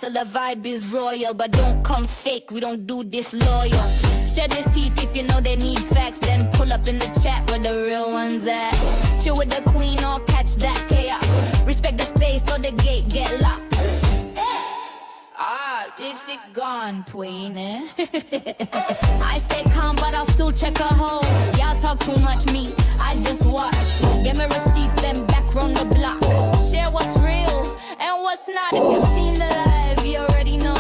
castle, the vibe is royal, but don't come fake, we don't do this loyal. Share this heat if you know they need facts, then pull up in the chat where the real ones at. Chill with the queen or catch that chaos. Respect the space or the gate get locked. Is it gone, Queen? I stay calm, but I'll still check a hole. Y'all talk too much, me, I just watch. Get me receipts, then back round the block. Share what's real and what's not. If you've seen the live, you already know.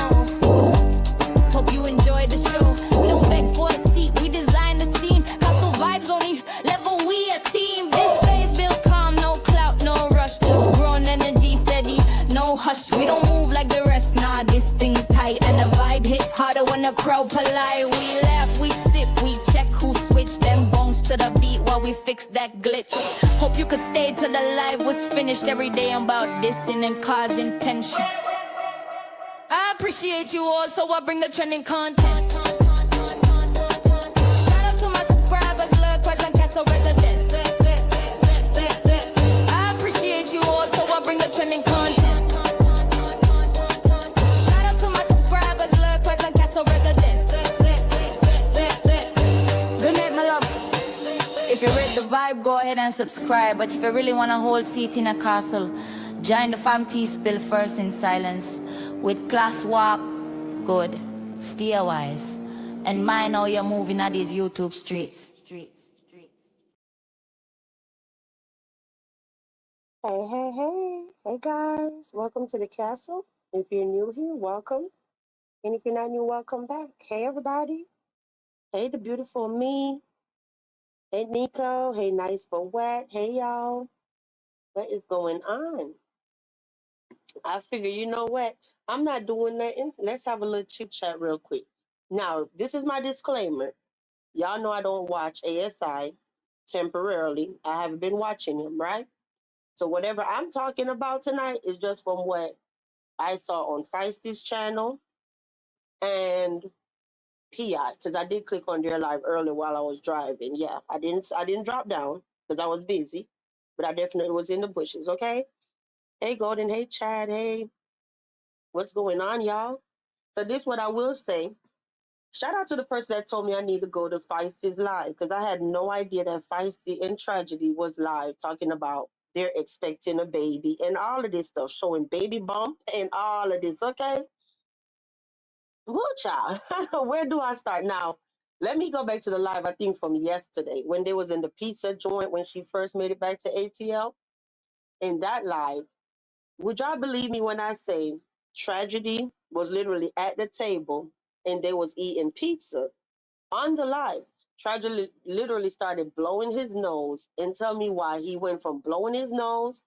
Hope you enjoy the show. We don't beg for a seat, we design the scene. Castle vibes only level, we a team. This place built calm, no clout, no rush. Just growing energy steady, no hush. We don't move like the rest, nah, this thing tight. And the vibe hit harder when the crowd polite. We laugh, we sip, we check who switched. Them bones to the beat while we fix that glitch. Hope you could stay till the live was finished. Every day I'm about dissing and causing tension. I appreciate you all, so I bring the trending content. Shout out to my subscribers, look, present castle residents. I appreciate you all, so I bring the trending content. Shout out to my subscribers, look, present castle residents. Good night, my loves. If you read the vibe, go ahead and subscribe. But if you really want a whole seat in a castle, join the fam tea spill first in silence. With class walk, good, steer wise, and mind how you're moving at these YouTube streets. Hey guys, welcome to the castle. If you're new here, welcome. And if you're not new, welcome back. Hey everybody. Hey the beautiful me. Hey Nico. Hey Nice for Wet. Hey y'all. What is going on? I figure, you know what? I'm not doing nothing. Let's have a little chit chat real quick. Now, this is my disclaimer. Y'all know I don't watch ASI temporarily. I haven't been watching him, right? So whatever I'm talking about tonight is just from what I saw on Feisty's channel and PI, because I did click on their live earlier while I was driving. Yeah, I didn't drop down because I was busy, but I definitely was in the bushes. Okay. Hey Golden. Hey Chad. Hey, what's going on, y'all? So this what I will say. Shout out to the person that told me I need to go to Feisty's live, because I had no idea that Feisty and Tragedy was live talking about they're expecting a baby and all of this stuff, showing baby bump and all of this. Okay. Well, child, where do I start now? Let me go back to the live, I think from yesterday when they was in the pizza joint when she first made it back to ATL. In that live, would y'all believe me when I say Tragedy was literally at the table and they was eating pizza on the live? Tragedy literally started blowing his nose, and tell me why he went from blowing his nose,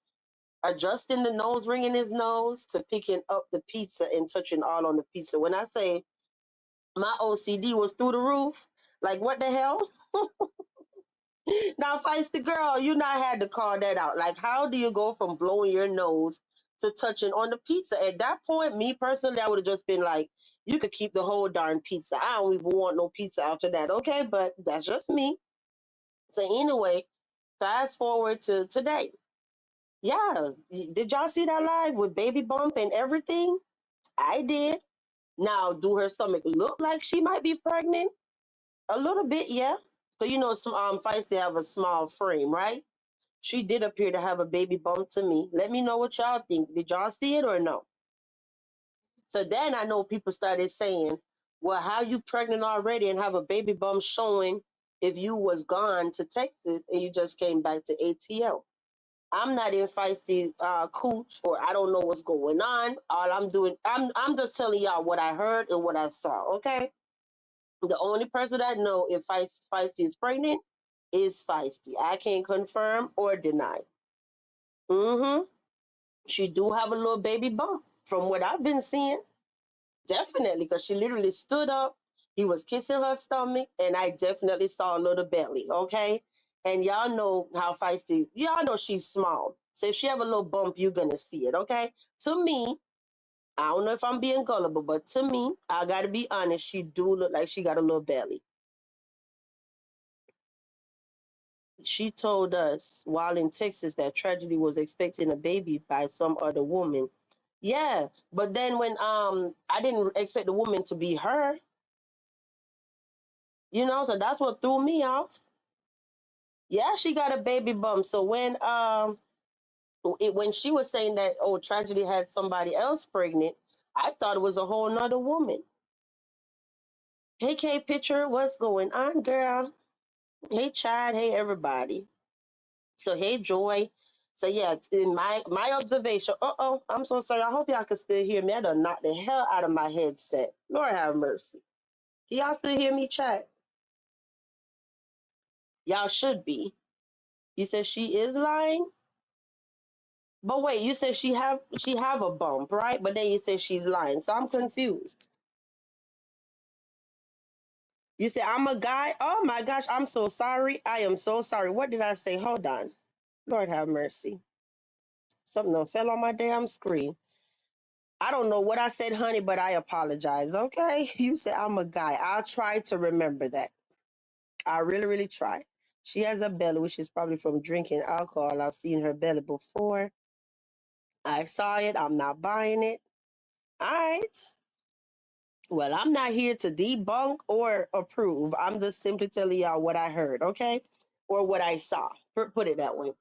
adjusting the nose ring in his nose, to picking up the pizza and touching all on the pizza. When I say my OCD was through the roof, like what the hell? Now, Feisty girl, you not had to call that out. Like, how do you go from blowing your nose to touching on the pizza? At that point, me personally, I would have just been like, you could keep the whole darn pizza. I don't even want no pizza after that. Okay, but that's just me. So anyway, fast forward to today. Yeah, did y'all see that live with baby bump and everything? I did. Now, do her stomach look like she might be pregnant? A little bit, yeah. So you know, some Feisty have a small frame, right? She did appear to have a baby bump to me. Let me know what y'all think. Did y'all see it or no? So then I know people started saying, well, how you pregnant already and have a baby bump showing if you was gone to Texas and you just came back to ATL? I'm not in Feisty cooch, or I don't know what's going on. All I'm doing, I'm just telling y'all what I heard and what I saw, okay? The only person that know if Feisty is pregnant is Feisty. I can't confirm or deny. Mm-hmm. She do have a little baby bump from what I've been seeing. Definitely, because she literally stood up. He was kissing her stomach, and I definitely saw a little belly, okay? And y'all know how Feisty, y'all know she's small. So if she have a little bump, you're going to see it, okay? To me, I don't know if I'm being gullible, but to me, I got to be honest, she do look like she got a little belly. She told us while in Texas that Tragedy was expecting a baby by some other woman. Yeah, but then when I didn't expect the woman to be her, so that's what threw me off. Yeah, she got a baby bump. So when she was saying that, oh, tragedy had somebody else pregnant, I thought it was a whole nother woman. Hey, K Picture, what's going on, girl? Hey, Chad. Hey, everybody. So, hey, Joy. So, yeah, in my observation, I'm so sorry. I hope y'all can still hear me. I done knocked the hell out of my headset. Lord have mercy. Can y'all still hear me, chat? Y'all should be. You said she is lying? But wait, you said she have a bump, right? But then you said she's lying. So I'm confused. You said I'm a guy. Oh my gosh, I'm so sorry. I am so sorry. What did I say? Hold on. Lord have mercy. Something done fell on my damn screen. I don't know what I said, honey, but I apologize. Okay. You said I'm a guy. I'll try to remember that. I really, really try. She has a belly, which is probably from drinking alcohol. I've seen her belly before. I saw it. I'm not buying it. All right. Well, I'm not here to debunk or approve. I'm just simply telling y'all what I heard, okay? Or what I saw. Put it that way.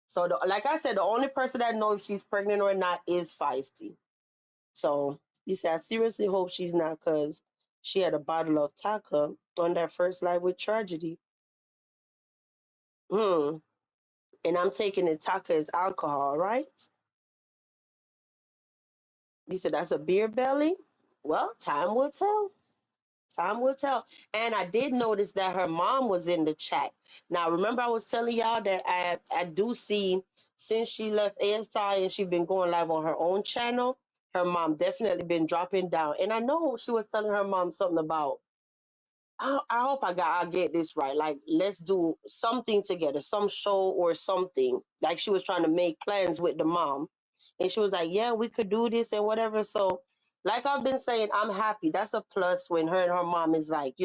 So, like I said, the only person that knows if she's pregnant or not is Feisty. So, you say, I seriously hope she's not, because she had a bottle of Taka on that first live with Tragedy. Hmm. And I'm taking it Taka as alcohol, right? You said that's a beer belly? Well, time will tell. Time will tell. And I did notice that her mom was in the chat. Now, remember I was telling y'all that I do see, since she left ASI and she been going live on her own channel, her mom definitely been dropping down. And I know she was telling her mom something about, I hope I get this right. Like, let's do something together, some show or something. Like, she was trying to make plans with the mom. And she was like, yeah, we could do this and whatever. So, like I've been saying, I'm happy. That's a plus when her and her mom is like,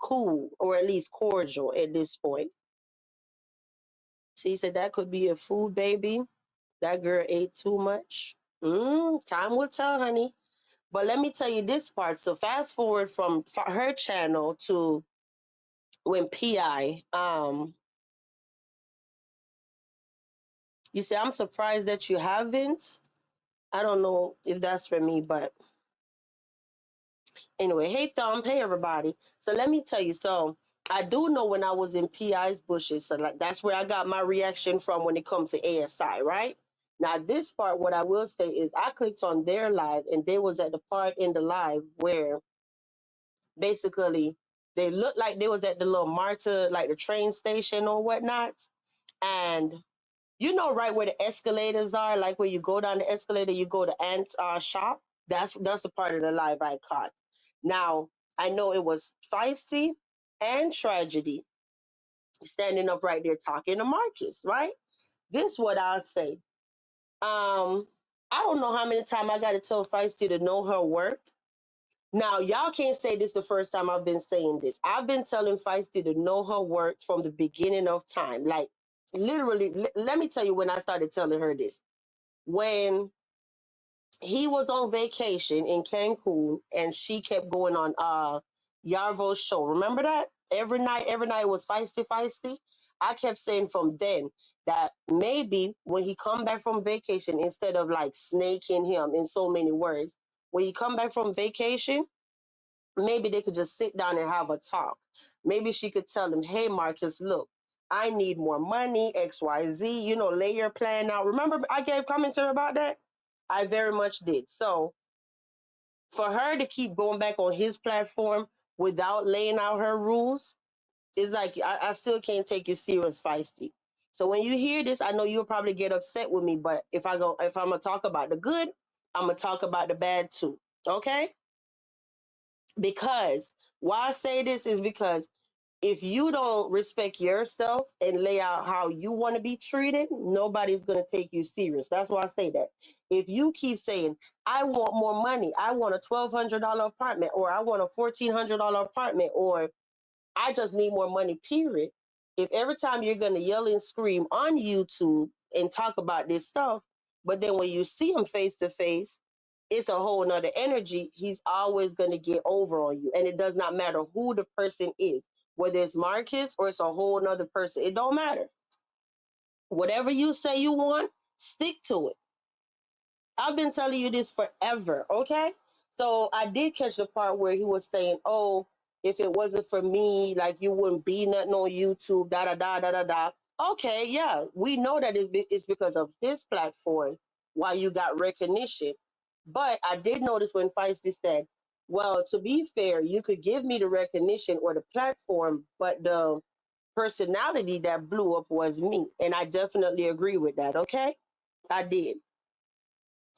cool, or at least cordial at this point. She said that could be a food baby. That girl ate too much. Time will tell, honey. But let me tell you this part. So fast forward from her channel to when PI, you say, I'm surprised that you haven't. I don't know if that's for me, but anyway, hey Thumb, hey everybody. So let me tell you, so I do know when I was in PI's bushes, so like that's where I got my reaction from when it comes to ASI, right? Now this part, what I will say is I clicked on their live and they was at the part in the live where basically they looked like they was at the little Marta, like the train station or whatnot. And right where the escalators are, like where you go down the escalator, you go to Ant shop. That's the part of the live I caught. Now I know it was Feisty and Tragedy standing up right there talking to Marcus, right? This what I'll say. I don't know how many times I got to tell Feisty to know her worth. Now, y'all can't say this the first time I've been saying this. I've been telling Feisty to know her worth from the beginning of time. Like, literally, let me tell you when I started telling her this. When he was on vacation in Cancun and she kept going on Yarvo's show. Remember that? Every night was feisty, feisty. I kept saying from then that maybe when he come back from vacation, instead of like snaking him in so many words, when he come back from vacation, maybe they could just sit down and have a talk. Maybe she could tell him, hey, Marcus, look, I need more money, XYZ, lay your plan out. Remember, I gave commentary about that? I very much did. So for her to keep going back on his platform without laying out her rules, it's like I still can't take it serious, Feisty. So when you hear this, I know you'll probably get upset with me, but if I'm gonna talk about the good, I'm gonna talk about the bad too. Okay? Because why I say this is because if you don't respect yourself and lay out how you want to be treated, nobody's going to take you serious. That's why I say that. If you keep saying, I want more money, I want a $1,200 apartment, or I want a $1,400 apartment, or I just need more money, period. If every time you're going to yell and scream on YouTube and talk about this stuff, But then when you see him face to face, it's a whole nother energy. He's always going to get over on you. And it does not matter who the person is, whether it's Marcus or it's a whole nother person. It don't matter. Whatever you say you want, stick to it. I've been telling you this forever, okay? So I did catch the part where he was saying, oh, if it wasn't for me, like you wouldn't be nothing on YouTube, da da da da da da. Okay, yeah, we know that it's because of his platform why you got recognition. But I did notice when Feisty said, well, to be fair, you could give me the recognition or the platform, but the personality that blew up was me. And I definitely agree with that, okay? I did.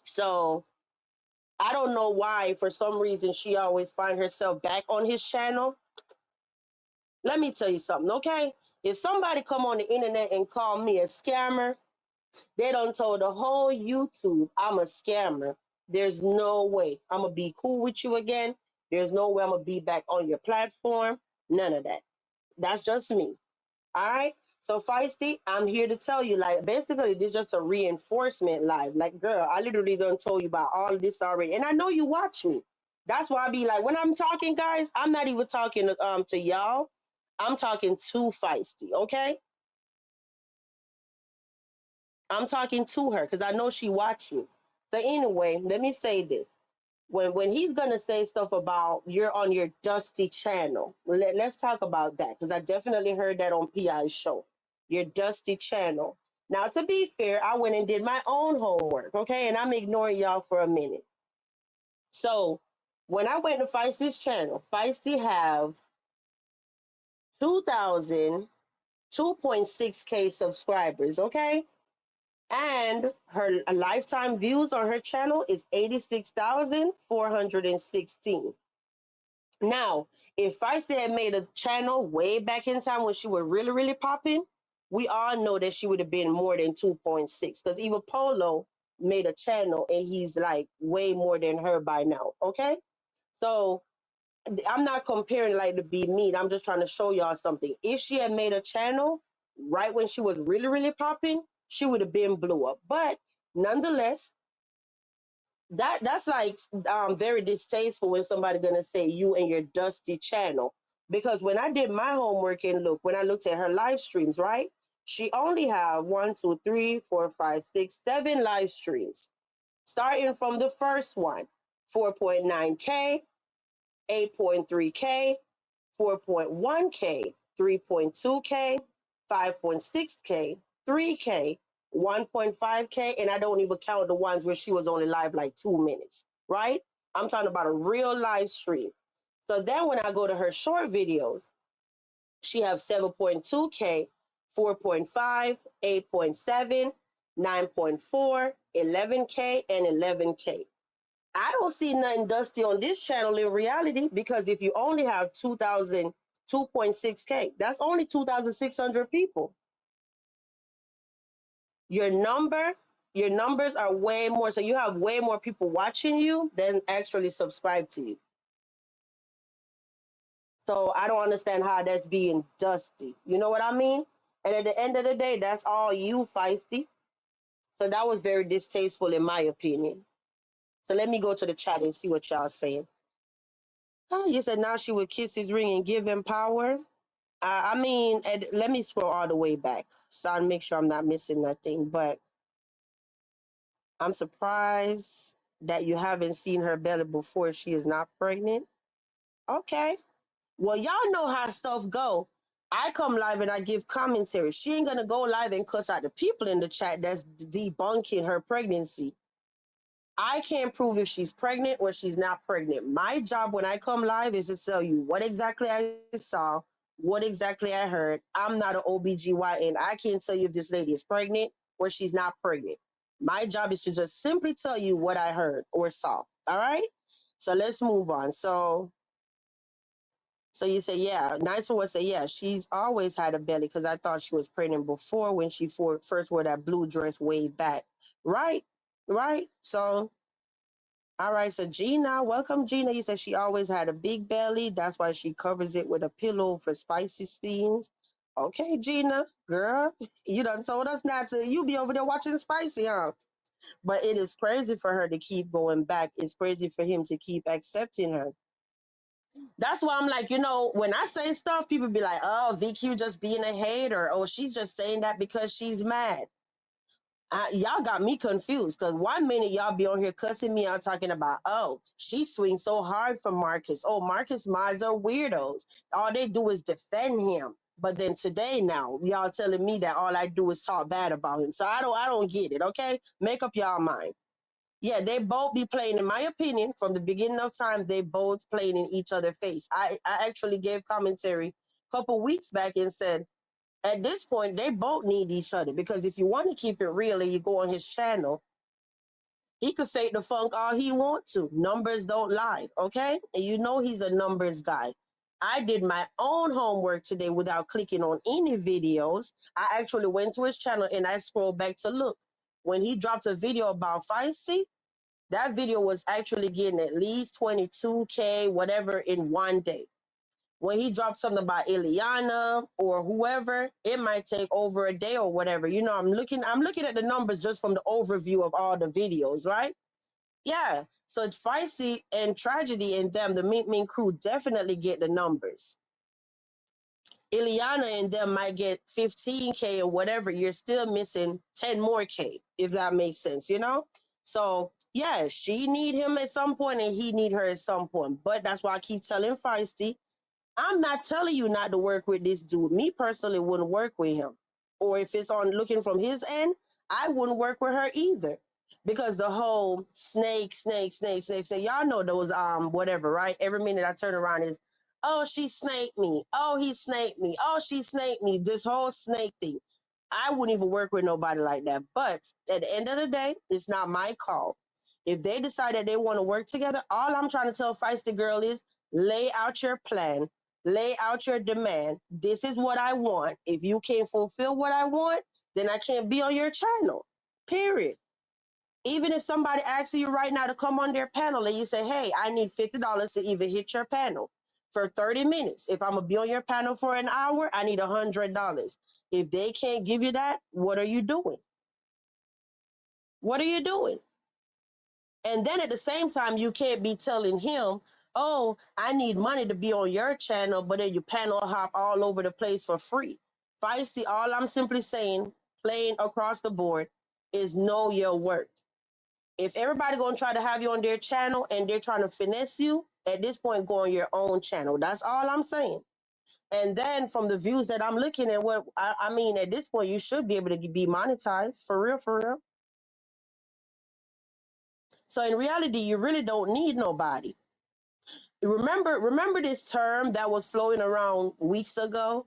So I don't know why, for some reason, she always find herself back on his channel. Let me tell you something, okay? If somebody come on the internet and call me a scammer, they done told the whole YouTube I'm a scammer. There's no way I'm going to be cool with you again. There's no way I'm going to be back on your platform. None of that. That's just me. All right. So Feisty, I'm here to tell you, like, basically, this is just a reinforcement live. Like, girl, I literally done told you about all of this already, and I know you watch me. That's why I be like, when I'm talking, guys, I'm not even talking to y'all. I'm talking to Feisty. Okay, I'm talking to her because I know she watched me. So anyway, let me say this. When he's gonna say stuff about you're on your dusty channel, let's talk about that because I definitely heard that on PI's show. Your dusty channel. Now, to be fair, I went and did my own homework, okay, and I'm ignoring y'all for a minute. So when I went to Feisty's channel, Feisty have 2,000, 2.6K subscribers, okay, and her lifetime views on her channel is 86,416. Now, if Feisty had made a channel way back in time when she was really, really popping, we all know that she would have been more than 2.6 because even Polo made a channel and he's like way more than her by now. Okay. So I'm not comparing like to be mean. I'm just trying to show y'all something. If she had made a channel right when she was really, really popping, she would have been blew up. But nonetheless, that's like very distasteful when somebody gonna say you and your dusty channel. Because when I did my homework and look, when I looked at her live streams, right? She only have 1, 2, 3, 4, 5, 6, 7 live streams. Starting from the first one, 4.9K, 8.3K, 4.1K, 3.2K, 5.6K, 3K, 1.5K, and I don't even count the ones where she was only live like 2 minutes, right? I'm talking about a real live stream. So then when I go to her short videos, she has 7.2K, 4.5, 8.7, 9.4, 11K, and 11K. I don't see nothing dusty on this channel in reality because if you only have 2,000, 2.6K, that's only 2,600 people. Your numbers are way more. So you have way more people watching you than actually subscribe to you. So I don't understand how that's being dusty. You know what I mean? And at the end of the day, that's all you, Feisty. So that was very distasteful in my opinion. So let me go to the chat and see what y'all saying. Oh, you said now she would kiss his ring and give him power. I mean, let me scroll all the way back so I make sure I'm not missing nothing. But I'm surprised that you haven't seen her belly before. She is not pregnant. Okay. Well, y'all know how stuff go. I come live and I give commentary. She ain't gonna go live and cuss out the people in the chat that's debunking her pregnancy. I can't prove if she's pregnant or she's not pregnant. My job when I come live is to tell you what exactly I saw, what exactly I heard. I'm not an OBGYN. I can't tell you if this lady is pregnant or she's not pregnant. My job is to just simply tell you what I heard or saw. All right? So let's move on. So you say, yeah, nice one say, yeah, she's always had a belly because I thought she was pregnant before when she first wore that blue dress way back. Right? Right? So all right, so Gina, welcome, Gina. You said she always had a big belly. That's why she covers it with a pillow for spicy scenes. Okay, Gina, girl, you done told us not to. You be over there watching spicy, huh? But it is crazy for her to keep going back. It's crazy for him to keep accepting her. That's why I'm like, when I say stuff, people be like, oh, VQ just being a hater. Oh, she's just saying that because she's mad. Y'all got me confused because 1 minute y'all be on here cussing me out talking about, oh, she swings so hard for Marcus. Oh, Marcus mods are weirdos. All they do is defend him. But then today now, y'all telling me that all I do is talk bad about him. So I don't get it, okay? Make up y'all mind. Yeah, they both be playing, in my opinion, from the beginning of time, they both playing in each other's face. I actually gave commentary a couple weeks back and said, at this point, they both need each other because if you want to keep it real and you go on his channel, he could fake the funk all he want to. Numbers don't lie, okay? And he's a numbers guy. I did my own homework today without clicking on any videos. I actually went to his channel and I scrolled back to look. When he dropped a video about Fiesty, that video was actually getting at least 22K, whatever, in one day. When he dropped something about Ileana or whoever, it might take over a day or whatever. I'm looking at the numbers just from the overview of all the videos, right? Yeah. So it's Feisty and Tragedy and them, the Mean crew, definitely get the numbers. Ileana and them might get 15K or whatever. You're still missing 10 more K, if that makes sense, So yeah, she need him at some point and he need her at some point. But that's why I keep telling Feisty, I'm not telling you not to work with this dude. Me personally wouldn't work with him. Or if it's on looking from his end, I wouldn't work with her either. Because the whole snake. Y'all know those whatever, right? Every minute I turn around is, oh, she snaked me. Oh, he snaked me. Oh, she snaked me. This whole snake thing. I wouldn't even work with nobody like that. But at the end of the day, it's not my call. If they decide that they want to work together, all I'm trying to tell Feisty Girl is lay out your plan. Lay out your demand. This is what I want. If you can't fulfill what I want, then I can't be on your channel. Period. Even if somebody asks you right now to come on their panel and you say, hey, I need $50 to even hit your panel for 30 minutes. If I'm going to be on your panel for an hour, I need $100. If they can't give you that, what are you doing? What are you doing? And then at the same time, you can't be telling him, oh, I need money to be on your channel, but then you panel hop all over the place for free. Feisty, all I'm simply saying, plain across the board, is know your worth. If everybody going to try to have you on their channel and they're trying to finesse you, at this point, go on your own channel. That's all I'm saying. And then from the views that I'm looking at, what I mean, at this point, you should be able to be monetized. For real, for real. So in reality, you really don't need nobody. Remember this term that was flowing around weeks ago?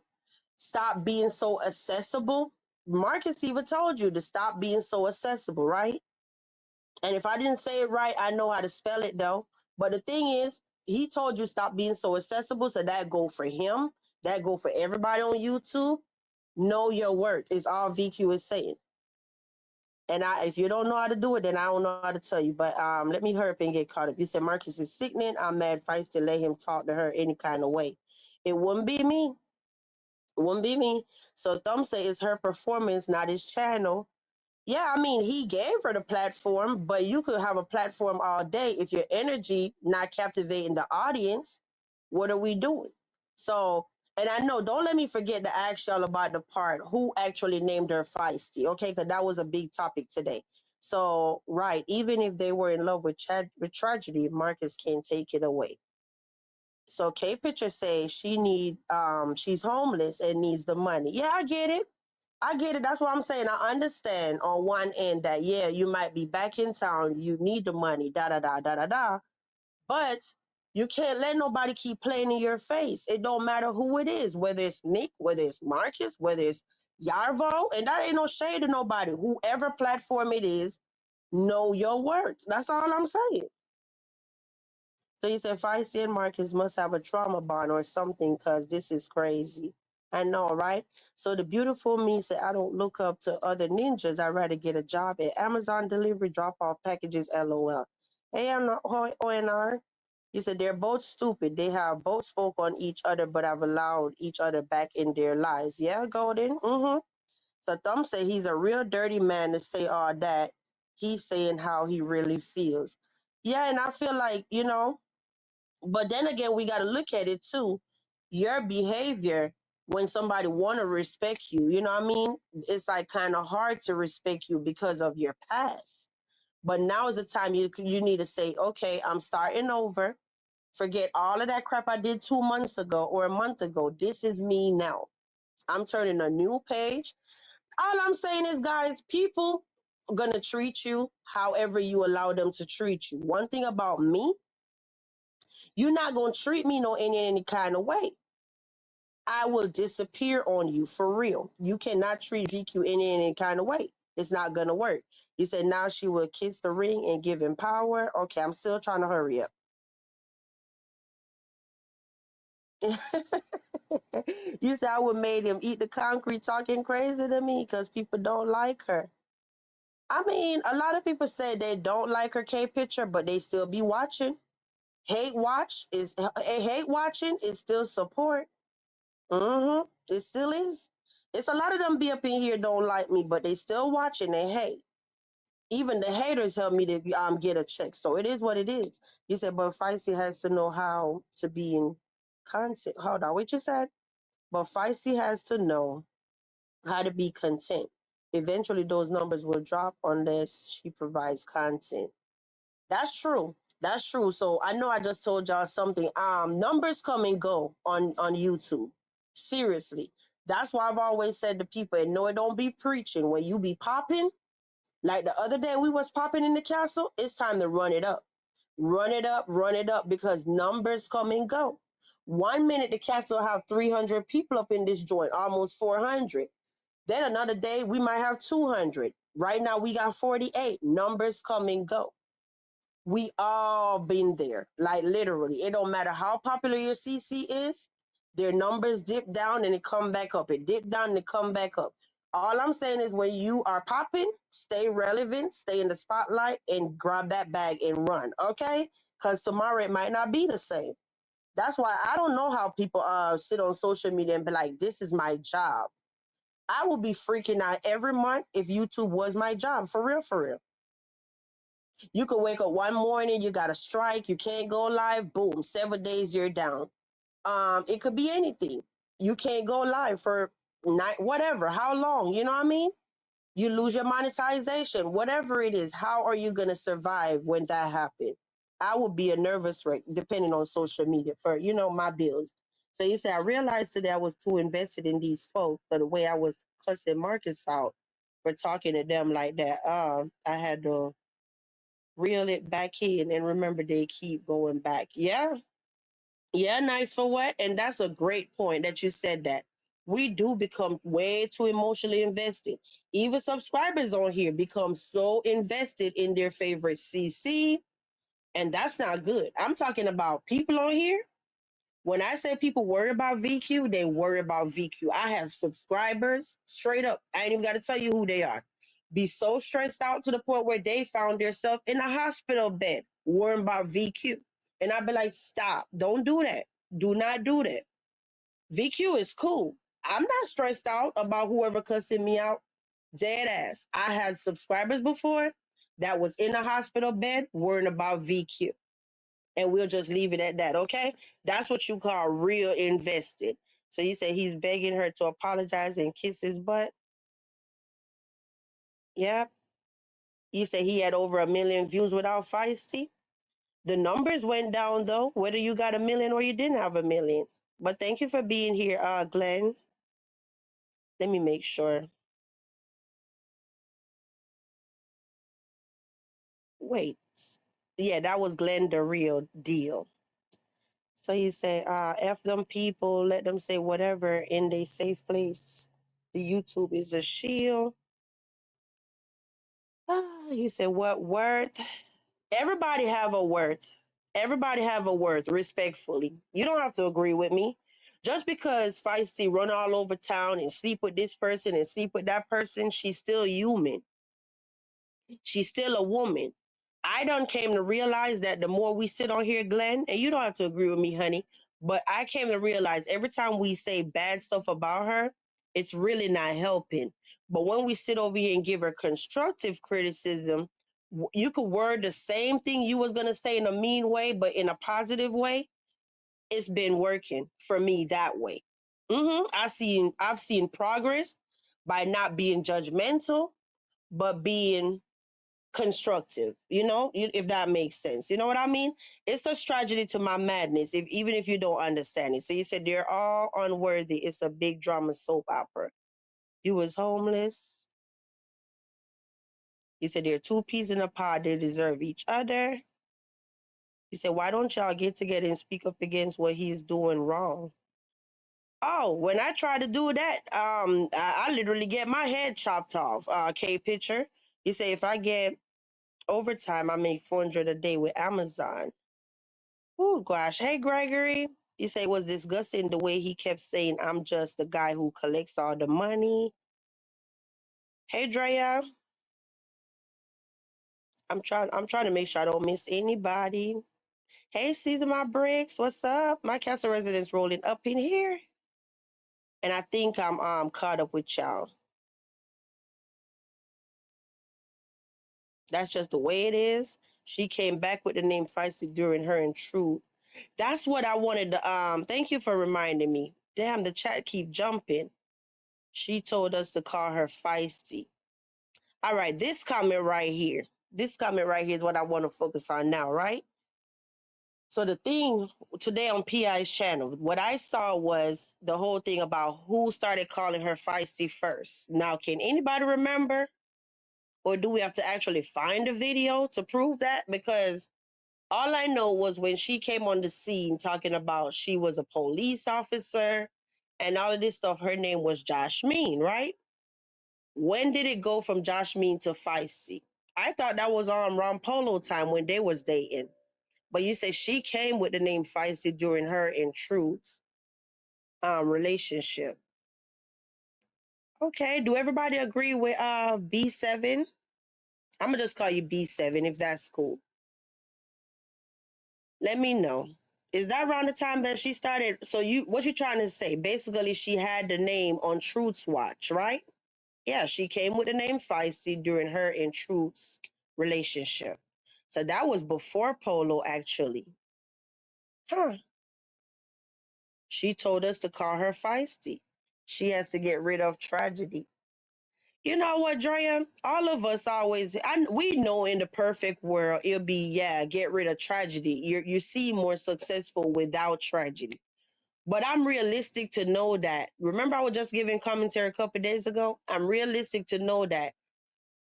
Stop being so accessible. Marcus even told you to stop being so accessible, right? And if I didn't say it right, I know how to spell it though. But the thing is, he told you stop being so accessible. So that go for him. That go for everybody on YouTube. Know your worth is all VQ is saying. And if you don't know how to do it, then I don't know how to tell you. But let me hurry up and get caught up. You said Marcus is sickening. I'm mad Feisty to let him talk to her any kind of way. It wouldn't be me. It wouldn't be me. So Thumb say it's her performance, not his channel. Yeah, I mean, he gave her the platform, but you could have a platform all day if your energy not captivating the audience. What are we doing? So, and I know, don't let me forget to ask y'all about the part who actually named her Feisty, okay? Because that was a big topic today. So, right, even if they were in love with Tragedy, Marcus can't take it away. So K Picture says she's homeless and needs the money. Yeah, I get it. I get it. That's what I'm saying. I understand on one end that, yeah, you might be back in town. You need the money, da-da-da. But you can't let nobody keep playing in your face. It don't matter who it is, whether it's Nick, whether it's Marcus, whether it's Yarvo. And that ain't no shade to nobody. Whoever platform it is, know your worth. That's all I'm saying. So you said Feisty and Marcus must have a trauma bond or something because this is crazy. I know, right? So the beautiful me said, I don't look up to other ninjas. I'd rather get a job at Amazon delivery, drop off packages, LOL. Hey, I'm not ONR. You said they're both stupid. They have both spoke on each other, but have allowed each other back in their lives. Yeah, Golden. So Thumb say he's a real dirty man to say all that. He's saying how he really feels. Yeah, and I feel like, but then again, we got to look at it too. Your behavior when somebody want to respect you, you know what I mean? It's like kind of hard to respect you because of your past. But now is the time you need to say, okay, I'm starting over. Forget all of that crap I did 2 months ago or a month ago. This is me now. I'm turning a new page. All I'm saying is, guys, people are going to treat you however you allow them to treat you. One thing about me, you're not going to treat me in any kind of way. I will disappear on you for real. You cannot treat VQ in any kind of way. It's not going to work. You said now she will kiss the ring and give him power. Okay, I'm still trying to hurry up. You said I would made him eat the concrete talking crazy to me because people don't like her. I mean, a lot of people say they don't like her K picture, but they still be watching. Hate watching is still support. It still is. It's a lot of them be up in here don't like me, but they still watching and hate. Even the haters help me to get a check. So it is what it is. You said, but Feisty has to know how to be in content. Hold on, what you said? But Feisty has to know how to be content. Eventually, those numbers will drop unless she provides content. That's true. That's true. So I know I just told y'all something. Numbers come and go on YouTube. Seriously. That's why I've always said to people, and no, it don't be preaching. When you be popping, like the other day we was popping in the castle, it's time to run it up. Run it up, because numbers come and go. 1 minute the castle have 300 people up in this joint, almost 400. Then another day we might have 200. Right now we got 48. Numbers come and go. We all been there, like literally. It don't matter how popular your CC is, their numbers dip down and it come back up. It dip down and it come back up. All I'm saying is when you are popping, stay relevant, stay in the spotlight, and grab that bag and run, okay? Because tomorrow it might not be the same. That's why I don't know how people sit on social media and be like, this is my job. I will be freaking out every month if YouTube was my job, for real, for real. You could wake up one morning, you got a strike, you can't go live, boom, 7 days you're down. It could be anything. You can't go live for whatever, how long, you know what I mean? You lose your monetization, whatever it is. How are you gonna survive when that happens? I would be a nervous wreck depending on social media for, my bills. So you say, I realized today I was too invested in these folks, but the way I was cussing Marcus out for talking to them like that, I had to reel it back in and remember they keep going back. Yeah. Yeah, nice for what? And that's a great point that you said that. We do become way too emotionally invested. Even subscribers on here become so invested in their favorite CC, and that's not good. I'm talking about people on here. When I say people worry about VQ, they worry about VQ. I have subscribers, straight up. I ain't even got to tell you who they are. Be so stressed out to the point where they found themselves in a hospital bed worrying about VQ. And I'd be like, stop. Don't do that. Do not do that. VQ is cool. I'm not stressed out about whoever cussing me out. Dead ass. I had subscribers before that was in a hospital bed worrying about VQ. And we'll just leave it at that, okay? That's what you call real invested. So you say he's begging her to apologize and kiss his butt? Yeah. You say he had over 1 million views without Feisty? The numbers went down, though, whether you got 1 million or you didn't have 1 million. But thank you for being here, Glenn. Let me make sure. Wait. Yeah, that was Glenn the real deal. So you say, F them people, let them say whatever in their safe place. The YouTube is a shield. You said what worth? Everybody have a worth. Everybody have a worth, respectfully. You don't have to agree with me. Just because Feisty run all over town and sleep with this person and sleep with that person, she's still human. She's still a woman. I done came to realize that the more we sit on here, Glenn, and you don't have to agree with me, honey, but I came to realize every time we say bad stuff about her, it's really not helping. But when we sit over here and give her constructive criticism, You could word the same thing you was gonna say in a mean way, but in a positive way. It's been working for me that way. I've seen progress by not being judgmental, but being constructive. If that makes sense. You know what I mean? It's a tragedy to my madness, even if you don't understand it. So you said they're all unworthy. It's a big drama soap opera. You was homeless. You said there are two peas in a pod. They deserve each other. You said, why don't y'all get together and speak up against what he's doing wrong? Oh, when I try to do that, I literally get my head chopped off. K picture. You say if I get overtime, I make 400 a day with Amazon. Oh gosh. Hey Gregory. You say it was disgusting the way he kept saying I'm just the guy who collects all the money. Hey Drea. I'm trying to make sure I don't miss anybody. Hey Caesar my bricks. What's up? My castle residence rolling up in here. And I think I'm caught up with y'all. That's just the way it is. She came back with the name Feisty during her intrude. That's what I wanted to thank you for reminding me. Damn, the chat keep jumping. She told us to call her Feisty. All right, this comment right here. This comment right here is what I want to focus on now, right? So the thing today on PI's channel, what I saw was the whole thing about who started calling her Feisty first. Now, can anybody remember? Or do we have to actually find a video to prove that? Because all I know was when she came on the scene talking about she was a police officer and all of this stuff, her name was Josh Mean, right? When did it go from Josh Mean to Feisty? I thought that was on Ron Polo time when they was dating. But you say she came with the name Feisty during her and Truth's relationship. Okay, do everybody agree with B7? I'm gonna just call you B7 if that's cool. Let me know. Is that around the time that she started? So what you trying to say? Basically, she had the name on Truth's watch, right? Yeah, she came with the name Feisty during her and Truth's relationship. So that was before Polo, actually. Huh. She told us to call her Feisty. She has to get rid of tragedy. You know what, Drea? All of us always, we know in the perfect world, it'll be, yeah, get rid of tragedy. You see more successful without tragedy. But I'm realistic to know that. Remember, I was just giving commentary a couple of days ago? I'm realistic to know that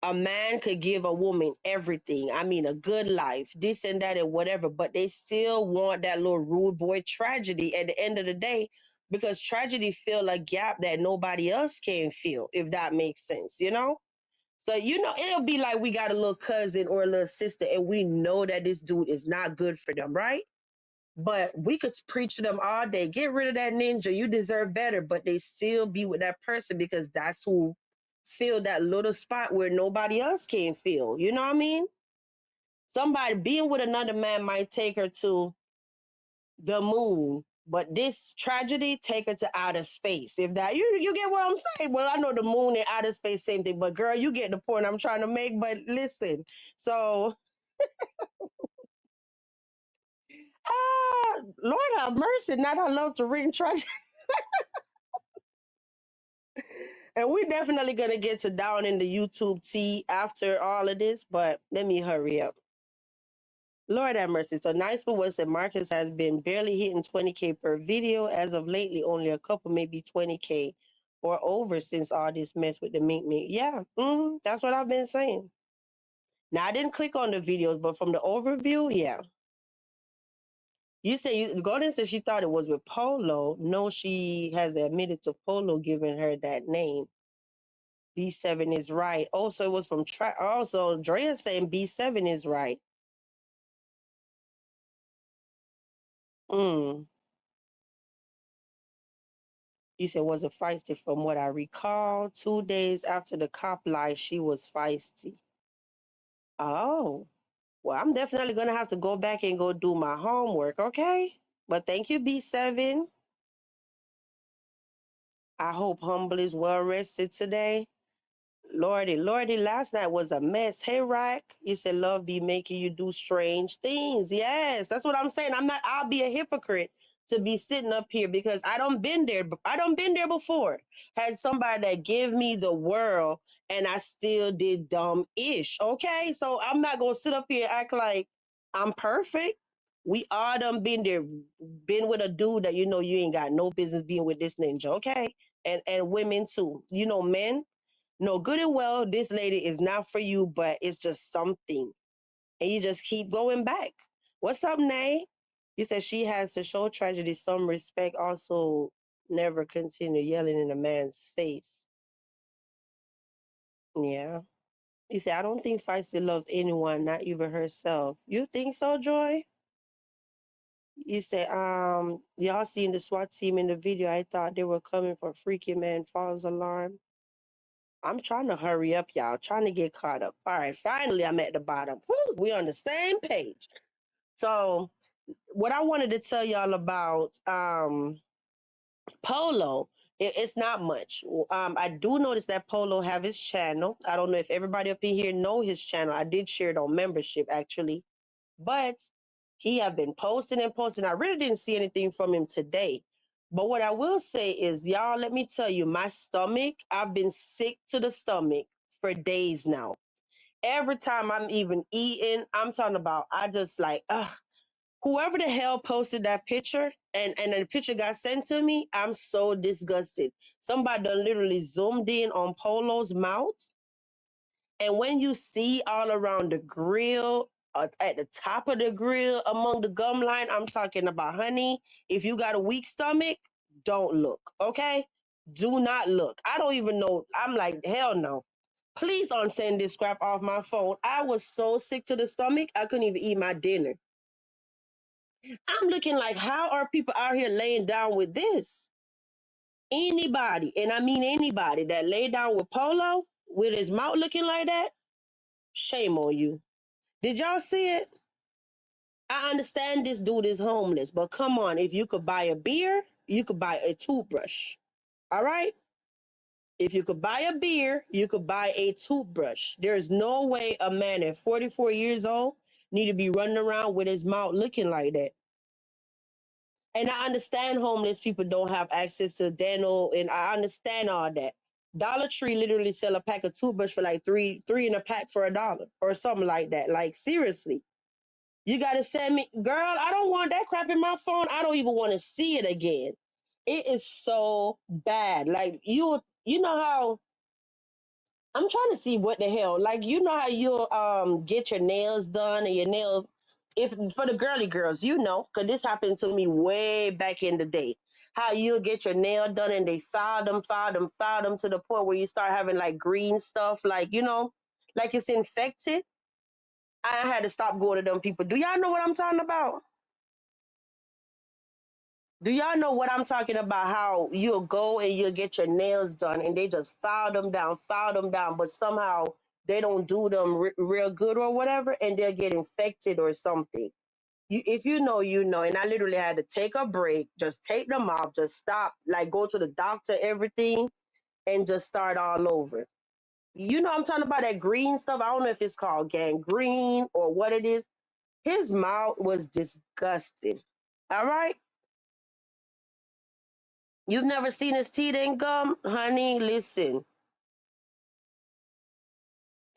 a man could give a woman everything. I mean, a good life, this and that and whatever, but they still want that little rude boy tragedy at the end of the day because tragedy fill a gap that nobody else can fill, if that makes sense, you know? So, it'll be like we got a little cousin or a little sister and we know that this dude is not good for them, right? But we could preach to them all day. Get rid of that ninja. You deserve better. But they still be with that person because that's who fill that little spot where nobody else can fill. You know what I mean? Somebody being with another man might take her to the moon, but this tragedy take her to outer space. If that you get what I'm saying? Well, I know the moon and outer space same thing, but girl, you get the point I'm trying to make. But listen, so Lord have mercy. Not I love to read tragedy. And we're definitely gonna get to down in the YouTube tea after all of this, but let me hurry up. Lord have mercy. So Nice for what said Marcus has been barely hitting 20K per video as of lately, only a couple, maybe 20K or over since all this mess with the mink mink. Yeah, that's what I've been saying. Now I didn't click on the videos, but from the overview, yeah. You say Golden said she thought it was with Polo. No, she has admitted to Polo giving her that name. B7 is right. Also, it was from also Drea saying B7 is right. Mm. You said was it feisty from what I recall. 2 days after the cop lie, she was feisty. Oh. Well, I'm definitely gonna have to go back and go do my homework, okay? But thank you, B7. I hope Humble is well rested today. Lordy, Lordy, last night was a mess. Hey, Rack, you said love be making you do strange things. Yes, that's what I'm saying. I'll be a hypocrite to be sitting up here because I don't been there. I don't been there before. Had somebody that give me the world and I still did dumb ish. Okay, so I'm not gonna sit up here and act like I'm perfect. We all done been there, been with a dude that you know you ain't got no business being with this ninja. Okay, and women too. You know, men no, good and well, this lady is not for you, but it's just something. And you just keep going back. What's up, Nay? You said she has to show tragedy some respect, also never continue yelling in a man's face. Yeah. You said, I don't think Feisty loves anyone, not even herself. You think so, Joy? You said, y'all seen the SWAT team in the video. I thought they were coming for Freaky Man Falls Alarm. I'm trying to hurry up, y'all. Trying to get caught up. All right, finally, I'm at the bottom. Whew, we on the same page. So, what I wanted to tell y'all about Polo, it's not much. I do notice that Polo have his channel. I don't know if everybody up in here know his channel. I did share it on membership actually, but he have been posting and posting. I really didn't see anything from him today. But what I will say is, y'all, let me tell you, my stomach, I've been sick to the stomach for days now. Every time I'm even eating, I'm talking about, I just like, ugh. Whoever the hell posted that picture and the picture got sent to me, I'm so disgusted. Somebody done literally zoomed in on Polo's mouth. And when you see all around the grill, at the top of the grill, among the gum line, I'm talking about, honey, if you got a weak stomach, don't look, okay? Do not look. I don't even know. I'm like, hell no. Please unsend this crap off my phone. I was so sick to the stomach, I couldn't even eat my dinner. I'm looking like, how are people out here laying down with this? Anybody, and I mean anybody, that lay down with Polo with his mouth looking like that, shame on you. Did y'all see it? I understand this dude is homeless, but come on, if you could buy a beer, you could buy a toothbrush. All right? If you could buy a beer, you could buy a toothbrush. There's no way a man at 44 years old need to be running around with his mouth looking like that. And I understand homeless people don't have access to dental, and I understand all that. Dollar Tree literally sell a pack of toothbrush for like three in a pack for $1 or something like that. Like seriously, you gotta send me, girl. I don't want that crap in my phone. I don't even want to see it again. It is so bad. Like you know how I'm trying to see what the hell. Like you know how you'll get your nails done and your nails, if for the girly girls, you know, because this happened to me way back in the day. How you'll get your nail done and they file them to the point where you start having like green stuff, like you know, like it's infected. I had to stop going to them people. Do y'all know what I'm talking about? Do y'all know what I'm talking about? How you'll go and you'll get your nails done and they just file them down, but somehow they don't do them real good or whatever, and they'll get infected or something. If you know, you know. And I literally had to take a break, just take them off, just stop, like go to the doctor, everything, and just start all over. You know, I'm talking about that green stuff. I don't know if it's called gangrene or what it is. His mouth was disgusting. All right. You've never seen his teeth and gum? Honey, listen.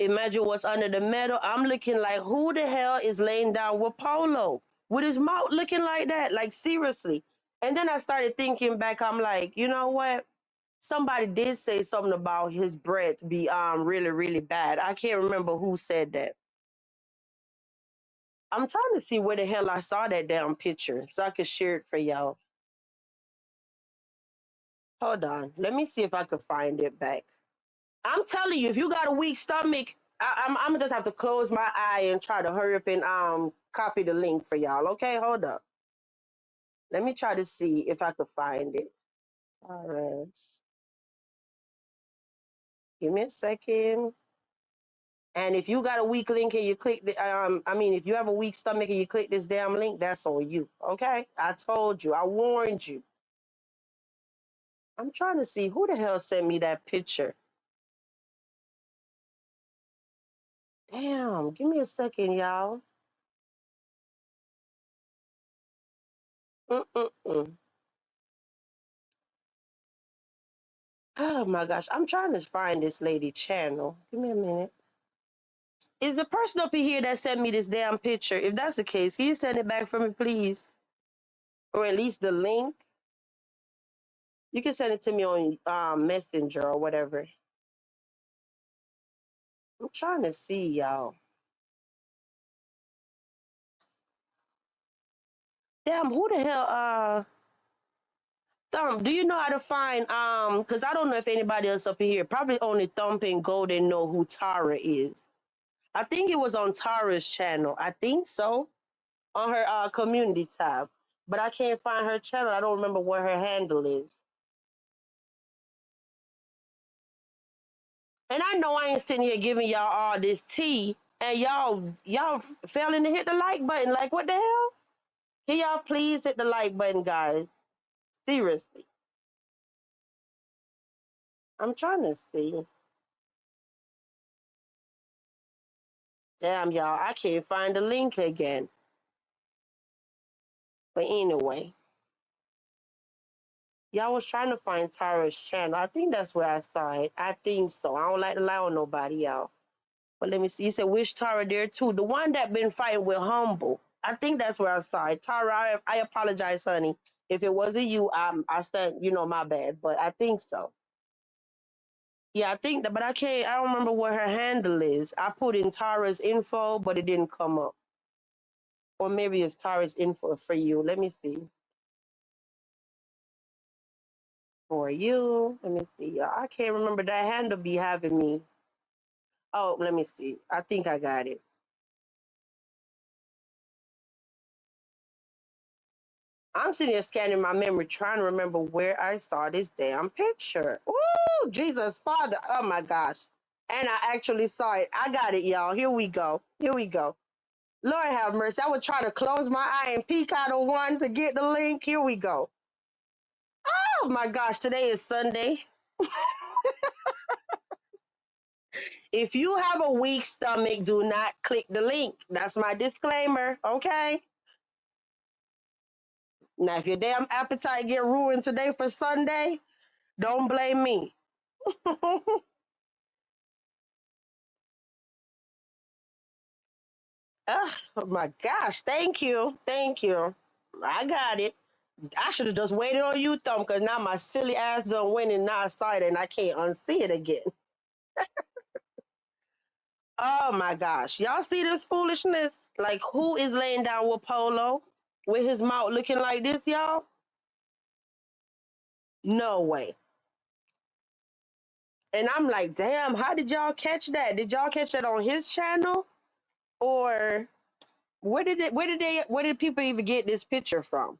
Imagine what's under the metal. I'm looking like, who the hell is laying down with Polo? With his mouth looking like that? Like, seriously. And then I started thinking back, I'm like, you know what? Somebody did say something about his breath be really, really bad. I can't remember who said that. I'm trying to see where the hell I saw that damn picture so I could share it for y'all. Hold on. Let me see if I could find it back. I'm telling you, if you got a weak stomach, I'm gonna just have to close my eye and try to hurry up and copy the link for y'all. Okay, hold up. Let me try to see if I could find it. All right, give me a second. And if you got a weak link and you click the if you have a weak stomach and you click this damn link, that's on you. Okay, I told you, I warned you. I'm trying to see who the hell sent me that picture. Damn, give me a second, y'all. Mm-mm-mm. Oh my gosh, I'm trying to find this lady channel. Give me a minute. Is the person up in here that sent me this damn picture? If that's the case, can you send it back for me, please? Or at least the link? You can send it to me on Messenger or whatever. I'm trying to see, y'all. Damn, who the hell, Thump, do you know how to find, because I don't know if anybody else up in here, probably only Thump and Golden know who Tara is. I think it was on Tara's channel. I think so. On her community tab. But I can't find her channel. I don't remember what her handle is. And I know I ain't sitting here giving y'all all this tea, and y'all failing to hit the like button. Like, what the hell? Can y'all please hit the like button, guys? Seriously. I'm trying to see. Damn, y'all, I can't find the link again. But anyway, y'all was trying to find Tara's channel. I think that's where I saw it. I think so. I don't like to lie on nobody, y'all. But let me see. You said wish Tara there too. The one that been fighting with Humble. I think that's where I saw it. Tara, I apologize, honey. If it wasn't you, I stand, my bad. But I think so. Yeah, I think that, but I don't remember what her handle is. I put in Tara's info, but it didn't come up. Or maybe it's Tara's info for you. Let me see. For you. Let me see. I can't remember that handle be having me. Oh, let me see. I think I got it. I'm sitting here scanning my memory, trying to remember where I saw this damn picture. Ooh, Jesus, Father. Oh my gosh. And I actually saw it. I got it, y'all. Here we go. Here we go. Lord have mercy. I was trying to close my eye and peek out of one to get the link. Here we go. Oh my gosh, today is Sunday. If you have a weak stomach, do not click the link. That's my disclaimer, okay? Now, if your damn appetite get ruined today for Sunday, don't blame me. Oh my gosh, thank you. Thank you. I got it. I should have just waited on you, Thumb, because now my silly ass done went and not saw it and I can't unsee it again. Oh my gosh. Y'all see this foolishness? Like, who is laying down with Polo with his mouth looking like this, y'all? No way. And I'm like, damn, how did y'all catch that? Did y'all catch that on his channel? Or where did people even get this picture from?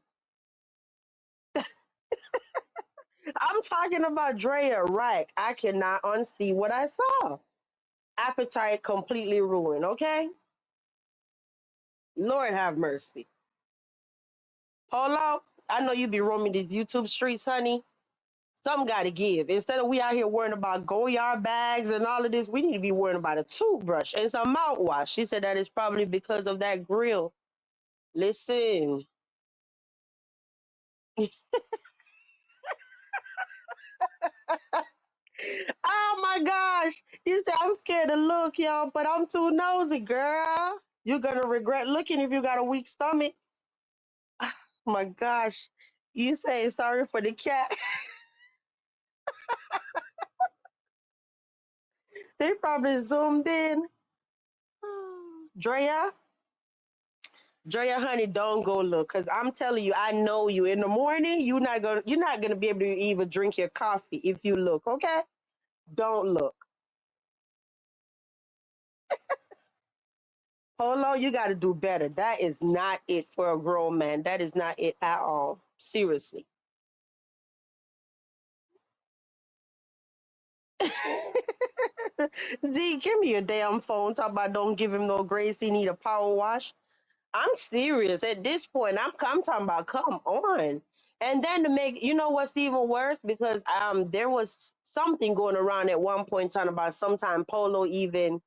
I'm talking about Drea, right? I cannot unsee what I saw. Appetite completely ruined, okay? Lord have mercy. Polo, I know you be roaming these YouTube streets, honey. Some got to give. Instead of we out here worrying about Goyard bags and all of this, we need to be worrying about a toothbrush and some mouthwash. She said that is probably because of that grill. Listen. Oh my gosh. You say I'm scared to look, y'all, but I'm too nosy, girl. You're going to regret looking if you got a weak stomach. Oh my gosh. You say sorry for the cat. They probably zoomed in. Drea, Drea, honey, don't go look, cause I'm telling you, I know you. In the morning, you're not gonna be able to even drink your coffee if you look. Okay, don't look. Polo, you got to do better. That is not it for a grown man. That is not it at all. Seriously. D, give me your damn phone. Talk about don't give him no grace. He need a power wash. I'm serious. At this point, I'm talking about come on. And then to make what's even worse, because there was something going around at one point talking about sometime Polo even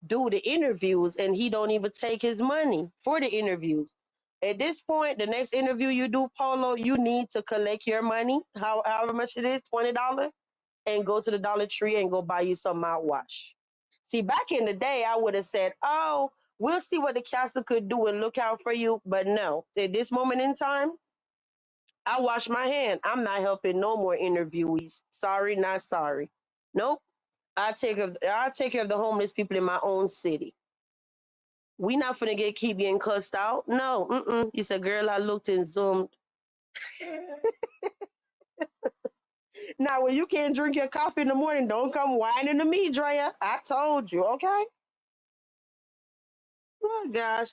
do the interviews and he don't even take his money for the interviews. At this point, the next interview you do, Polo, you need to collect your money, however much it is, $20, and go to the Dollar Tree and go buy you some mouthwash. See, back in the day, I would have said, oh, we'll see what the castle could do and look out for you. But no, at this moment in time, I wash my hand. I'm not helping no more interviewees. Sorry, not sorry. Nope. I take care of the homeless people in my own city. We not finna keep getting cussed out. No, You said, girl, I looked and zoomed. Now, when you can't drink your coffee in the morning, don't come whining to me, Drea. I told you, okay? Oh gosh.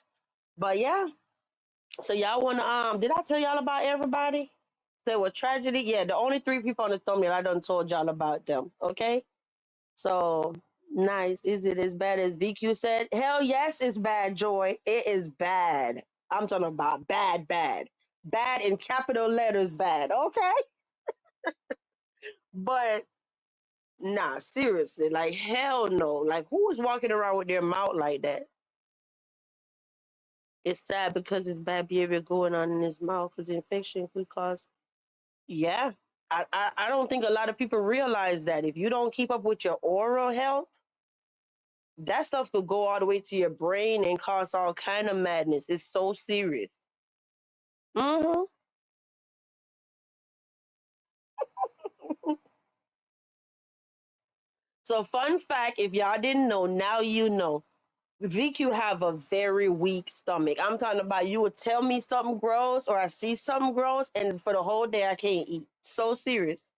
But yeah. So y'all wanna did I tell y'all about everybody? Say what tragedy? Yeah, the only 3 people on the thumbnail I done told y'all about them. Okay? So nice. Is it as bad as VQ said? Hell yes, it's bad, Joy. It is bad. I'm talking about bad, bad. Bad in capital letters, bad. Okay? But nah, seriously, like hell no. Like who is walking around with their mouth like that? It's sad because it's bad behavior going on in his mouth because infection could cause. Yeah. I don't think a lot of people realize that if you don't keep up with your oral health, that stuff could go all the way to your brain and cause all kind of madness. It's so serious. hmm So fun fact, if y'all didn't know, now you know. VQ have a very weak stomach. I'm talking about you would tell me something gross or I see something gross and for the whole day I can't eat. So serious.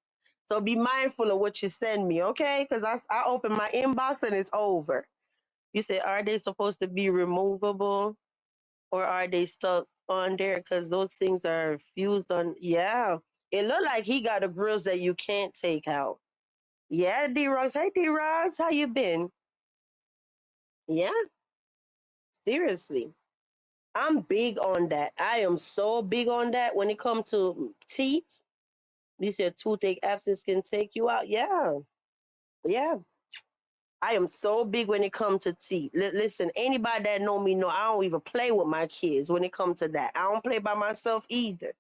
So be mindful of what you send me, okay? Because I open my inbox and it's over. You say, are they supposed to be removable or are they stuck on there? Because those things are fused on. Yeah. It looked like he got the grills that you can't take out. Yeah, D-Rox. Hey, D-Rox. How you been? Yeah, seriously. I'm big on that. I am so big on that when it comes to teeth. You said toothache abscess can take you out. Yeah, yeah. I am so big when it comes to teeth. Listen, anybody that know me know I don't even play with my kids when it comes to that. I don't play by myself either.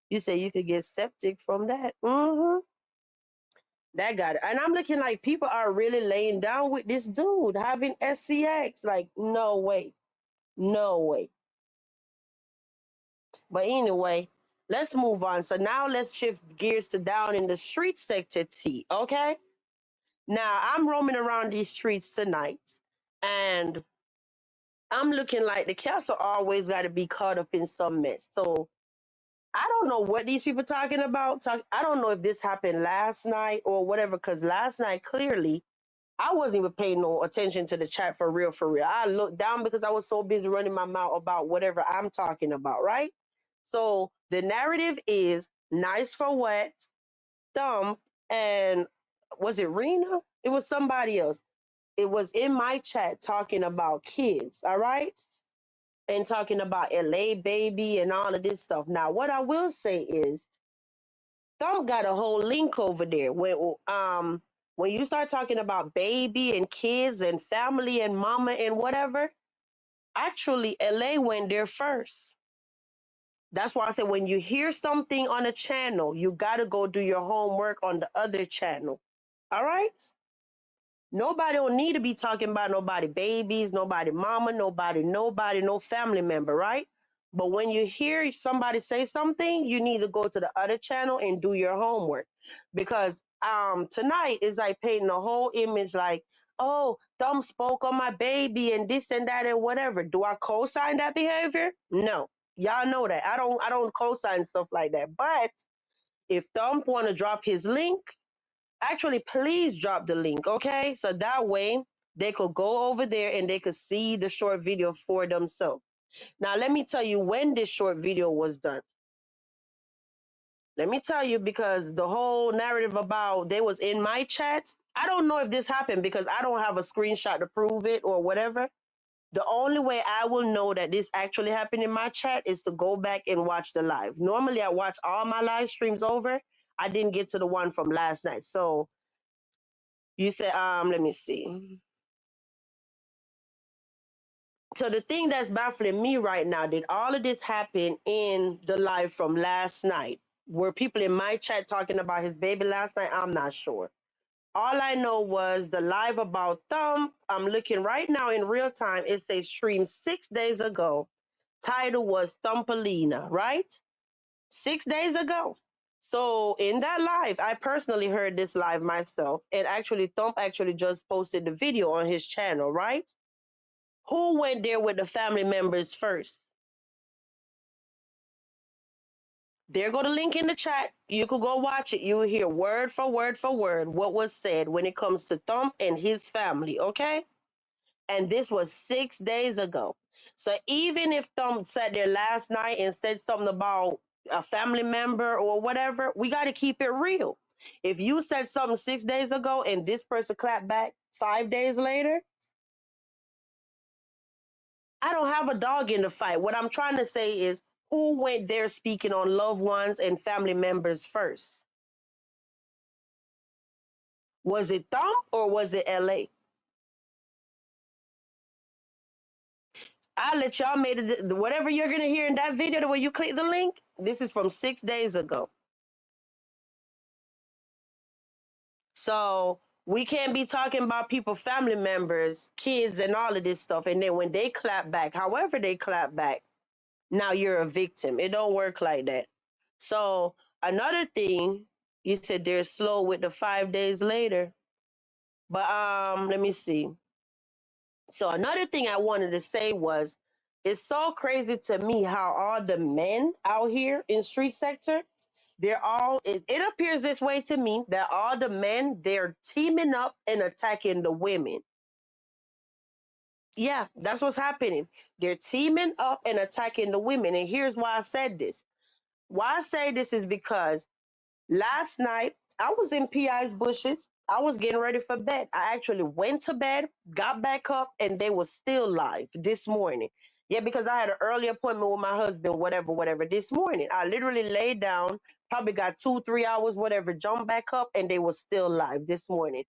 You say you could get septic from that. That got it. And I'm looking like people are really laying down with this dude having SCX. Like, no way. No way. But anyway, let's move on. So now let's shift gears to down in the street sector T. Okay. Now I'm roaming around these streets tonight and I'm looking like the castle always got to be caught up in some mess. So I don't know what these people talking about. I don't know if this happened last night or whatever, because last night clearly I wasn't even paying no attention to the chat for real, for real. I looked down because I was so busy running my mouth about whatever I'm talking about, right? So the narrative is nice for what, Thumb, and was it Rena? It was somebody else. It was in my chat talking about kids, all right? And talking about LA baby and all of this stuff. Now, what I will say is Thumb got a whole link over there when you start talking about baby and kids and family and mama and whatever, actually LA went there first. That's why I said when you hear something on a channel, you gotta go do your homework on the other channel. All right? Nobody don't need to be talking about nobody babies, nobody mama, nobody, no family member, right? But when you hear somebody say something, you need to go to the other channel and do your homework. Because tonight is like painting a whole image like, oh, Thumb spoke on my baby and this and that and whatever. Do I co-sign that behavior? No. Y'all know that. I don't co-sign stuff like that. But if Thumb wanna drop his link, actually please drop the link, okay? So that way they could go over there and they could see the short video for themselves. Now let me tell you when this short video was done. Let me tell you, because the whole narrative about they was in my chat, I don't know if this happened because I don't have a screenshot to prove it or whatever. The only way I will know that this actually happened in my chat is to go back and watch the live. Normally I watch all my live streams over. I didn't get to the one from last night. So you said, let me see. So the thing that's baffling me right now, did all of this happen in the live from last night? Were people in my chat talking about his baby last night? I'm not sure. All I know was the live about Thumb. I'm looking right now in real time. It says streamed 6 days ago. Title was Thumpalina, right? 6 days ago. So in that live, I personally heard this live myself. And actually, Thump actually just posted the video on his channel, right? Who went there with the family members first? There go the link in the chat. You could go watch it. You will hear word for word for word what was said when it comes to Thump and his family, okay? And this was 6 days ago. So even if Thump sat there last night and said something about a family member or whatever, we got to keep it real. If you said something 6 days ago and this person clapped back 5 days later, I don't have a dog in the fight. What I'm trying to say is who went there speaking on loved ones and family members first? Was it Thump or was it LA? I'll let y'all make it. Whatever you're going to hear in that video, the way you click the link, this is from 6 days ago. So we can't be talking about people, family members, kids, and all of this stuff. And then when they clap back, however they clap back, now you're a victim. It don't work like that. So another thing, you said they're slow with the 5 days later. But let me see. So another thing I wanted to say was, it's so crazy to me how all the men out here in street sector, they're all, it appears this way to me that all the men, they're teaming up and attacking the women. Yeah, that's what's happening. They're teaming up and attacking the women. And here's why I said this. Why I say this is because last night, I was in PI's bushes. I was getting ready for bed. I actually went to bed, got back up, and they were still live this morning. Yeah, because I had an early appointment with my husband, whatever, this morning. I literally laid down, probably got 2, 3 hours, whatever, jumped back up, and they were still live this morning.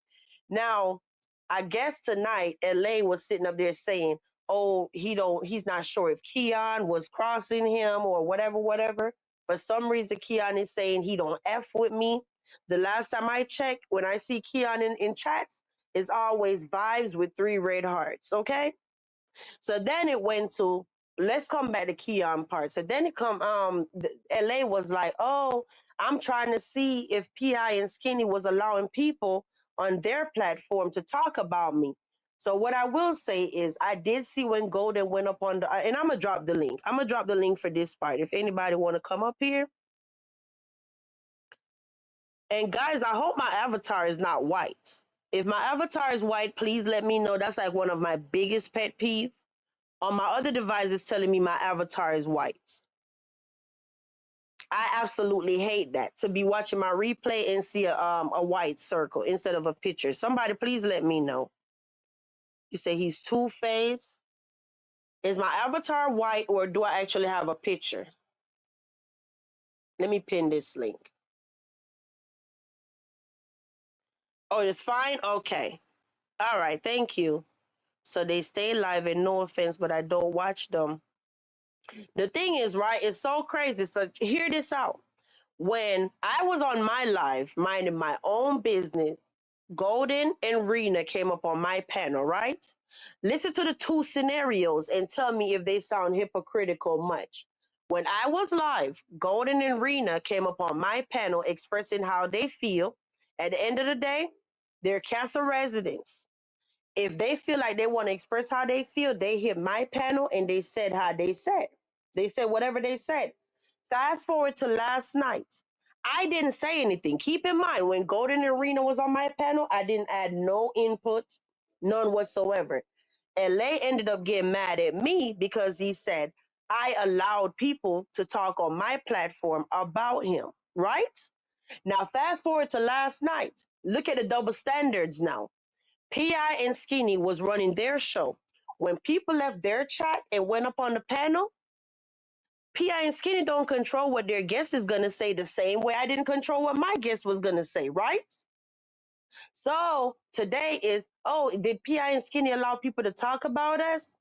Now, I guess tonight, Elaine was sitting up there saying, oh, he's not sure if Keyon was crossing him or whatever. For some reason, Keon is saying he don't F with me. The last time I checked, when I see Keon in chats, it's always vibes with 3 red hearts, okay? So then it went to, let's come back to Keon part. So then LA was like, oh, I'm trying to see if PI and Skinny was allowing people on their platform to talk about me. So what I will say is I did see when Golden went up on the, and I'm going to drop the link. I'm going to drop the link for this part. If anybody want to come up here. And guys, I hope my avatar is not white. If my avatar is white, please let me know. That's like one of my biggest pet peeves. On my other device, it's telling me my avatar is white. I absolutely hate that. To be watching my replay and see a white circle instead of a picture. Somebody please let me know. You say he's two-faced. Is my avatar white or do I actually have a picture? Let me pin this link. Oh, it's fine? Okay. All right, thank you. So they stay live, and no offense, but I don't watch them. The thing is, right, it's so crazy. So hear this out. When I was on my live, minding my own business, Golden and Rena came up on my panel, right? Listen to the 2 scenarios and tell me if they sound hypocritical much. When I was live, Golden and Rena came up on my panel expressing how they feel. At the end of the day, they're Castle residents. If they feel like they want to express how they feel, they hit my panel and they said how they said. They said whatever they said. Fast forward to last night. I didn't say anything. Keep in mind, when Golden Arena was on my panel, I didn't add no input, none whatsoever. LA ended up getting mad at me because he said I allowed people to talk on my platform about him, right? Now, fast forward to last night. Look at the double standards now. PI and Skinny was running their show. When people left their chat and went up on the panel, PI and Skinny don't control what their guest is going to say the same way I didn't control what my guest was going to say, right? So today is, oh, did PI and Skinny allow people to talk about us?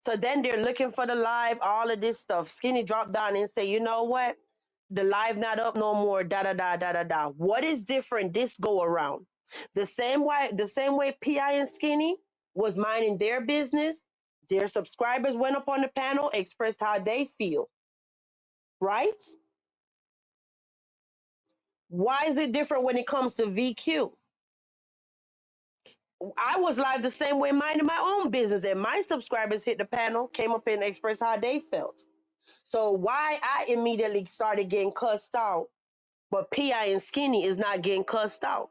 So then they're looking for the live, all of this stuff. Skinny dropped down and say, you know what? The live not up no more, da da da da da da. What is different this go around? The same way PI and Skinny was minding their business, their subscribers went up on the panel, expressed how they feel, right? Why is it different when it comes to VQ? I was live the same way minding my own business, and my subscribers hit the panel, came up and expressed how they felt. So why I immediately started getting cussed out, but PI and Skinny is not getting cussed out.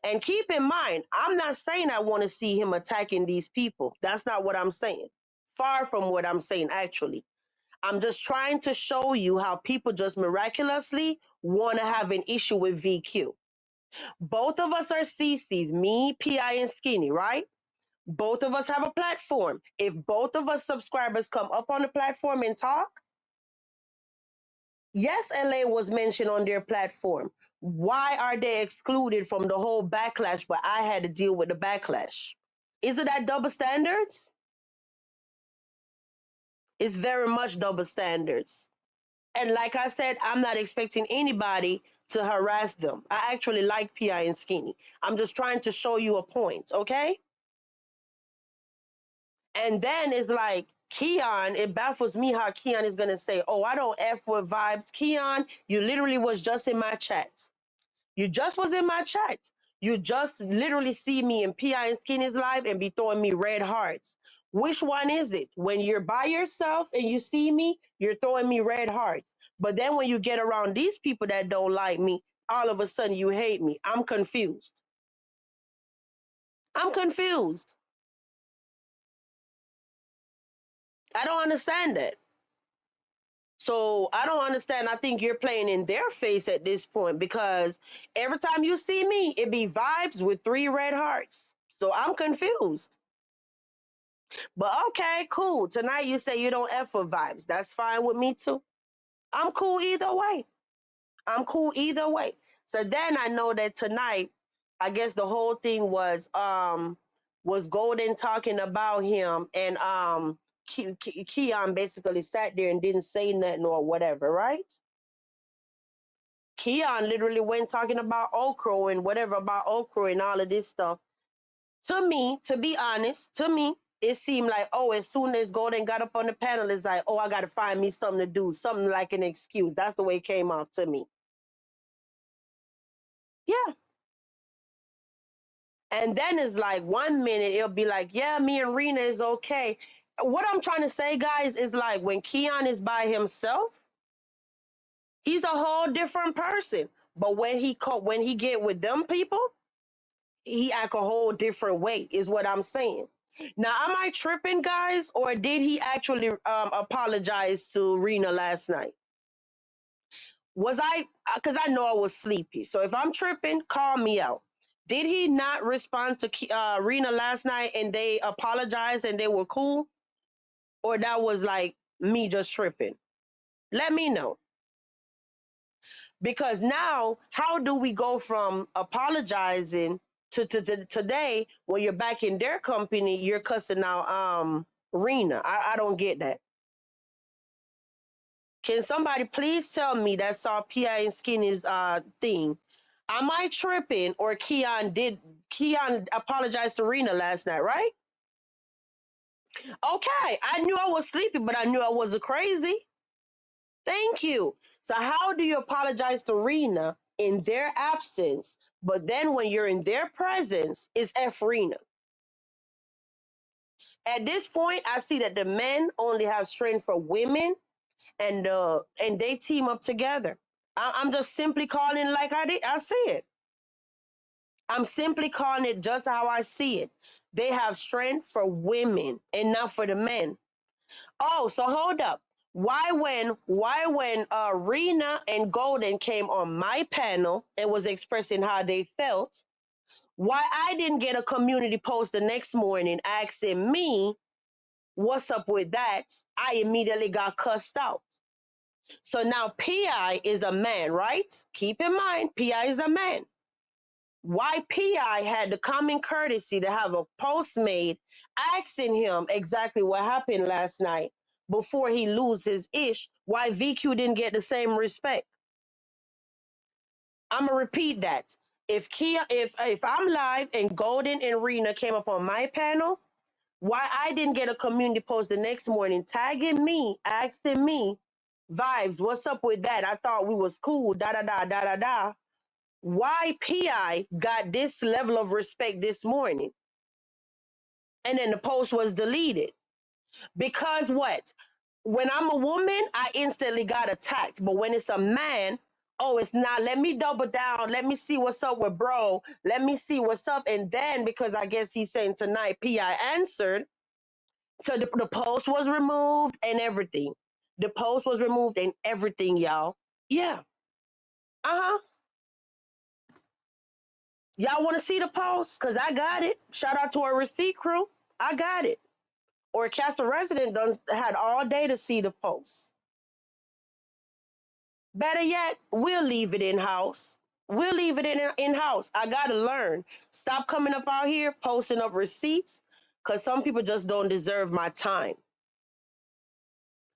And keep in mind, I'm not saying I want to see him attacking these people. That's not what I'm saying. Far from what I'm saying, actually. I'm just trying to show you how people just miraculously want to have an issue with VQ. Both of us are CCs, me, PI, and Skinny, right? Both of us have a platform. If both of us subscribers come up on the platform and talk, yes, LA was mentioned on their platform. Why are they excluded from the whole backlash, but I had to deal with the backlash? Isn't that double standards? It's very much double standards. And like I said, I'm not expecting anybody to harass them. I actually like PI and Skinny. I'm just trying to show you a point, okay? And then it's like Keyon, it baffles me how Keyon is gonna say, oh, I don't F with vibes. Keyon, you literally was just in my chat. You just was in my chat. You just literally see me in PI and Skinny's live and be throwing me red hearts. Which one is it? When you're by yourself and you see me, you're throwing me red hearts. But then when you get around these people that don't like me, all of a sudden you hate me. I'm confused. I'm confused. I don't understand that. So I don't understand. I think you're playing in their face at this point because every time you see me, it be vibes with 3 red hearts. So I'm confused. But okay, cool. Tonight you say you don't F with vibes. That's fine with me too. I'm cool either way. I'm cool either way. So then I know that tonight, I guess the whole thing was Golden talking about him and Keyon basically sat there and didn't say nothing or whatever, right? Keyon literally went talking about okra and whatever about okra and all of this stuff. To me, to be honest, to me, it seemed like, oh, as soon as Golden got up on the panel, it's like, oh, I got to find me something to do, something like an excuse. That's the way it came off to me. Yeah. And then it's like 1 minute, it'll be like, yeah, me and Rena is okay. What I'm trying to say, guys, is like when Keyon is by himself, he's a whole different person. But when he get with them people, he act a whole different way, is what I'm saying. Now, am I tripping, guys, or did he actually apologize to Rena last night? Was I? Because I know I was sleepy. So if I'm tripping, call me out. Did he not respond to Rena last night and they apologized and they were cool, or that was like me just tripping? Let me know. Because now, how do we go from apologizing to today when you're back in their company, you're cussing out Rena? I don't get that. Can somebody please tell me that saw PI and Skinny's thing? Am I tripping or Keyon apologized to Rena last night, right? Okay, I knew I was sleepy, but I knew I wasn't crazy. Thank you. So how do you apologize to Rena in their absence, but then when you're in their presence, it's F Rena? At this point, I see that the men only have strength for women, and they team up together. I'm just simply calling it like I see it. I'm simply calling it just how I see it. They have strength for women and not for the men. Oh, so hold up. Why when Rena and Golden came on my panel and was expressing how they felt, why I didn't get a community post the next morning asking me what's up with that, I immediately got cussed out. So now PI is a man, right? Keep in mind, PI is a man. Why PI had the common courtesy to have a post made asking him exactly what happened last night before he lose his ish, why VQ didn't get the same respect. I'm gonna repeat that. If I'm live and Golden and Rena came up on my panel, why I didn't get a community post the next morning tagging me, asking me, Vibes, what's up with that? I thought we was cool, da da da da da da. Why PI got this level of respect this morning? And then the post was deleted. Because what? When I'm a woman, I instantly got attacked. But when it's a man, oh, it's not. Let me double down. Let me see what's up with bro. Let me see what's up. And then because I guess he's saying tonight, PI answered. So the post was removed and everything. The post was removed and everything, y'all. Yeah. Uh-huh. Y'all want to see the post? Because I got it. Shout out to our receipt crew. I got it. Or Castle Resident done had all day to see the post. Better yet, we'll leave it in-house. We'll leave it in-house. I got to learn. Stop coming up out here posting up receipts because some people just don't deserve my time.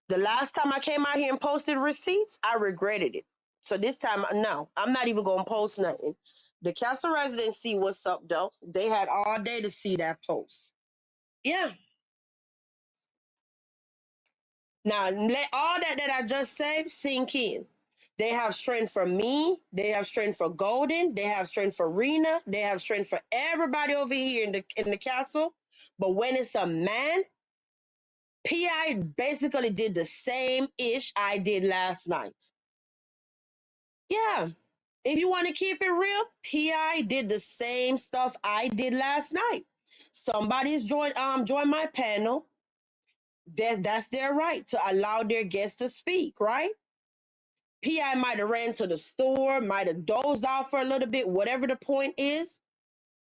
The last time I came out here and posted receipts, I regretted it. So this time, no, I'm not even going to post nothing. The Castle Residents see what's up, though. They had all day to see that post. Yeah. Now, let all that I just said sink in. They have strength for me. They have strength for Golden. They have strength for Rena. They have strength for everybody over here in the castle. But when it's a man, PI basically did the same ish I did last night. Yeah. If you want to keep it real, PI did the same stuff I did last night. Somebody's joined my panel. That's their right to allow their guests to speak, right? PI might have ran to the store, might have dozed off for a little bit, whatever the point is.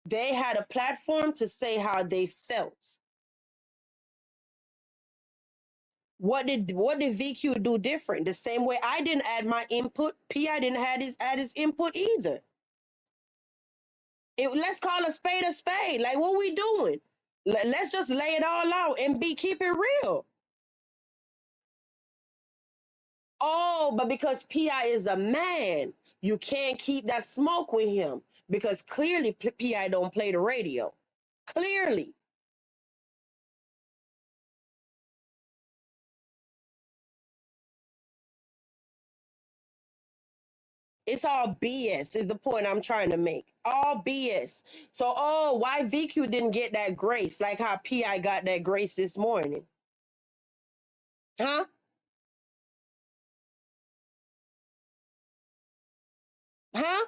They had a platform to say how they felt. What did VQ do different? The same way I didn't add my input, PI didn't add his input either. Let's call a spade a spade. Like, what we doing? Let's just lay it all out and keep it real. Oh, but because PI is a man, you can't keep that smoke with him because clearly PI don't play the radio. Clearly. It's all BS is the point I'm trying to make. All BS. So, oh, why VQ didn't get that grace like how PI got that grace this morning? Huh? Huh?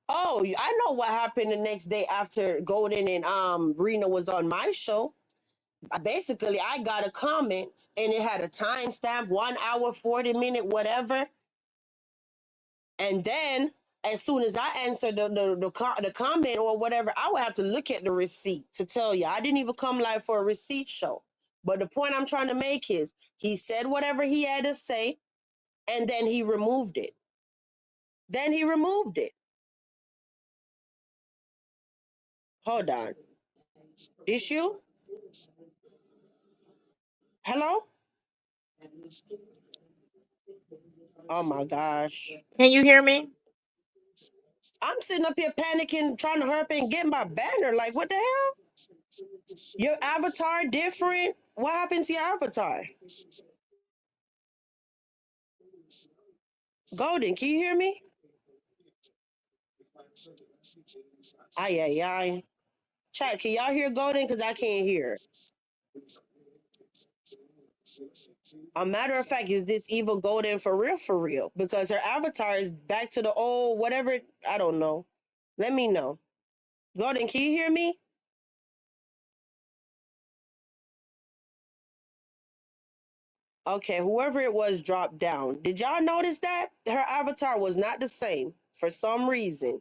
Oh, I know what happened the next day after Golden and Rena was on my show. Basically, I got a comment and it had a timestamp, 1 hour, 40 minute, whatever. And then as soon as I answered the comment or whatever, I would have to look at the receipt to tell you. I didn't even come live for a receipt show. But the point I'm trying to make is he said whatever he had to say, and then he removed it. Then he removed it. Hold on. Issue? Hello? Oh my gosh. Can you hear me? I'm sitting up here panicking, trying to hurry up and get my banner. Like, what the hell? Your avatar different? What happened to your avatar? Golden, can you hear me? Ay, ay, ay. Chat, can y'all hear Golden? Because I can't hear. A matter of fact, is this evil Golden for real, for real? Because her avatar is back to the old whatever. I don't know. Let me know. Golden, can you hear me? Okay, whoever it was dropped down. Did y'all notice that? Her avatar was not the same for some reason.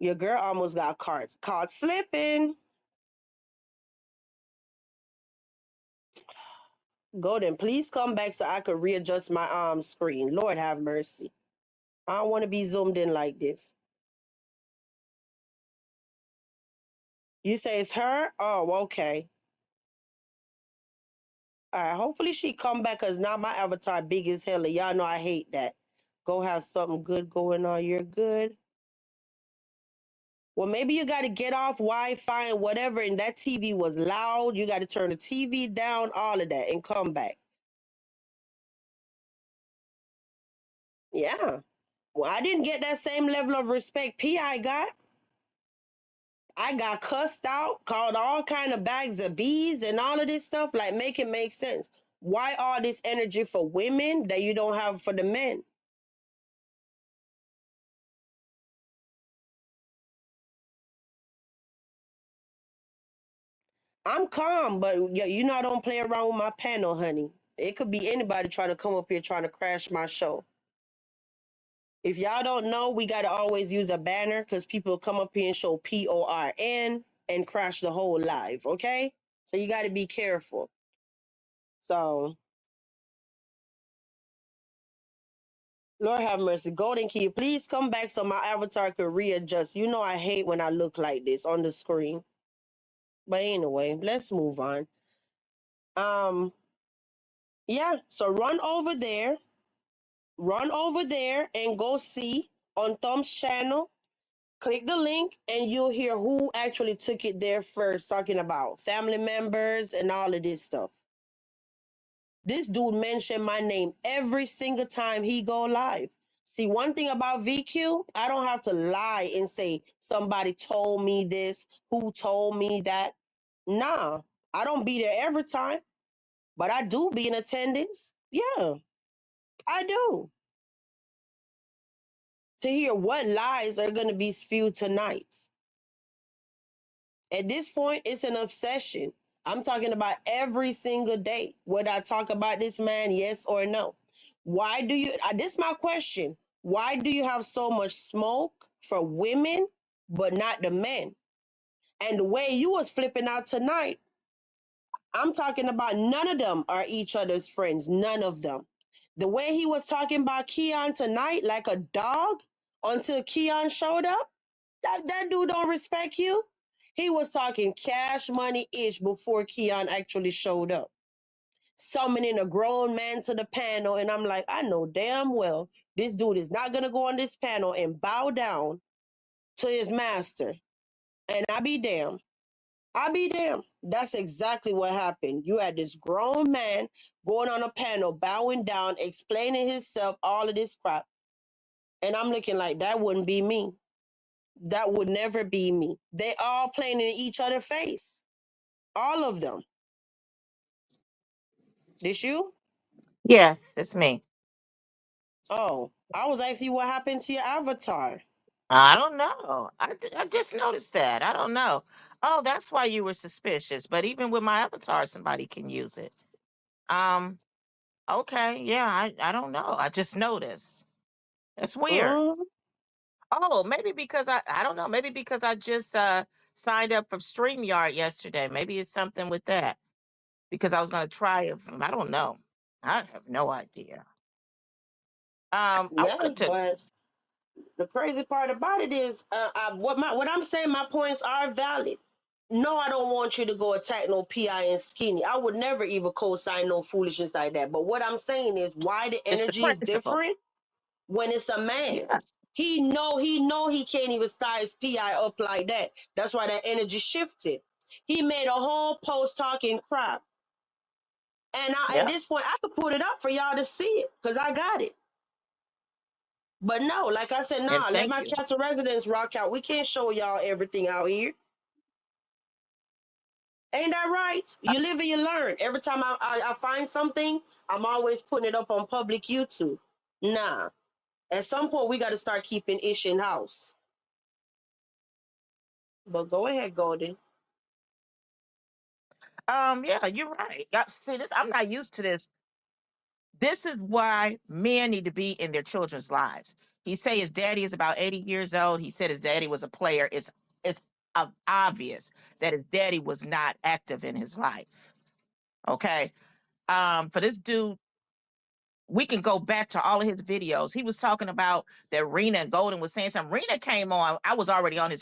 Your girl almost got caught slipping. Golden, please come back so I could readjust my screen. Lord have mercy. I don't want to be zoomed in like this. You say it's her? Oh, okay. All right. Hopefully she come back because now my avatar big as hell. And y'all know I hate that. Go have something good going on. You're good. Well, maybe you got to get off Wi-Fi and whatever. And that TV was loud. You got to turn the TV down, all of that, and come back. Yeah. Well, I didn't get that same level of respect P.I. got. I got cussed out, called all kind of bags of bees and all of this stuff. Like, make it make sense. Why all this energy for women that you don't have for the men? I'm calm, but you know I don't play around with my panel, honey. It could be anybody trying to come up here trying to crash my show. If y'all don't know, we got to always use a banner because people come up here and show PORN and crash the whole live, okay? So you got to be careful. So, Lord have mercy. Golden Key, please come back so my avatar could readjust. You know I hate when I look like this on the screen. But anyway, let's move on. Yeah, so run over there and go see on Tom's channel. Click the link and you'll hear who actually took it there first, talking about family members and all of this stuff. This dude mentioned my name every single time he go live. See, one thing about VQ, I don't have to lie and say somebody told me this, who told me that. Nah, I don't be there every time, but I do be in attendance. Yeah, I do. To hear what lies are going to be spewed tonight. At this point, it's an obsession. I'm talking about every single day. Would I talk about this man, yes or no? Why do you, this is my question. Why do you have so much smoke for women, but not the men? And the way you was flipping out tonight, I'm talking about none of them are each other's friends. None of them. The way he was talking about Keyon tonight, like a dog, until Keyon showed up, that dude don't respect you. He was talking cash money ish before Keyon actually showed up. Summoning a grown man to the panel, and I'm like, I know damn well this dude is not gonna go on this panel and bow down to his master. And I be damned. I be damned. That's exactly what happened. You had this grown man going on a panel, bowing down, explaining himself, all of this crap. And I'm looking like that wouldn't be me. That would never be me. They all playing in each other's face. All of them. This you? Yes, it's me. Oh, I was asking you what happened to your avatar. I don't know. I just noticed that. I don't know. Oh, that's why you were suspicious. But even with my avatar, somebody can use it. Um. Okay. Yeah. I don't know. I just noticed. That's weird. Mm, Oh, maybe because I don't know. Maybe because I just signed up for StreamYard yesterday. Maybe it's something with that. Because I was gonna try it. I don't know. I have no idea. I yeah, wanted to. but the crazy part about it is, what I'm saying, my points are valid. No, I don't want you to go attack no PI and skinny. I would never even co-sign no foolishness like that. But what I'm saying is why the It's the energy is principle. different when it's a man. Yeah. He can't even size PI up like that. That's why that energy shifted. He made a whole post talking crap. And at Yeah. this point, I could put it up for y'all to see it because I got it. But no, like I said, And nah, let thank my you. castle residents rock out. We can't show y'all everything out here. Ain't that right? You live and you learn. Every time I find something, I'm always putting it up on public YouTube. Nah. At some point, we got to start keeping ish in house. But go ahead, Golden. Yeah, you're right. See this, I'm not used to this. This is why men need to be in their children's lives. He say his daddy is about 80 years old. He said his daddy was a player. It's obvious that his daddy was not active in his life. Okay. For this dude, we can go back to all of his videos. He was talking about that Rena and Golden was saying something. Rena came on. I was already on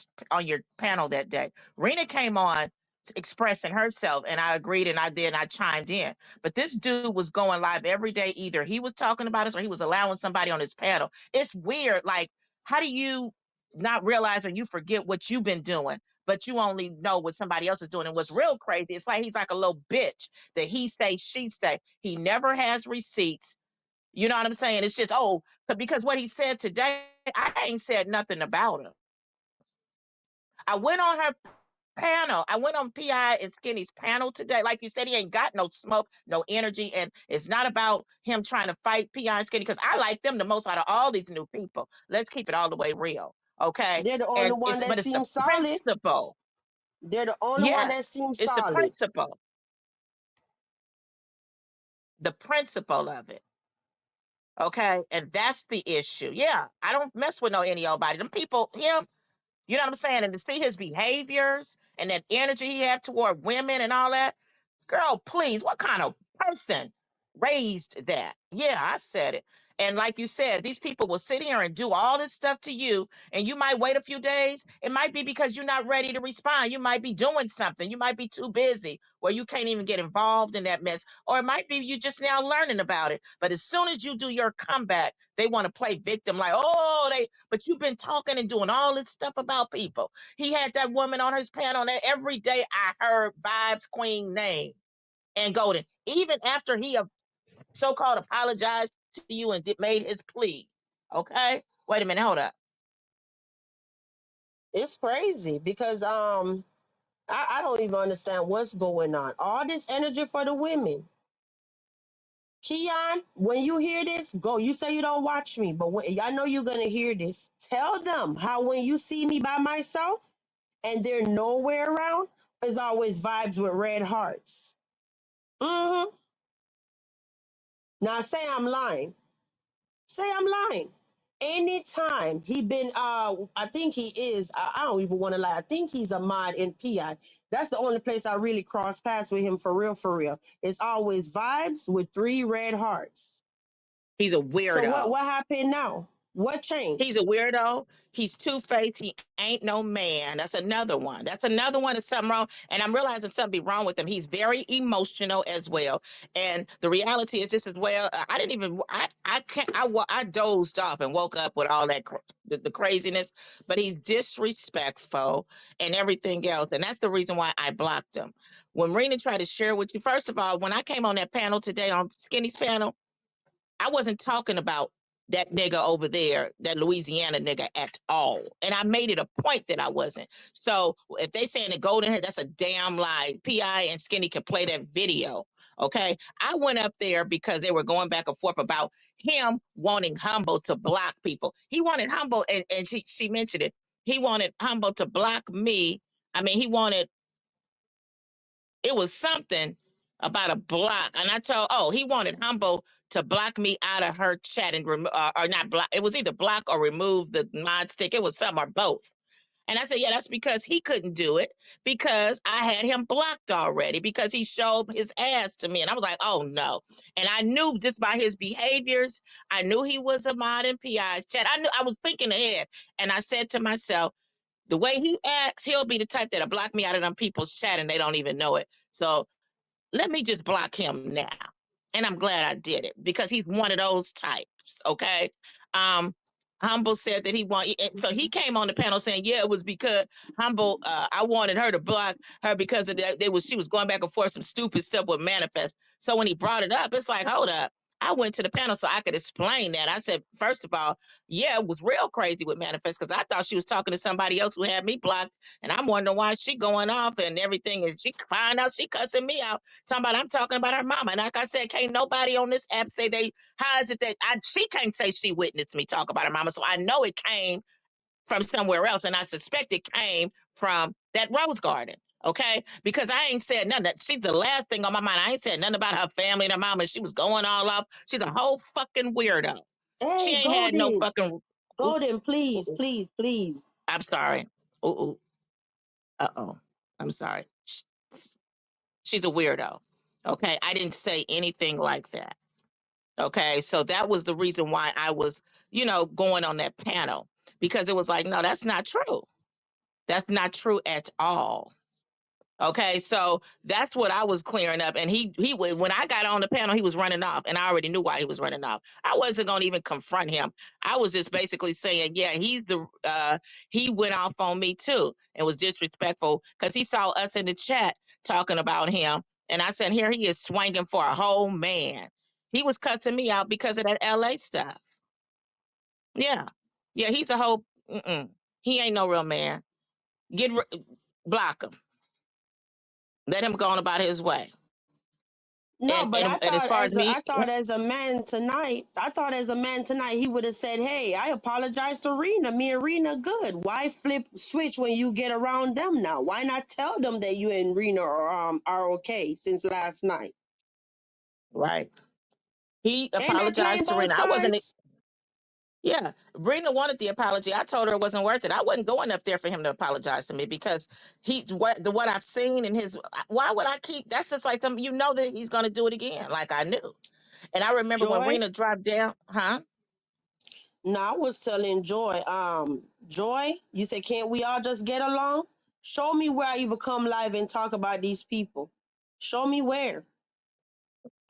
your panel that day. Rena came on expressing herself, and I agreed, and I chimed in. But this dude was going live every day. Either he was talking about us or he was allowing somebody on his panel. It's weird. Like, how do you not realize or you forget what you've been doing, but you only know what somebody else is doing? And what's real crazy, it's like he's like a little bitch that he say, she say. He never has receipts. You know what I'm saying? It's just, oh, because what he said today, I ain't said nothing about him. I went on her panel. I went on PI and Skinny's panel today. Like you said, he ain't got no smoke, no energy. And it's not about him trying to fight PI and Skinny, because I like them the most out of all these new people. Let's keep it all the way real. Okay. They're the only And one that it's the seems solid. principle. They're the only one Yes. that seems It's the solid. principle. The principle of it. Okay. And that's the issue. Yeah. I don't mess with no any old body. Them people, him, you know what I'm saying? And to see his behaviors and that energy he had toward women and all that, girl, please, what kind of person raised that? Yeah, I said it. And like you said, these people will sit here and do all this stuff to you, and you might wait a few days. It might be because you're not ready to respond. You might be doing something. You might be too busy where you can't even get involved in that mess. Or it might be you just now learning about it. But as soon as you do your comeback, they want to play victim like, but you've been talking and doing all this stuff about people. He had that woman on his panel that every day I heard Vibes Queen name and Golden, even after he so-called apologized to you and made his plea. Okay, wait a minute, hold up. It's crazy because I don't even understand what's going on. All this energy for the women. Keyon, when you hear this, go. You say you don't watch me, but I know you're gonna hear this. Tell them how when you see me by myself and they're nowhere around, there's always vibes with red hearts. Mm-hmm. Now say I'm lying. Say I'm lying. Anytime he been I think he is, I don't even want to lie, I think he's a mod in PI. That's the only place I really cross paths with him for real, for real. It's always vibes with 3 red hearts. He's a So weirdo. what happened now? What He's changed? a weirdo. He's two-faced. He ain't no man. That's another one. That's another one. There's something wrong. And I'm realizing something be wrong with him. He's very emotional as well. And the reality is just as well. I didn't even. I can't. I dozed off and woke up with all that the craziness. But he's disrespectful and everything else. And that's the reason why I blocked him. When Rena tried to share with you, first of all, when I came on that panel today on Skinny's panel, I wasn't talking about that nigga over there, that Louisiana nigga at all. And I made it a point that I wasn't. So if they saying the golden hair, that's a damn lie. PI and Skinny can play that video. Okay. I went up there because they were going back and forth about him wanting Humble to block people. He wanted Humble, and she mentioned it. He wanted Humble to block me. I mean, it was something about a block. And I told, he wanted Humble to block me out of her chat and or not block. It was either block or remove the mod stick. It was some or both. And I said, yeah, that's because he couldn't do it because I had him blocked already because he showed his ass to me. And I was like, oh no. And I knew just by his behaviors, I knew he was a mod in PI's chat. I was thinking ahead. And I said to myself, the way he acts, he'll be the type that'll block me out of them people's chat and they don't even know it. So let me just block him now. And I'm glad I did it because he's one of those types. Okay. Um, Humble said that he wanted, so he came on the panel saying, yeah, it was because Humble, I wanted her to block her because of that. She was going back and forth some stupid stuff with Manifest. So when he brought it up, it's like, hold up. I went to the panel so I could explain that. I said, first of all, yeah, it was real crazy with Manifest because I thought she was talking to somebody else who had me blocked. And I'm wondering why she going off and everything. And she find out she cussing me out, talking about I'm talking about her mama. And like I said, can't nobody on this app say how is it that she can't say she witnessed me talk about her mama. So I know it came from somewhere else. And I suspect it came from that Rose Garden. Okay, because I ain't said nothing. She's the last thing on my mind. I ain't said nothing about her family and her mama. She was going all off. She's a whole fucking weirdo. She Hey, ain't had no Golden. fucking. Oops. Golden, please, Ooh, please, please. I'm sorry. Ooh. Uh-oh. I'm sorry. She's a weirdo. Okay. I didn't say anything like that. Okay. So that was the reason why I was, going on that panel, because it was like, no, that's not true. That's not true at all. Okay, so that's what I was clearing up, and when I got on the panel, he was running off, and I already knew why he was running off. I wasn't going to even confront him. I was just basically saying, yeah, he went off on me too, and was disrespectful because he saw us in the chat talking about him, and I said, here he is swinging for a whole man. He was cussing me out because of that LA stuff. Yeah, yeah, he's a whole. He ain't no real man. Block him. Let him go on about his way. No, but And as far as me, I thought as a man tonight, he would have said, "Hey, I apologize to Rena. Me and Rena good. Why flip switch when you get around them now? Why not tell them that you and Rena are okay since last night? right? He Ain't that playing apologized to both Rena. I wasn't. sides, Yeah, Rena wanted the apology. I told her it wasn't worth it. I wasn't going up there for him to apologize to me because what I've seen in his. Why would I keep? That's just like them. You know that he's going to do it again, like I knew. And I remember when Joy?" Rena dropped down, huh? No, I was telling Joy. Joy, you said, "Can't we all just get along?" Show me where I even come live and talk about these people. Show me where.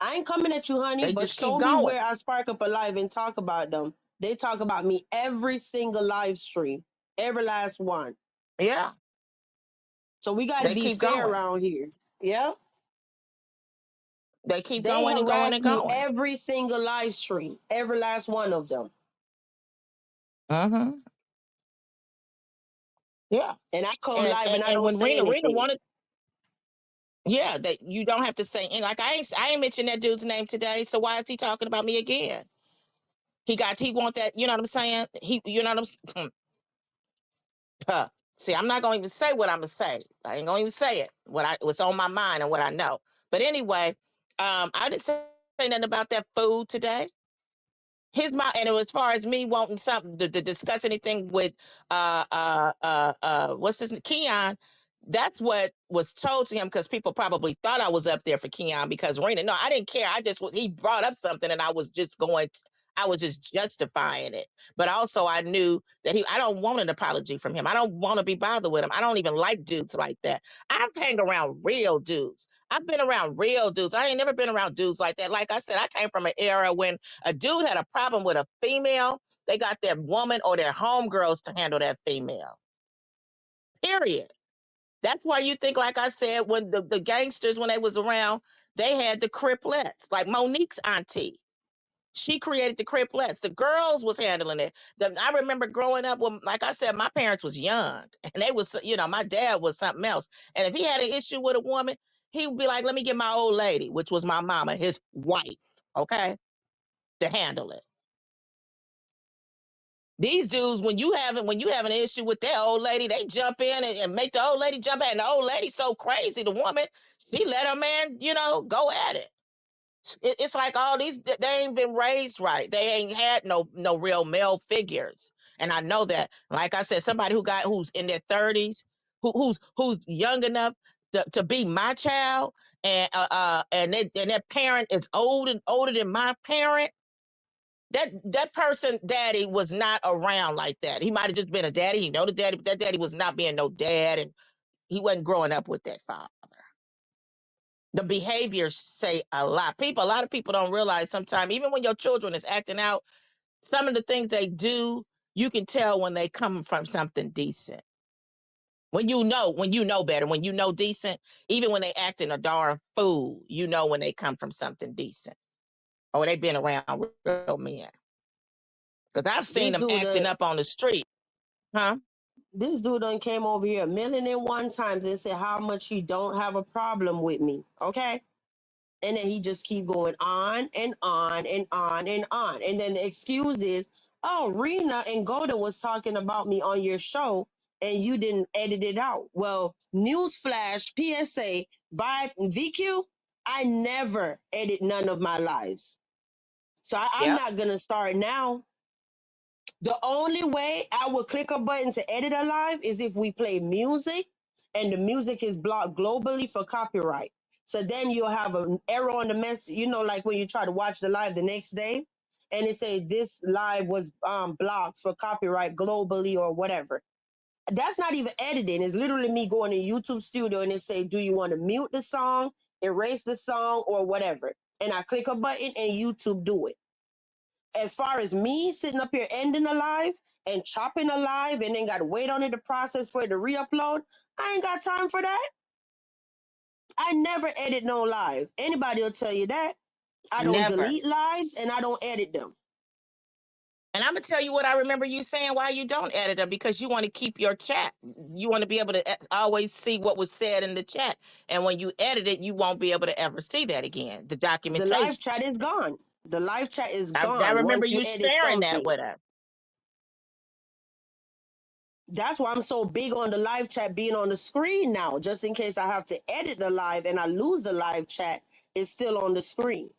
I ain't coming at you, honey, They but just keep show me going. where I spark up a live and talk about them. They talk about me every single live stream, every last one. Yeah, So we got to they be keep fair going. around here. Yeah. They keep They going and going harass and me going. every single live stream, every last one of them. Mm-hmm. Yeah. And I come And live and and I and don't when say Rena anything. wanted. Yeah, that you don't have to say. And like I ain't mentioned that dude's name today. So why is he talking about me again? He want that. You know what I'm saying? You know what I'm. Huh. See, I'm not gonna even say what I'm gonna say. I ain't gonna even say it. What's on my mind and what I know. But anyway, I didn't say nothing about that food today. And as far as me wanting something to discuss anything with what's his Keyon, that's what was told to him because people probably thought I was up there for Keyon because Rena. No, I didn't care. I just was he brought up something and I was just justifying it. But also I knew that I don't want an apology from him. I don't want to be bothered with him. I don't even like dudes like that. I've hang around real dudes. I've been around real dudes. I ain't never been around dudes like that. Like I said, I came from an era when a dude had a problem with a female, they got their woman or their homegirls to handle that female. Period. That's why you think, like I said, when the gangsters, when they was around, they had the criplets, like Monique's auntie. She created the criplets. The girls was handling it. I remember growing up when, like I said, my parents was young and they was, my dad was something else. And if he had an issue with a woman, he would be like, let me get my old lady, which was my mama, his wife, okay, to handle it. These dudes, when you have an issue with that old lady, they jump in and make the old lady jump in. And the old lady so crazy, the woman, she let her man, go at it. It's like all these they ain't been raised right. They ain't had no real male figures. And I know that. Like I said, somebody who's in their 30s, who's young enough to be my child, and their parent is older than my parent. That person daddy was not around like that. He might have just been a daddy. He know the daddy, but that daddy was not being no dad, and he wasn't growing up with that father. The behaviors say a lot. A lot of people don't realize sometimes, even when your children is acting out, some of the things they do, you can tell when they come from something decent. When you know better, when you know decent, even when they acting a darn fool, you know when they come from something decent. Or they been around real men. Because I've seen This them dude, acting up on the street. Huh? this dude done came over here a million and one times and said how much he don't have a problem with me. Okay. And then he just keep going on and on and on and on. And then the excuse is, oh, Rena and Golden was talking about me on your show and you didn't edit it out. Well, newsflash, PSA, VQ, I never edit none of my lives. So I'm Yep. not going to start now. The only way I would click a button to edit a live is if we play music and the music is blocked globally for copyright. So then you'll have an error on the message, you know, like when you try to watch the live the next day and it say this live was blocked for copyright globally or whatever. That's not even editing. It's literally me going to YouTube studio and it say, do you want to mute the song, erase the song, or whatever? And I click a button and YouTube do it. As far as me sitting up here ending a live and chopping a live and then got to wait on it to process for it to re-upload, I ain't got time for that. I never edit no live. Anybody will tell you that. I don't Never. delete lives and I don't edit them. And I'm gonna tell you what I remember you saying why you don't edit them, because you want to keep your chat. You want to be able to always see what was said in the chat. And when you edit it, you won't be able to ever see that again. The The documentation. live chat is gone. The live chat is I gone remember once you you edit sharing that something. with us. That's why I'm so big on the live chat being on the screen now, just in case I have to edit the live and I lose the live chat, it's still on the screen.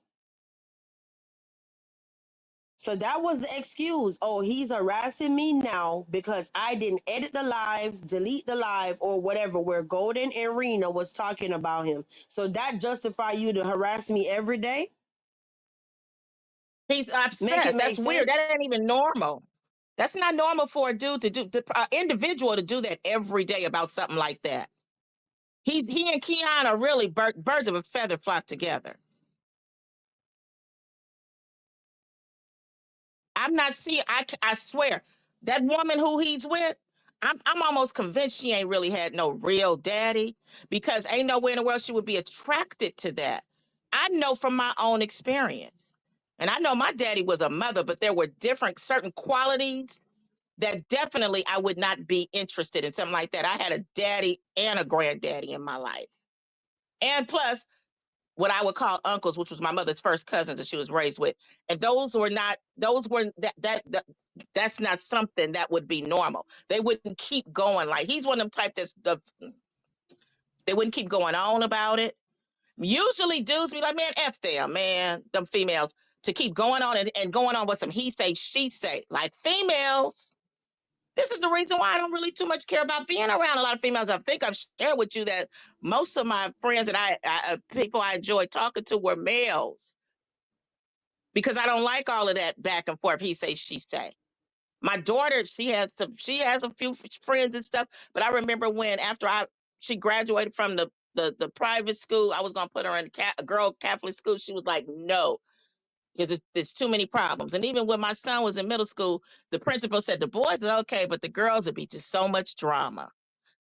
So that was the excuse. Oh, he's harassing me now because I didn't edit the live, delete the live, or whatever, where Golden and Rena was talking about him. So that justify you to harass me every day? He's Make it obsessed. make That's weird. That sense? ain't even normal. That's not normal for a dude to do, individual to do that every day about something like that. He and Keyon are really birds of a feather flock together. I'm not seeing. I swear that woman who he's with. I'm almost convinced she ain't really had no real daddy, because ain't nowhere in the world she would be attracted to that. I know from my own experience, and I know my daddy was a mother, but there were different certain qualities that definitely I would not be interested in something like that. I had a daddy and a granddaddy in my life, and plus what I would call uncles, which was my mother's first cousins that she was raised with. And those were that's not something that would be normal. They wouldn't keep going. Like, he's one of them type they wouldn't keep going on about it. Usually dudes be like, man, F them, man, them females, to keep going on and going on with some he say, she say, like females. This is the reason why I don't really too much care about being around a lot of females. I think I've shared with you that most of my friends that people I enjoyed talking to were males, because I don't like all of that back and forth. He say, she say. My daughter, she has a few friends and stuff, but I remember when after she graduated from the private school, I was gonna put her in a girl Catholic school. She was like, no, because there's too many problems. And even when my son was in middle school, the principal said the boys are okay, but the girls would be just so much drama.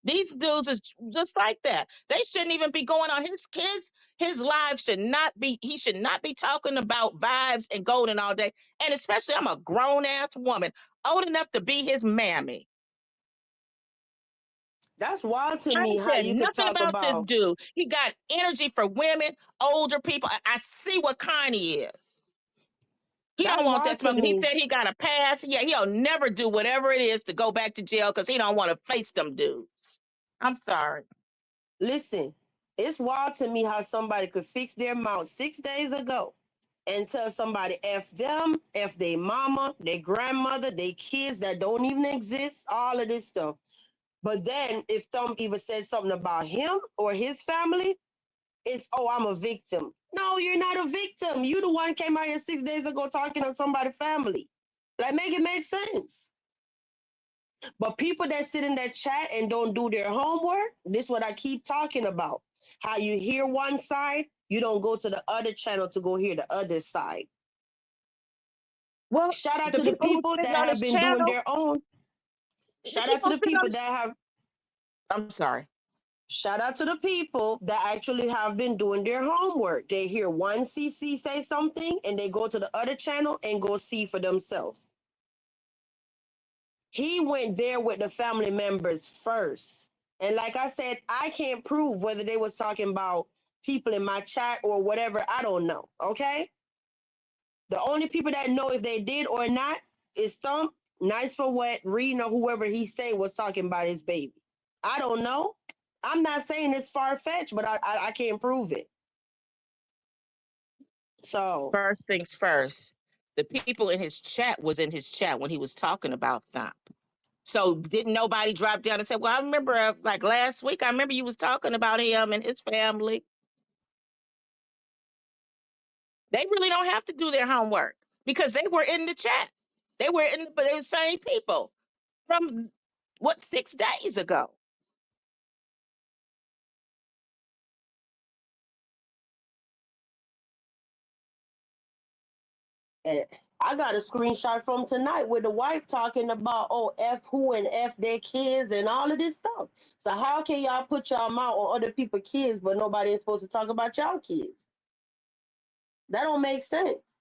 These dudes is just like that. They shouldn't even be going on his kids. His life should not be, he should not be talking about vibes and golden all day. And especially, I'm a grown ass woman, old enough to be his mammy. That's wild to I me ain't how said you could nothing talk about this about. dude. He got energy for women, older people. I see what kind he is. He don't That's want that wild to smoking. He me. said he got a pass. Yeah, he'll never do whatever it is to go back to jail because he don't want to face them dudes. I'm sorry. Listen, it's wild to me how somebody could fix their mouth 6 days ago and tell somebody F them, F their mama, their grandmother, their kids that don't even exist, all of this stuff. But then if Thumb even said something about him or his family, it's, oh, I'm a victim. No, you're not a victim. You the one came out here 6 days ago talking on somebody's family. Like, make it make sense. But people that sit in that chat and don't do their homework, this is what I keep talking about. How you hear one side, you don't go to the other channel to go hear the other side. Well, Shout out the to the people who people that sitting on have his been doing channel, their own. the Shout out to people the sitting on people his, that have. I'm sorry. Shout out to the people that actually have been doing their homework. They hear one CC say something and they go to the other channel and go see for themselves. He went there with the family members first. And like I said, I can't prove whether they was talking about people in my chat or whatever. I don't know. Okay. The only people that know if they did or not is Thump, Nice for What, Reed, or whoever he say was talking about his baby. I don't know. I'm not saying it's far fetched, but I can't prove it. So First things first, the people in his chat was in his chat when he was talking about Thump. So didn't nobody drop down and say, well, I remember like last week, I remember you was talking about him and his family. They really don't have to do their homework because they were in the chat. They were in, but they were the same people from what 6 days ago. And I got a screenshot from tonight with the wife talking about, oh, F who and F their kids and all of this stuff. So how can y'all put y'all mouth on other people's kids, but nobody is supposed to talk about y'all kids? That don't make sense.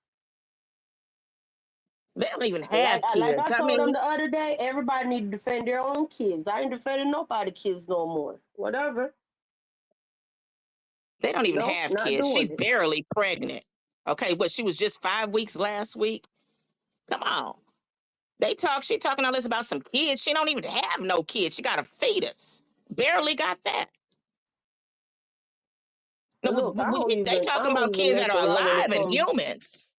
They don't even Like, have like kids. I I told them mean, the other day, everybody need to defend their own kids. I ain't defending nobody's kids no more. Whatever. they don't even No, have not kids. She's doing it. barely pregnant. Okay, but she was just 5 weeks last week. Come on. She talking all this about some kids. She don't even have no kids. She got a fetus. Barely got that. No, Look, they I talking don't about even kids mess that are around when it alive and comes. humans.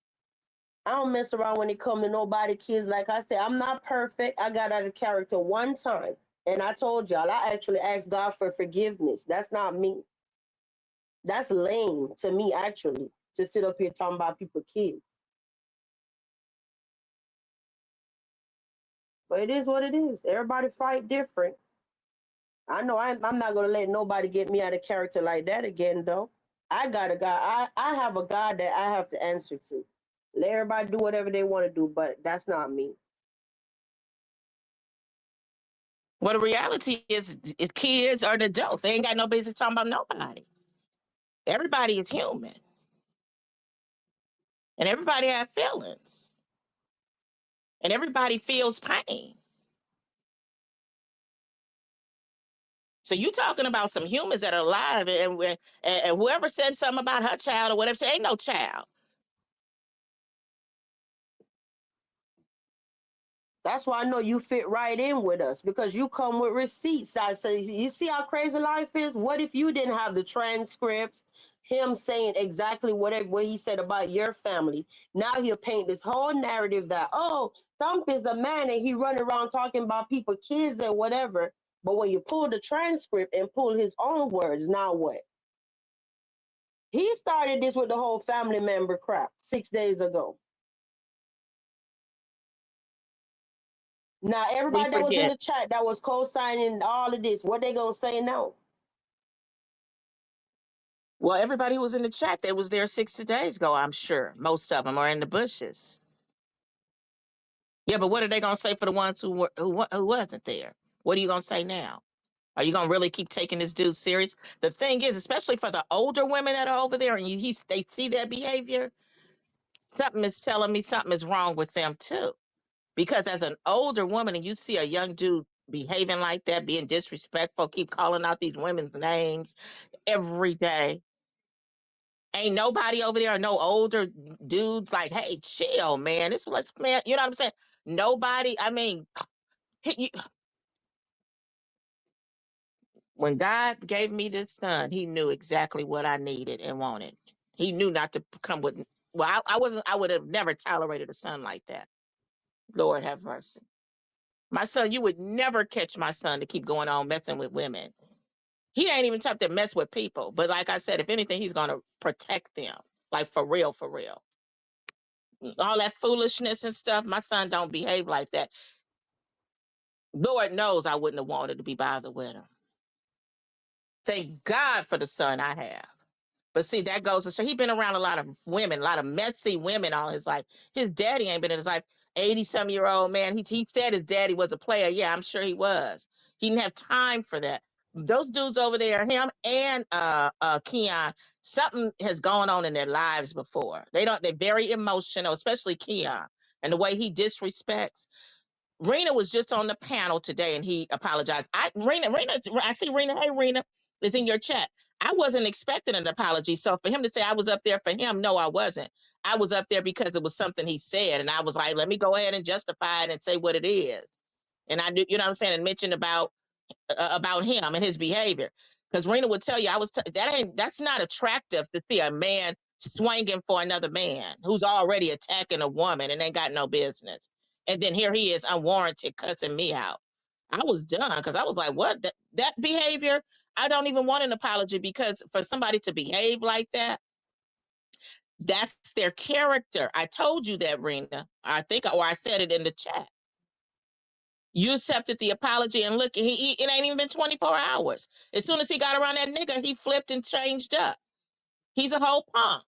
I don't mess around when it come to nobody kids. Like I said, I'm not perfect. I got out of character one time. And I told y'all, I actually asked God for forgiveness. That's not me. That's lame to me, actually, to sit up here talking about people's kids. But it is what it is. Everybody fight different. I know I'm not going to let nobody get me out of character like that again, though. I got a God. I have a God that I have to answer to. Let everybody do whatever they want to do, but that's not me. Well, the reality is kids are the adults. They ain't got no business talking about nobody. Everybody is human. And everybody has feelings. And everybody feels pain. So you talking about some humans that are alive, and whoever said something about her child or whatever, say ain't no child. That's why I know you fit right in with us because you come with receipts. I say, you see how crazy life is? What if you didn't have the transcripts, him saying exactly what he said about your family? Now he'll paint this whole narrative that, oh, Thump is a man and he run around talking about people, kids and whatever. But when you pull the transcript and pull his own words, now what? He started this with the whole family member crap 6 days ago. Now, We everybody that was in forget. the chat that was co-signing all of this, what they gonna say now? Well, everybody who was in the chat, they was there 60 days ago, I'm sure. Most of them are in the bushes. Yeah, but what are they going to say for the ones who wasn't there? What are you going to say now? Are you going to really keep taking this dude serious? The thing is, especially for the older women that are over there and they see that behavior, something is telling me something is wrong with them too. Because as an older woman and you see a young dude behaving like that, being disrespectful, keep calling out these women's names every day. Ain't nobody over there, no older dudes like, hey, chill, man. Man, you know what I'm saying? Nobody, I mean, when God gave me this son, he knew exactly what I needed and wanted. He knew not to come with, well, I would have never tolerated a son like that. Lord have mercy. My son, you would never catch my son to keep going on messing with women. He ain't even tough to mess with people. But like I said, if anything, he's going to protect them. Like for real, for real. All that foolishness and stuff, my son don't behave like that. Lord knows I wouldn't have wanted to be bothered with him. Thank God for the son I have. But see, that goes to show he been around a lot of women, a lot of messy women all his life. His daddy ain't been in his life. 80-some-year-old man. He said his daddy was a player. Yeah, I'm sure he was. He didn't have time for that. Those dudes over there, him and Keyon, something has gone on in their lives before. They're very emotional, especially Keyon, and the way he disrespects. Rena was just on the panel today and he apologized. I see Rena. Hey, Rena is in your chat. I wasn't expecting an apology. So for him to say I was up there for him, no, I wasn't. I was up there because it was something he said. And I was like, let me go ahead and justify it and say what it is. And I knew, you know what I'm saying, and mention about him and his behavior. Because Rena would tell you, that's not attractive to see a man swinging for another man who's already attacking a woman and ain't got no business. And then here he is unwarranted cussing me out. I was done because I was like, what? That behavior, I don't even want an apology because for somebody to behave like that, That's their character. I told you that, Rena. I think, or I said it in the chat. You accepted the apology, and look, it ain't even been 24 hours. As soon as he got around that nigga, he flipped and changed up. He's a whole punk.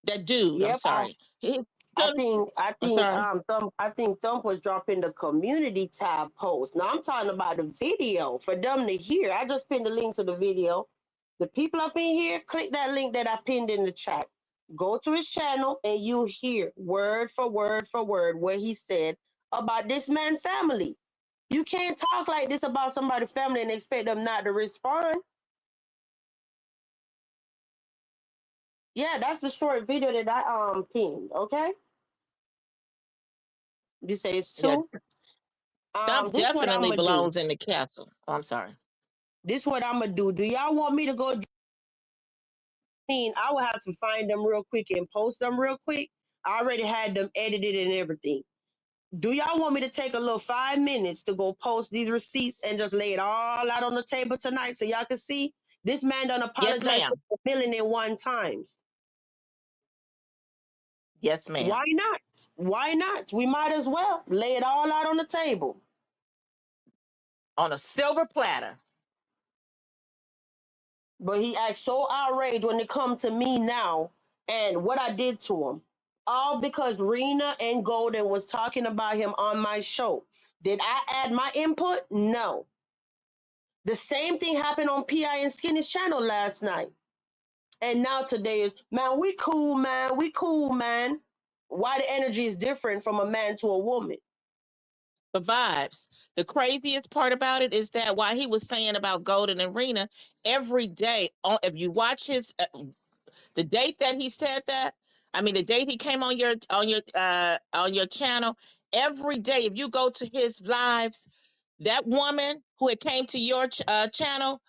That dude, I'm Yep. sorry. I think I I'm think sorry. Thump was dropping the community tab post. Now I'm talking about the video for them to hear. I just pinned the link to the video. The people up in here, click that link that I pinned in the chat. Go to his channel and you hear word for word for word what he said about this man's family. You can't talk like this about somebody's family and expect them not to respond. Yeah, that's the short video that I pinned. Okay, you say it's Yeah, two. Thump This what I'm definitely gonna do. belongs in the castle. Oh, I'm sorry. This what I'm gonna do. Do y'all want me to go? I will have to find them real quick and post them real quick. I already had them edited and everything. Do y'all want me to take a little 5 minutes to go post these receipts and just lay it all out on the table tonight so y'all can see? This man done Yes, apologized to ma'am. 1,000,001 times. Yes, ma'am. Why not? Why not? We might as well lay it all out on the table. On a silver platter. But he acts so outraged when it come to me now and what I did to him. All because Rena and Golden was talking about him on my show. Did I add my input? No. The same thing happened on PI and Skinny's channel last night. And now today is, man, we cool, man. We cool, man. Why the energy is different from a man to a woman? The vibes. The craziest part about it is that while he was saying about Golden and Rena, every day, if you watch his the date that he said that, I mean the date he came on your channel, every day, if you go to his lives, that woman who had came to your channel,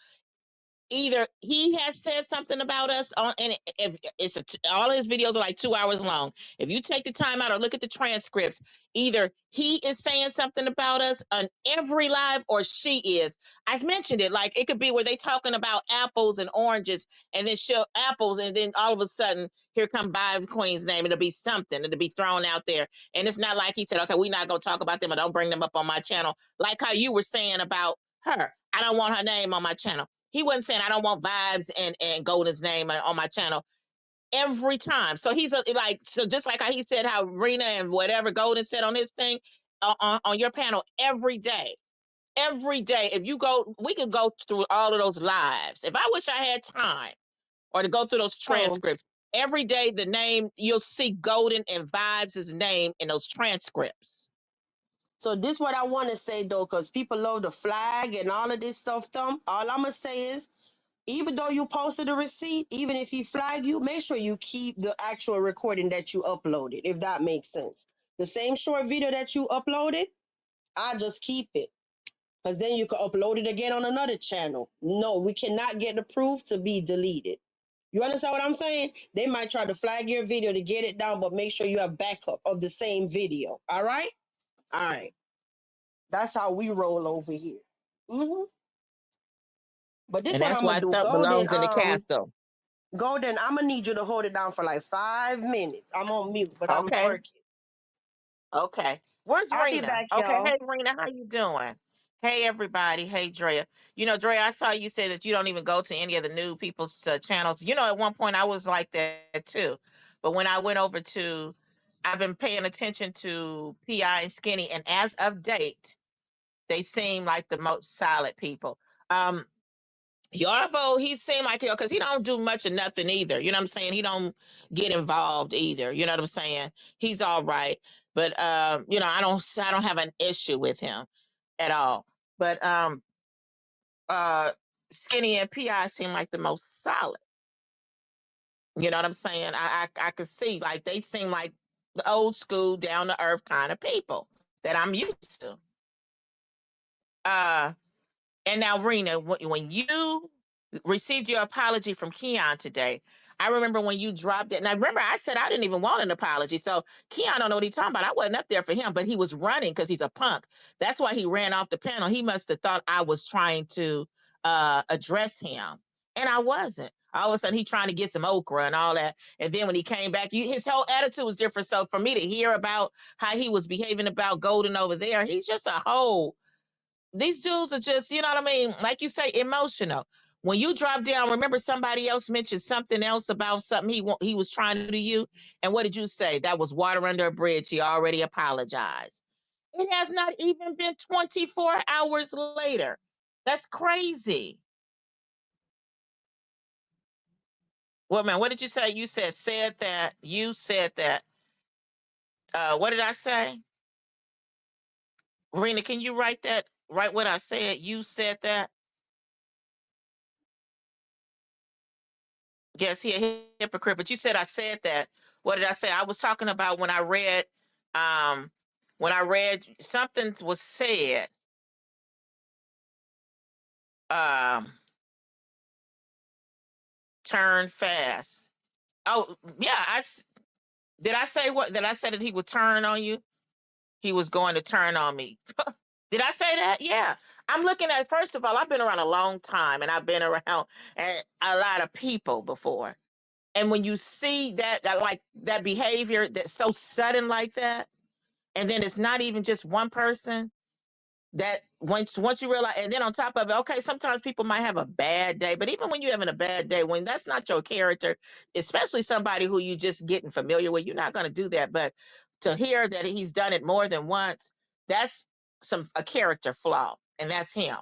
either he has said something about us on, and if it's all his videos are like 2 hours long. If you take the time out or look at the transcripts, either he is saying something about us on every live or she is. I mentioned it, like it could be where they talking about apples and oranges, and then show apples, and then all of a sudden here come Vibe Queen's name. It'll be something, it'll be thrown out there, and it's not like he said, okay, we're not gonna talk about them or don't bring them up on my channel, like how you were saying about her. I don't want her name on my channel. He wasn't saying I don't want Vibes and Golden's name on my channel every time. So he's like, so just like how he said how Rena and whatever Golden said on his thing on your panel every day. Every day, if you go, we could go through all of those lives. If I wish I had time or to go through those Oh, transcripts, every day the name, you'll see Golden and Vibes' name in those transcripts. so this what I want to say though, because people love the flag and all of this stuff. Thumb. All I'm gonna say is, even though you posted a receipt, even if he flag you, make sure you keep the actual recording that you uploaded, if that makes sense. The same short video that you uploaded, I just keep it. Because then you can upload it again on another channel. No, we cannot get the proof to be deleted. You understand what I'm saying? They might try to flag your video to get it down, but make sure you have backup of the same video. All right? All right. That's how we roll over here. hmm But this And what that's I'm gonna why do. Thump belongs in the castle. Golden, I'm gonna need you to hold it down for like 5 minutes. I'm on mute, but I'm Okay. working. Okay. Where's I'll be Rena? back, Okay. y'all. Hey, Rena, how you doing? Hey, everybody. Hey, Drea. You know, Drea, I saw you say that you don't even go to any of the new people's channels. You know, at one point I was like that too. But when I went over to, I've been paying attention to PI and Skinny, and as of date, they seem like the most solid people. Um, Yarvo, he seemed like, because he don't do much of nothing either. You know what I'm saying? He don't get involved either. You know what I'm saying? He's all right. But you know, I don't have an issue with him at all. But uh Skinny and PI seem like the most solid. You know what I'm saying? I could see, like, they seem like the old school, down to earth kind of people that I'm used to. Uh And now, Rena, when you received your apology from Keyon today, I remember when you dropped it. And I remember I said I didn't even want an apology. So Keyon don't know what he's talking about. I wasn't up there for him, but he was running because he's a punk. That's why he ran off the panel. He must have thought I was trying to address him. And I wasn't. All of a sudden, he trying to get some okra and all that. And then when he came back, his whole attitude was different. So for me to hear about how he was behaving about Golden over there, he's just a whole. These dudes are just, you know what I mean? Like you say, emotional. When you drop down, remember somebody else mentioned something else about something he was trying to do to you, and what did you say? That was water under a bridge. He already apologized. It has not even been 24 hours later. That's crazy. Well, man, what did you say? You said that. You said that. What did I say? Rena, can you write that? Write what I said. You said that. Yes, he a hypocrite. But you said I said that. What did I say? I was talking about um when I read something was said. Um, turn fast. Oh yeah, did I say what? Did I say that he would turn on you? He was going to turn on me. Did I say that? Yeah. I'm looking at, first of all, I've been around a long time and I've been around a lot of people before. And when you see that like that behavior that's so sudden like that, and then it's not even just one person, that once you realize, and then on top of it, okay, sometimes people might have a bad day, but even when you're having a bad day, when that's not your character, especially somebody who you just getting familiar with, you're not going to do that. But to hear that he's done it more than once, that's a character flaw, and that's him.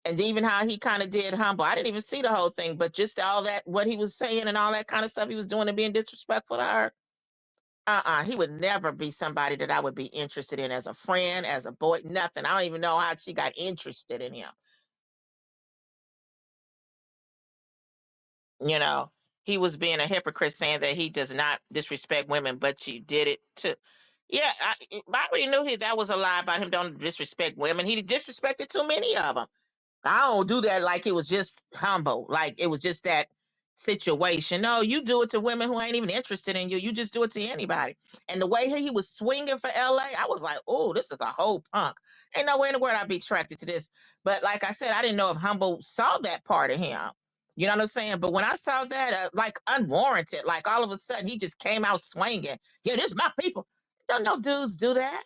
And even how he kind of did Humble, I didn't even see the whole thing, but just all that, what he was saying and all that kind of stuff he was doing and being disrespectful to her. He would never be somebody that I would be interested in as a friend, as a boy, nothing. I don't even know how she got interested in him. You know, he was being a hypocrite saying that he does not disrespect women, but you did it to. Yeah, I already knew that was a lie about him don't disrespect women. He disrespected too many of them. I don't do that like it was just Humble, like it was just that situation. No, you do it to women who ain't even interested in you. You just do it to anybody. And the way he was swinging for LA, I was like, oh, this is a whole punk. Ain't no way in the world I'd be attracted to this. But like I said, I didn't know if Humble saw that part of him. You know what I'm saying? But when I saw that, like unwarranted, like all of a sudden he just came out swinging. Yeah, this is my people. Don't no dudes do that.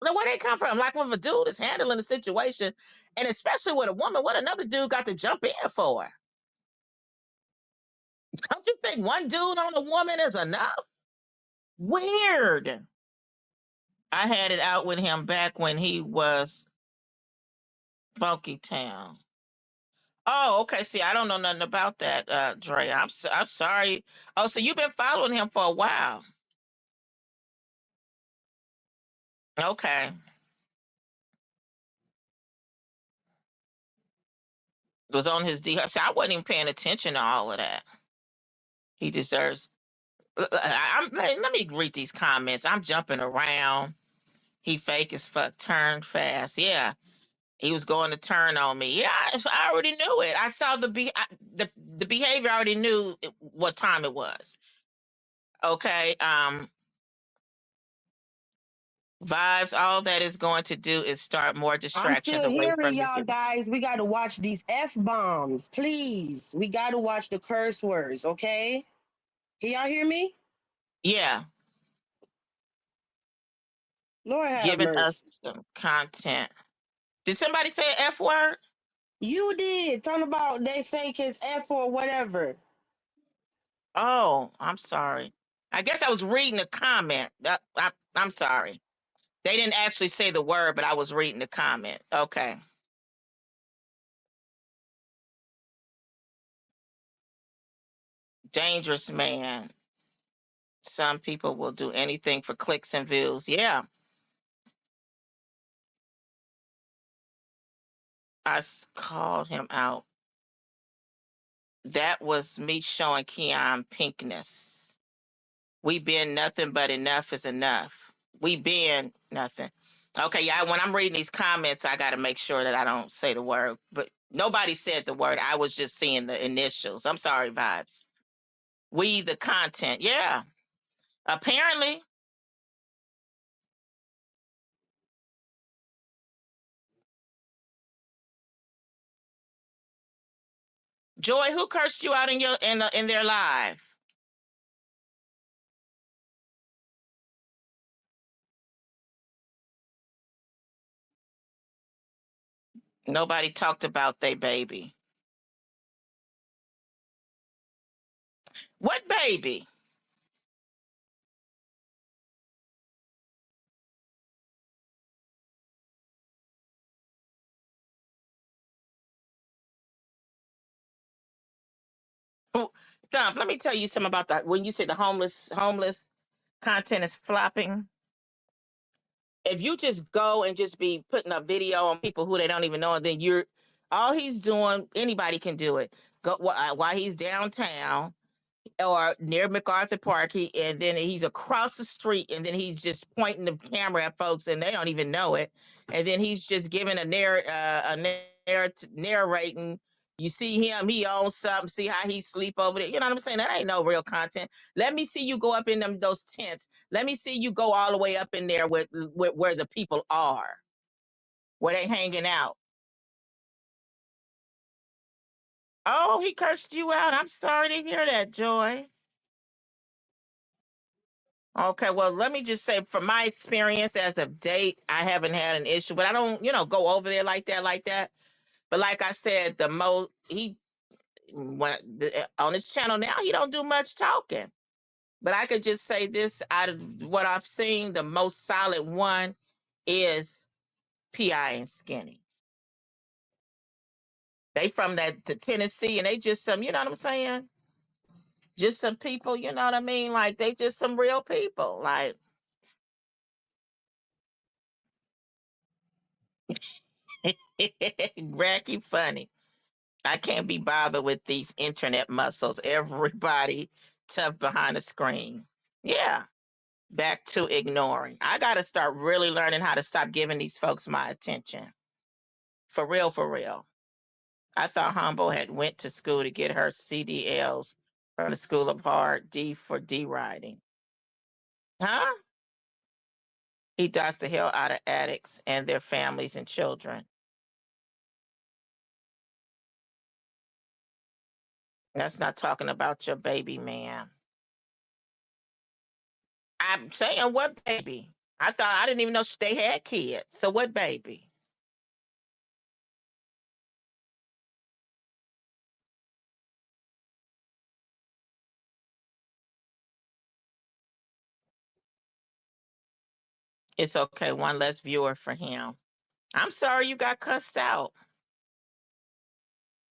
Like, where they come from? Like, when a dude is handling the situation, and especially with a woman, what another dude got to jump in for? Don't you think one dude on a woman is enough? Weird. I had it out with him back when he was Funky Town. Oh, okay. See, I don't know nothing about that, Dre. I'm sorry. Oh, so you've been following him for a while. Okay. It was on his D. See, I wasn't even paying attention to all of that. He deserves. Let me read these comments. I'm jumping around. He fake as fuck. Turned fast. Yeah, he was going to turn on me. Yeah, I already knew it. I saw the behavior. I already knew what time it was. Okay. Vibes. All that is going to do is start more I'm distractions still away hearing from y'all you. guys. We got to watch these F bombs, please. We got to watch the curse words, okay? Can y'all hear me? Yeah, Lord have giving mercy. us some content. Did somebody say F word? You did. Talking about they think it's F or whatever. Oh, I'm sorry. I guess I was reading a comment. I'm sorry. They didn't actually say the word, but I was reading the comment. Okay. Dangerous man. Some people will do anything for clicks and views. Yeah. Called him out. That was me showing Keyon pinkness. We been nothing but enough is enough. We been nothing. Okay, yeah, when I'm reading these comments, I got to make sure that I don't say the word. But nobody said the word. I was just seeing the initials. I'm sorry, Vibes. We, the content. Yeah. Apparently, Joy, who cursed you out in their live? Nobody talked about their baby. What baby? Who- Thump, let me tell you something about that. When you say the homeless content is flopping, if you just go and just be putting a video on people who they don't even know, and then you're all he's doing, anybody can do it. Go while he's downtown or near MacArthur Park, and then he's across the street, and then he's just pointing the camera at folks, and they don't even know it, and then he's just giving narrating. You see him, he owns something. See how he sleep over there. You know what I'm saying? That ain't no real content. Let me see you go up in those tents. Let me see you go all the way up in there with where the people are, where they hanging out. Oh, he cursed you out. I'm sorry to hear that, Joy. Okay, well, let me just say from my experience as of date, I haven't had an issue, but I don't, go over there like that. But like I said, the most on his channel now, he don't do much talking. But I could just say this: out of what I've seen, the most solid one is Pi and Skinny. They from the Tennessee, and they just some, you know what I'm saying? Just some people, you know what I mean? Like they just some real people. Like Racky funny. I can't be bothered with these internet muscles. Everybody tough behind the screen. Yeah. Back to ignoring. I got to start really learning how to stop giving these folks my attention. For real, for real. I thought Humble had went to school to get her CDLs from the School of Hard D for D riding. Huh? He docks the hell out of addicts and their families and children. That's not talking about your baby, man. I'm saying what baby? I didn't even know they had kids. So what baby? It's okay. One less viewer for him. I'm sorry you got cussed out.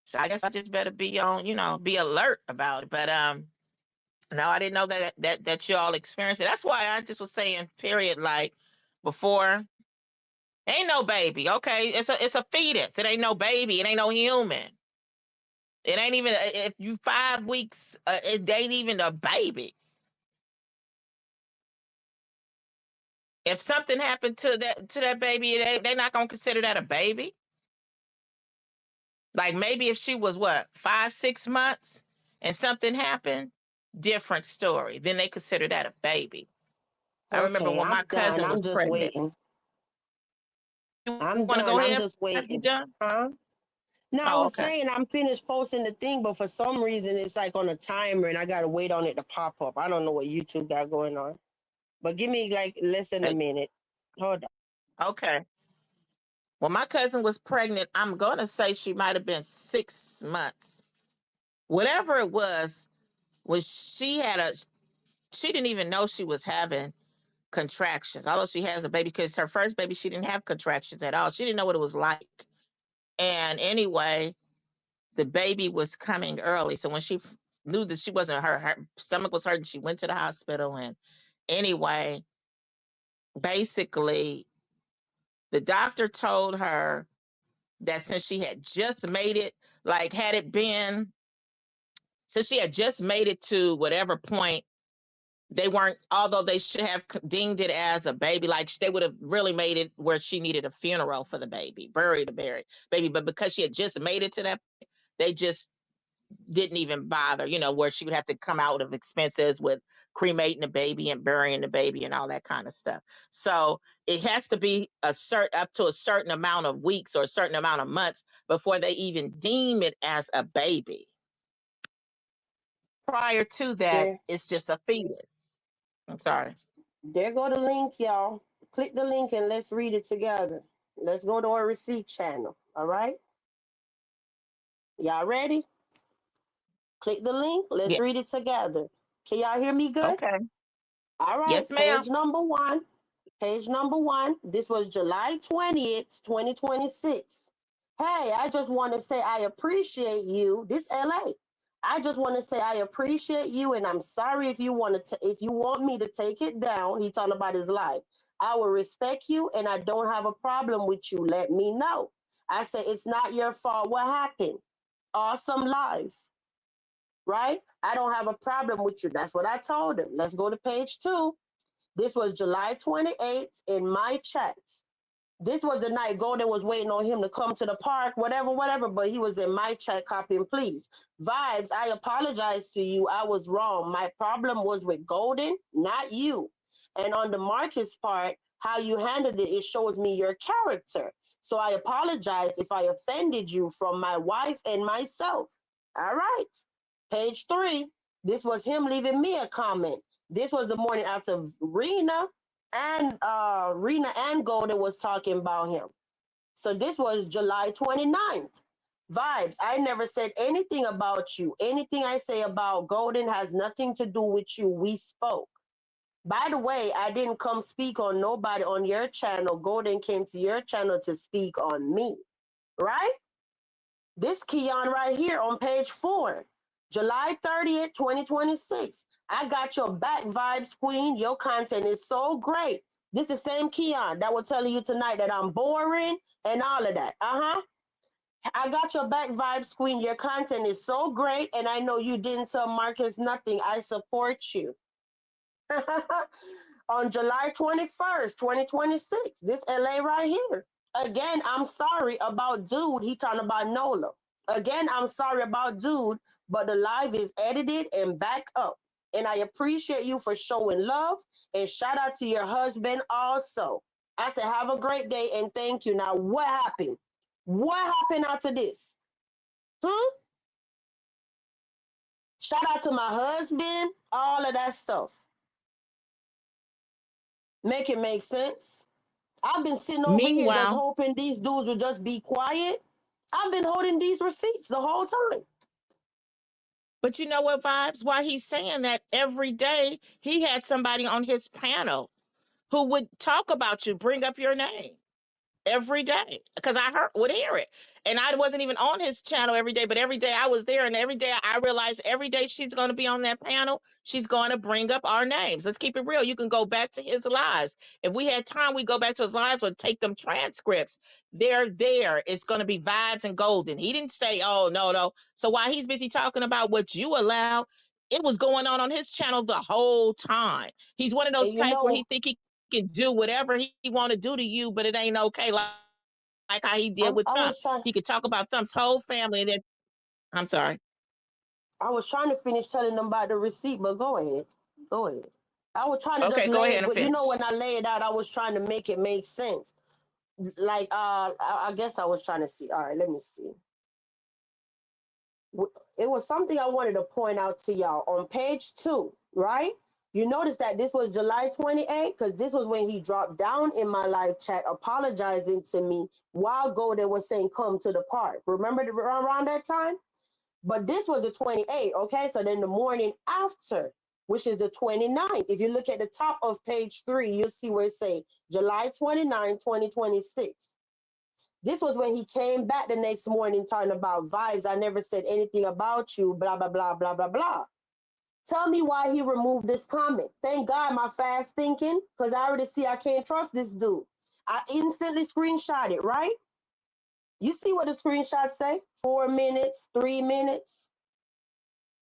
So I guess I just better be on, be alert about it. But no, I didn't know that you all experienced it. That's why I just was saying, period, like before. Ain't no baby, okay? It's a fetus. It ain't no baby. It ain't no human. It ain't even if you 5 weeks. It ain't even a baby. If something happened to that baby, they're not gonna consider that a baby. Like maybe if she was what 5 6 months and something happened, different story. Then they consider that a baby. I remember Okay, when my I'm done. cousin was I'm just pregnant. waiting. You I'm want to done. go I'm ahead? just You waiting. done? Huh? No, I Oh, was okay. saying I'm finished posting the thing, but for some reason it's like on a timer and I gotta wait on it to pop up. I don't know what YouTube got going on. But give me like less than a minute. Hold on. Okay. When my cousin was pregnant, I'm gonna say she might have been 6 months. Whatever it was she didn't even know she was having contractions. Although she has a baby, because her first baby, she didn't have contractions at all. She didn't know what it was like. And anyway, the baby was coming early. So when she knew that she wasn't her stomach was hurting, she went to the hospital. And anyway, basically, the doctor told her that since she had just made it, like had it been, since she had just made it to whatever point, they weren't, although they should have deemed it as a baby, like they would have really made it where she needed a funeral for the baby, bury the baby. But because she had just made it to that, they just didn't even bother, where she would have to come out of expenses with cremating the baby and burying the baby and all that kind of stuff. So it has to be up to a certain amount of weeks or a certain amount of months before they even deem it as a baby. prior to that, There, it's just a fetus. I'm sorry. there go the link, y'all. Click the link and let's read it together. Let's go to our receipt channel. All right, y'all ready? Click the link. Let's read it Yes. together. Can y'all hear me good? Okay. All right, Yes, ma'am. page number one. Page number one. This was July 20th, 2026. Hey, I just want to say I appreciate you. This LA. I just want to say I appreciate you, and I'm sorry if you if you want me to take it down. He talking about his life. I will respect you, and I don't have a problem with you. Let me know. I say it's not your fault. What happened? Awesome life, right? I don't have a problem with you. That's what I told him. Let's go to page two. This was July 28th in my chat. This was the night Golden was waiting on him to come to the park, whatever, but he was in my chat copying, please. Vibes, I apologize to you. I was wrong. My problem was with Golden, not you. And on the Marcus part, how you handled it, it shows me your character. So I apologize if I offended you from my wife and myself. All right. Page three. This was him leaving me a comment. This was the morning after Rena and Golden was talking about him. So this was July 29th. Vibes, I never said anything about you. Anything I say about Golden has nothing to do with you. We spoke. By the way, I didn't come speak on nobody on your channel. Golden came to your channel to speak on me, right? This Keyon right here on page four, July 30th, 2026. I got your back, Vibes Queen. Your content is so great. This is the same Keyon that will tell you tonight that I'm boring and all of that. I got your back, Vibes Queen. Your content is so great, and I know you didn't tell Marcus nothing. I support you. On July 21st, 2026, this LA right here. Again, I'm sorry about dude. He talking about Nola. Again, I'm sorry about dude, but the live is edited and back up. And I appreciate you for showing love. And shout out to your husband also. I said, have a great day and thank you. Now, what happened? What happened after this? Hmm? Shout out to my husband, all of that stuff. Make it make sense. I've been sitting over here just Meanwhile, hoping these dudes would just be quiet. I've been holding these receipts the whole time. but you know what, Vibes? While he's saying that, every day he had somebody on his panel who would talk about you, bring up your name every day, because would hear it, and I wasn't even on his channel every day, but every day I was there, and every day I realized every day she's going to be on that panel, she's going to bring up our names. Let's keep it real. You can go back to his lives. If we had time, we go back to his lives or take them transcripts. They're there. It's going to be Vibes and Golden. He didn't say, oh, no. So while he's busy talking about what you allow, it was going on his channel the whole time. He's one of those And you types where he know, think he can do whatever he want to do to you, but it ain't okay. Like how he did with I Thump. was trying He could talk about Thump's whole family, and then I'm sorry. I was trying to finish telling them about the receipt, but go ahead. Go ahead. I was trying to just Okay, go lay ahead it, and but you know finish. when I lay it out, I was trying to make it make sense. Like I guess I was trying to see. All right, let me see. It was something I wanted to point out to y'all on page two, right? You notice that this was July 28th because this was when he dropped down in my live chat apologizing to me while Golden was saying come to the park. Remember around that time? But this was the 28th, okay? So then the morning after, which is the 29th, if you look at the top of page three, you'll see where it say July 29, 2026. This was when he came back the next morning talking about Vibes. I never said anything about you, blah, blah, blah, blah, blah, blah. Tell me why he removed this comment. Thank God my fast thinking, because I already see I can't trust this dude. I instantly screenshot it, right? You see what the screenshots say? 4 minutes, 3 minutes.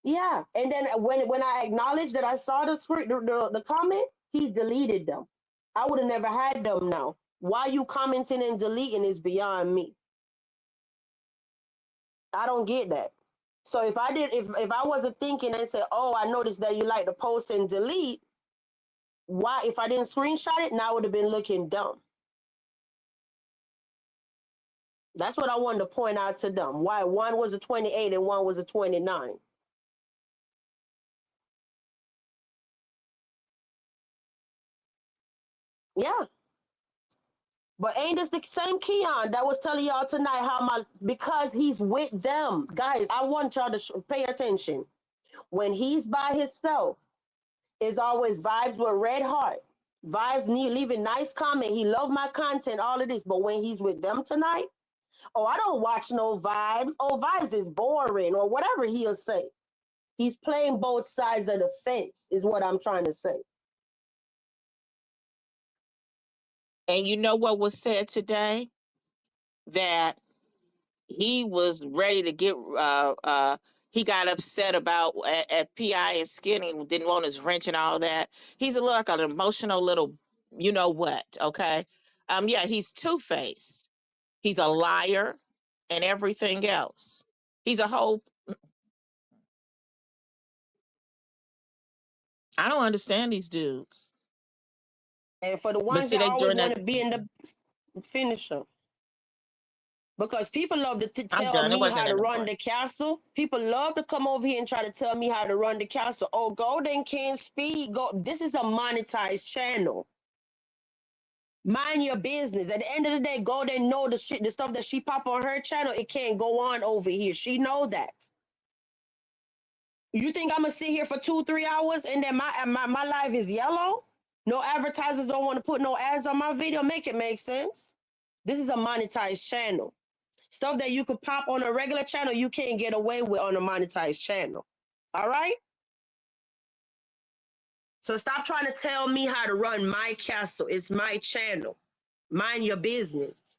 Yeah. And then when I acknowledged that I saw the comment, he deleted them. I would have never had them now. Why you commenting and deleting is beyond me. I don't get that. So if I wasn't thinking and said, oh, I noticed that you like to post and delete, why if I didn't screenshot it, now I would have been looking dumb. That's what I wanted to point out to them. Why one was a 28 and one was a 29. Yeah. But ain't this the same Keyon that was telling y'all tonight how because he's with them. Guys, I want y'all to pay attention. When he's by himself, it's always vibes with red heart. Vibes need leaving nice comment. He love my content, all of this. But when he's with them tonight, oh, I don't watch no vibes. Oh, vibes is boring or whatever he'll say. He's playing both sides of the fence, is what I'm trying to say. And you know what was said today? That he was ready to get he got upset about at PI and Skinny, didn't want his wrench and all that. He's a like an emotional little you know what, okay? Yeah, he's two-faced. He's a liar and everything else. He's a whole I don't understand these dudes. And for the But ones see that they always during want that to be in the finisher, because people love to I'm tell done. It me wasn't how to in the run part. the castle. People love to come over here and try to tell me how to run the castle. Oh, Golden King Speed, go. This is a monetized channel. Mind your business. At the end of the day, Golden know the shit, the stuff that she pop on her channel, it can't go on over here. She know that. You think I'm gonna sit here for 2-3 hours and then my life is yellow? No advertisers don't want to put no ads on my video. Make it make sense. This is a monetized channel. Stuff that you could pop on a regular channel, you can't get away with on a monetized channel. All right? So stop trying to tell me how to run my castle. It's my channel. Mind your business.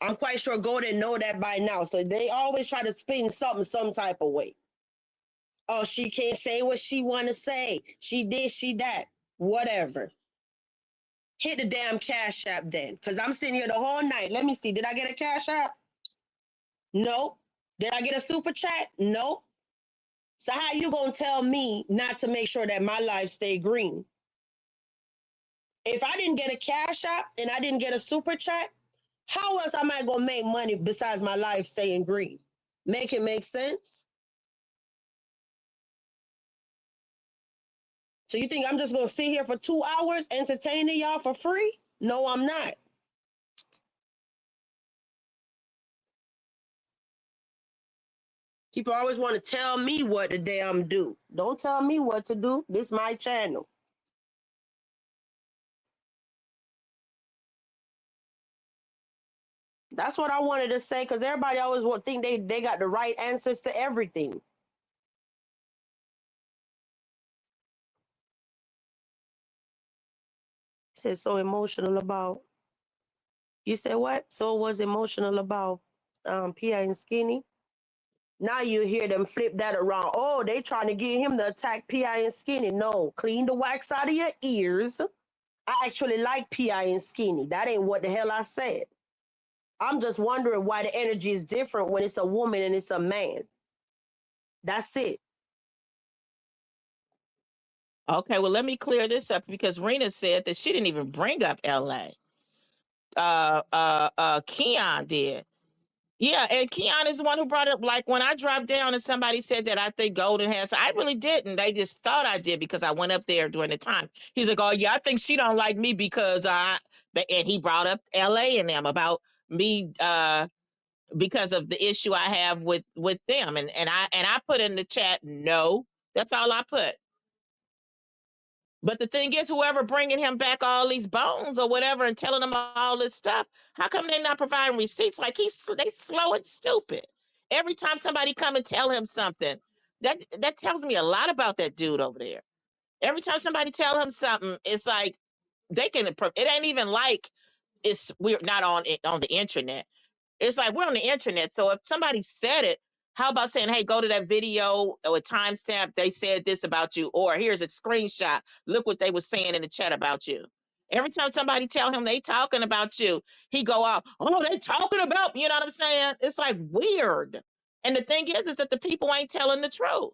I'm quite sure Golden know that by now. So they always try to spin something some type of way. Oh, she can't say what she want to say. She this, she that. Whatever. Hit the damn cash app then. Because I'm sitting here the whole night. Let me see. Did I get a cash app? Nope. Did I get a super chat? Nope. So how you gonna tell me not to make sure that my life stay green? If I didn't get a cash app and I didn't get a super chat, how else am I gonna make money besides my life staying green? Make it make sense? So you think I'm just gonna sit here for 2 hours entertaining y'all for free? No, I'm not. People always want to tell me what to damn do. Don't tell me what to do. This is my channel. That's what I wanted to say because everybody always will think they got the right answers to everything. Said so emotional about. You said what? So it was emotional about Pia and Skinny. Now you hear them flip that around. Oh, they trying to get him to attack P.I. and Skinny. No, clean the wax out of your ears. I actually like P.I. and Skinny. That ain't what the hell I said. I'm just wondering why the energy is different when it's a woman and it's a man. That's it. Okay, well let me clear this up because Rena said that she didn't even bring up LA. Keyon did. Yeah, and Keon is the one who brought it up. Like when I dropped down and somebody said that I think Golden has, I really didn't. They just thought I did because I went up there during the time. He's like, oh yeah, I think she don't like me because and he brought up LA and them about me because of the issue I have with them, and I put in the chat no. That's all I put. But the thing is, whoever bringing him back all these bones or whatever and telling him all this stuff, how come they not providing receipts? Like they slow and stupid. Every time somebody come and tell him something, that tells me a lot about that dude over there. Every time somebody tell him something, it's like they can. It ain't even like we're not on the internet. It's like we're on the internet. So if somebody said it, how about saying, hey, go to that video with timestamp. They said this about you, or here's a screenshot. Look what they were saying in the chat about you. Every time somebody tell him they talking about you, he go out, oh, they talking about, you know what I'm saying? It's like weird. And the thing is that the people ain't telling the truth.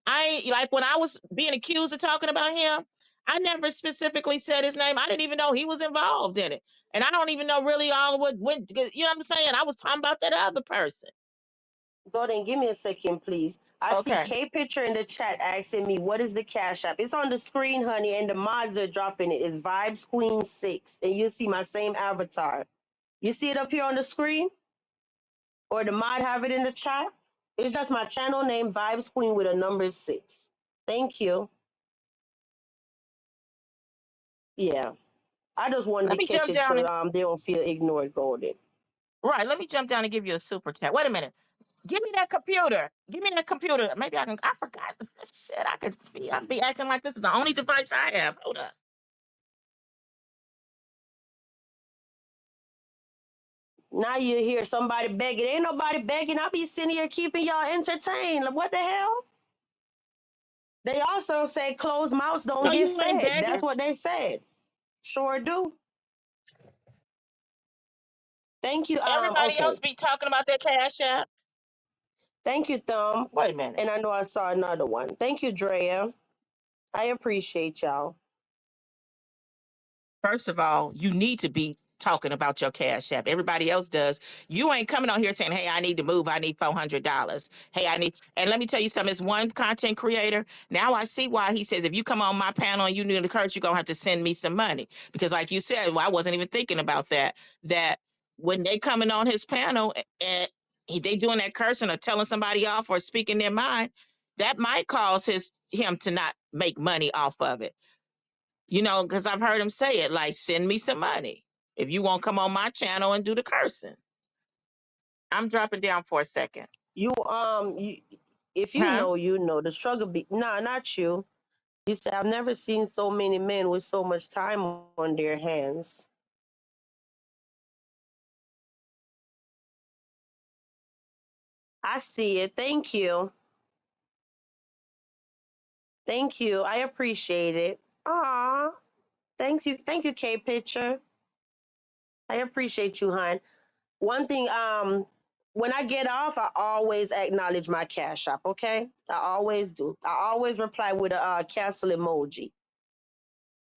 I ain't like when I was being accused of talking about him, I never specifically said his name. I didn't even know he was involved in it. And I don't even know really all what went, you know what I'm saying? I was talking about that other person. Go ahead and give me a second, please. I see Okay. K picture in the chat asking me what is the cash app. It's on the screen, honey, and the mods are dropping it. It's Vibes Queen 6, and you see my same avatar. You see it up here on the screen, or the mod have it in the chat. It's just my channel name, Vibes Queen, with a number 6. Thank you. Yeah, I just wanted to Let me catch jump it down so and they don't feel ignored, Golden. right. Let me jump down and give you a super chat. Wait a minute. Give me that computer. Give me that computer. Maybe I can. I forgot. Shit, I could be. I'd be acting like this is the only device I have. Hold up. Now you hear somebody begging. Ain't nobody begging. I be sitting here keeping y'all entertained. Like, what the hell? They also say closed mouths don't No, get you ain't fed. That's begging. what they said. Sure do. Thank you. Everybody Okay. else be talking about their cash app. Thank you, Thumb. Wait a minute. And I know I saw another one. Thank you, Drea. I appreciate y'all. First of all, you need to be talking about your cash app. Everybody else does. You ain't coming on here saying, "Hey, I need to move. I need $400. Hey, I need." And let me tell you something. It's one content creator. Now I see why he says, if you come on my panel and you need a curse, you're gonna have to send me some money. Because, like you said, well, I wasn't even thinking about that. That when they coming on his panel and they doing that cursing or telling somebody off or speaking their mind, that might cause him to not make money off of it. Because I've heard him say it, like, send me some money if you won't come on my channel and do the cursing. I'm dropping down for a second. If you Huh? know, you know the struggle. Nah, not you. You said I've never seen so many men with so much time on their hands. I see it. Thank you. Thank you. I appreciate it. Aw. Thank you. Thank you, K Picture. I appreciate you, hon. One thing, when I get off, I always acknowledge my cash app, okay? I always do. I always reply with a castle emoji.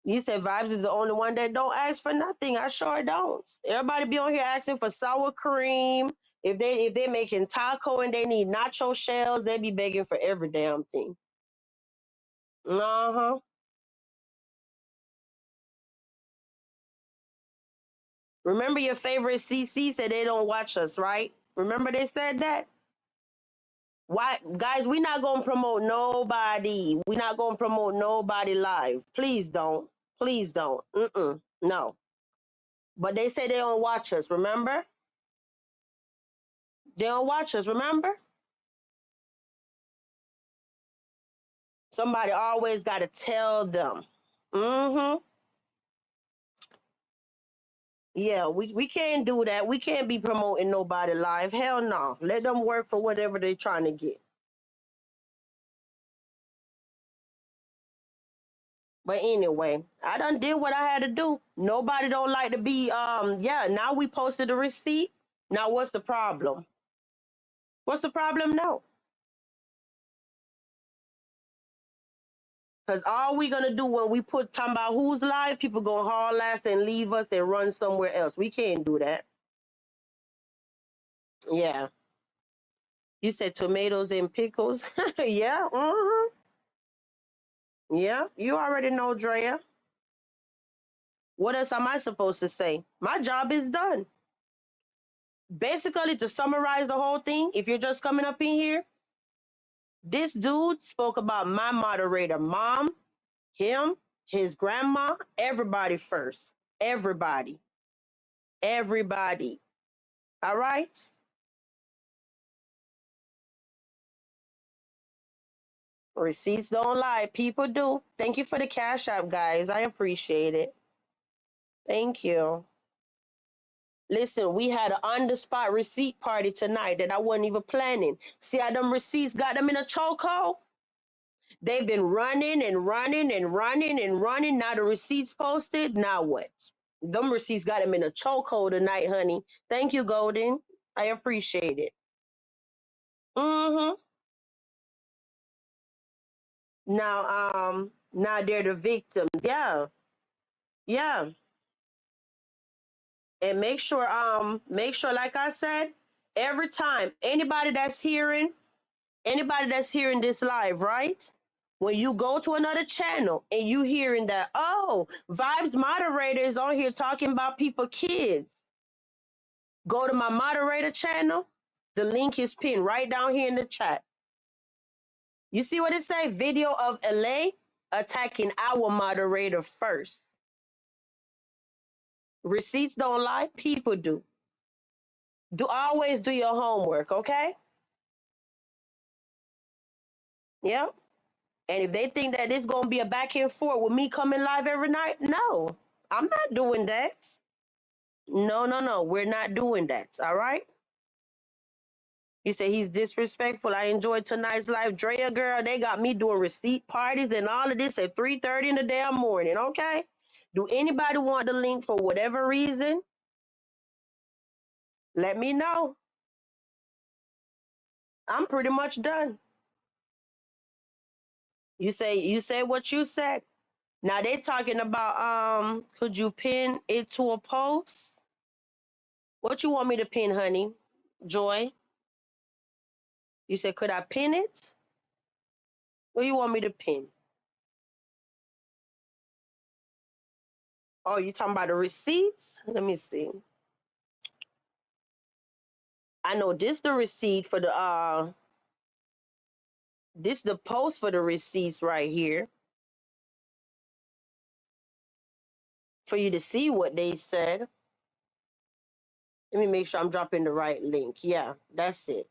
You said Vibes is the only one that don't ask for nothing. I sure don't. Everybody be on here asking for sour cream. If they making taco and they need nacho shells, they be begging for every damn thing. Uh-huh. Remember your favorite CC said they don't watch us, right? Remember they said that? Why, guys, we not gonna promote nobody. We not gonna promote nobody live. Please don't. Please don't. No. But they say they don't watch us, remember? They don't watch us, remember? Somebody always gotta tell them. Mm-hmm. Yeah, we can't do that. We can't be promoting nobody live. Hell no. Let them work for whatever they're trying to get. But anyway, I done did what I had to do. Nobody don't like to be yeah, now we posted a receipt. Now what's the problem? What's the problem now? Because all we gonna do when we put talking about who's live, people gonna haul ass and leave us and run somewhere else. We can't do that. Yeah. You said tomatoes and pickles. Yeah. Yeah. You already know, Drea. What else am I supposed to say? My job is done. Basically, to summarize the whole thing, if you're just coming up in here, this dude spoke about my moderator, mom, him, his grandma, everybody first. Everybody. Everybody. All right? Receipts don't lie. People do. Thank you for the cash app, guys. I appreciate it. Thank you. Listen, we had an on-the-spot receipt party tonight that I wasn't even planning. See how them receipts got them in a chokehold? They've been running and running and running and running. Now the receipts posted. Now what? Them receipts got them in a chokehold tonight, honey. Thank you, Golden. I appreciate it. Mm-hmm. Now they're the victims. Yeah. Yeah. And make sure, like I said, Every time anybody that's hearing this live, right? When you go to another channel and you hearing that, oh, Vibes moderator is on here talking about people kids. Go to my moderator channel. The link is pinned right down here in the chat. You see what it say? Video of LA attacking our moderator first. Receipts don't lie, people do. Always do your homework, okay? Yep. And if they think that it's gonna be a back and forth with me coming live every night, no, I'm not doing that. No, no, no, we're not doing that. All right. You say he's disrespectful. I enjoyed tonight's live. Drea girl, they got me doing receipt parties and all of this at 3:30 in the damn morning. Okay. Do anybody want the link for whatever reason? Let me know. I'm pretty much done. You say what you said. Now they talking about could you pin it to a post? What you want me to pin, honey? Joy? You said could I pin it? What you want me to pin? Oh, you talking about the receipts? Let me see. I know this the receipt for the this the post for the receipts right here for you to see what they said. Let me make sure I'm dropping the right link. Yeah, that's it.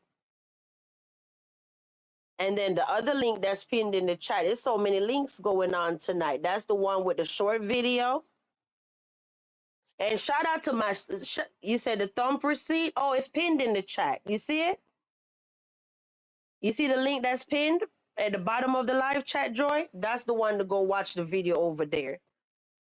And then the other link that's pinned in the chat. There's so many links going on tonight. That's the one with the short video. And shout out to you said the thumb receipt. Oh, it's pinned in the chat. You see it? You see the link that's pinned at the bottom of the live chat, Joy? That's the one to go watch the video over there.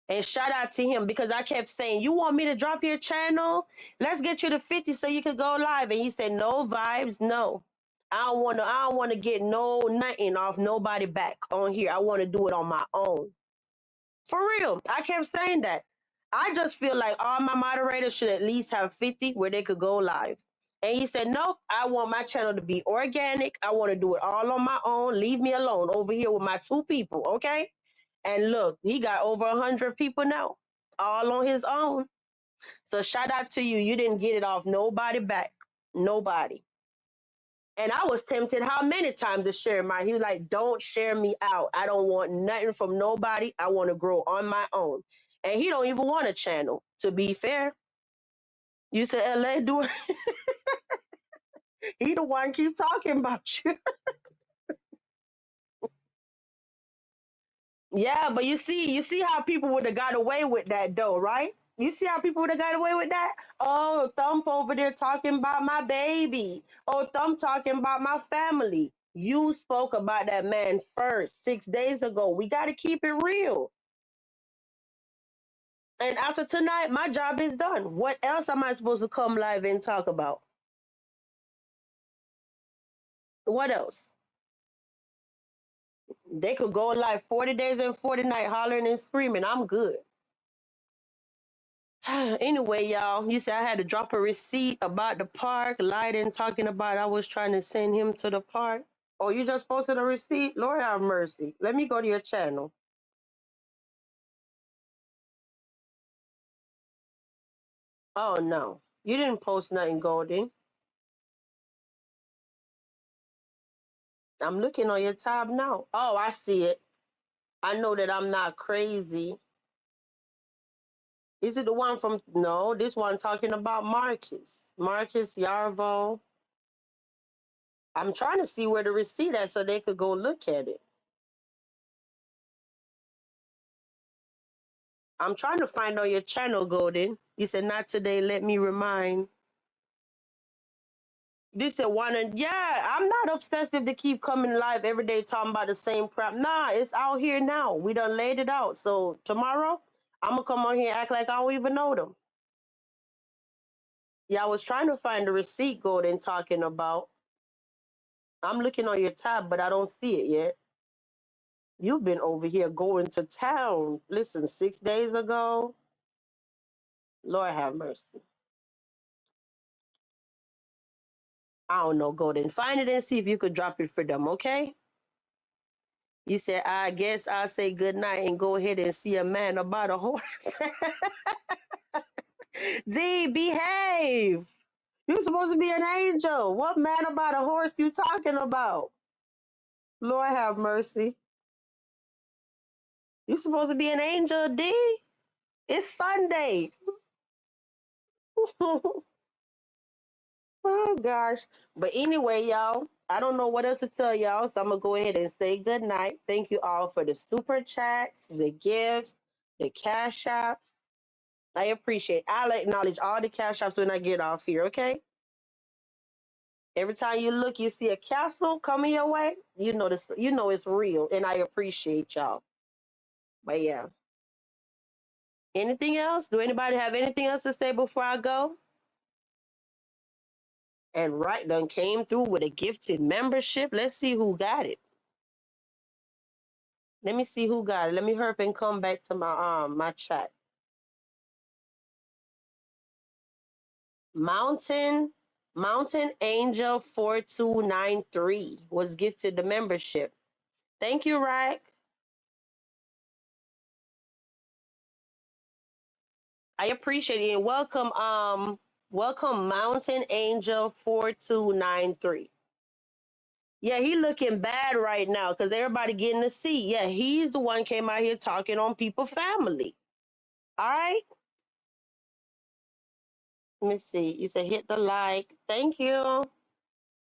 And shout out to him because I kept saying, you want me to drop your channel? Let's get you to 50 so you could go live. And he said, no, Vibes, no. I don't want to get nothing off nobody back on here. I want to do it on my own. For real. I kept saying that. I just feel like all my moderators should at least have 50 where they could go live. And he said, nope, I want my channel to be organic. I want to do it all on my own. Leave me alone over here with my 2 people, okay? And look, he got over 100 people now, all on his own. So shout out to you. You didn't get it off nobody back. Nobody. And I was tempted how many times to share he was like, don't share me out. I don't want nothing from nobody. I want to grow on my own. And he don't even want a channel, to be fair. You said LA do it. He the one keep talking about you. Yeah, but you see how people would have got away with that though, right? You see how people would have got away with that? Oh, Thump over there talking about my baby. Oh, Thump talking about my family. You spoke about that man first 6 days ago. We got to keep it real. And after tonight, my job is done. What else am I supposed to come live and talk about? What else? They could go live 40 days and 40 nights hollering and screaming. I'm good. Anyway, y'all, you said I had to drop a receipt about the park. Lyden talking about I was trying to send him to the park. Oh, you just posted a receipt? Lord have mercy. Let me go to your channel. Oh, no. You didn't post nothing, Golden. I'm looking on your tab now. Oh, I see it. I know that I'm not crazy. Is it the one from... No, this one talking about Marcus. Marcus Yarvo. I'm trying to see where the receipt at so they could go look at it. I'm trying to find on your channel, Golden. You said, not today, let me remind. This said one and yeah, I'm not obsessive to keep coming live every day talking about the same crap. Nah, it's out here now. We done laid it out. So tomorrow, I'm gonna come on here and act like I don't even know them. Yeah, I was trying to find the receipt Golden talking about. I'm looking on your tab, but I don't see it yet. You've been over here going to town. Listen, 6 days ago. Lord have mercy. I don't know, Golden. Find it and see if you could drop it for them, okay? You said, I guess I'll say good night and go ahead and see a man about a horse. D, behave. You're supposed to be an angel. What man about a horse you talking about? Lord have mercy. You're supposed to be an angel, D. It's Sunday. Oh gosh. But anyway, y'all, I don't know what else to tell y'all, so I'm gonna go ahead and say good night. Thank you all for the super chats, the gifts, the cash apps. I appreciate it. I'll acknowledge all the cash apps when I get off here, okay? Every time you look, you see a castle coming your way, you know this, you know it's real, and I appreciate y'all. But yeah. Anything else? Do anybody have anything else to say before I go? And right done came through with a gifted membership. Let's see who got it. Let me see who got it. Let me hurry up and come back to my chat. Mountain Angel 4293 was gifted the membership. Thank you, Rack. I appreciate it. And welcome Mountain Angel 4293. Yeah, he looking bad right now because everybody getting to see. Yeah, he's the one came out here talking on people family. All right. Let me see. You said hit the like. Thank you.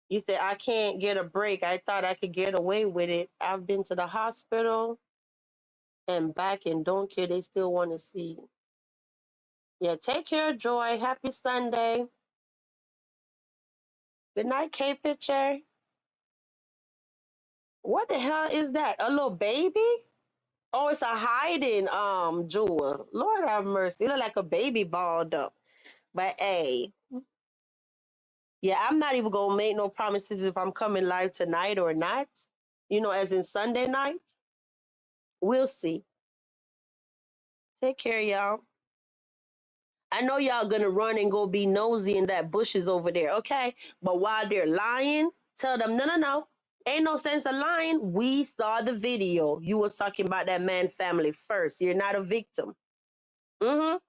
You said I can't get a break. I thought I could get away with it. I've been to the hospital and back and don't care. They still want to see. Yeah, take care, Joy. Happy Sunday. Good night, K Picture. What the hell is that? A little baby? Oh, it's a hiding jewel. Lord have mercy. It look like a baby balled up. But hey, yeah, I'm not even gonna make no promises if I'm coming live tonight or not. You know, as in Sunday night. We'll see. Take care, y'all. I know y'all gonna run and go be nosy in that bushes over there, okay? But while they're lying, tell them, no, no, no. Ain't no sense of lying. We saw the video. You was talking about that man family first. You're not a victim. I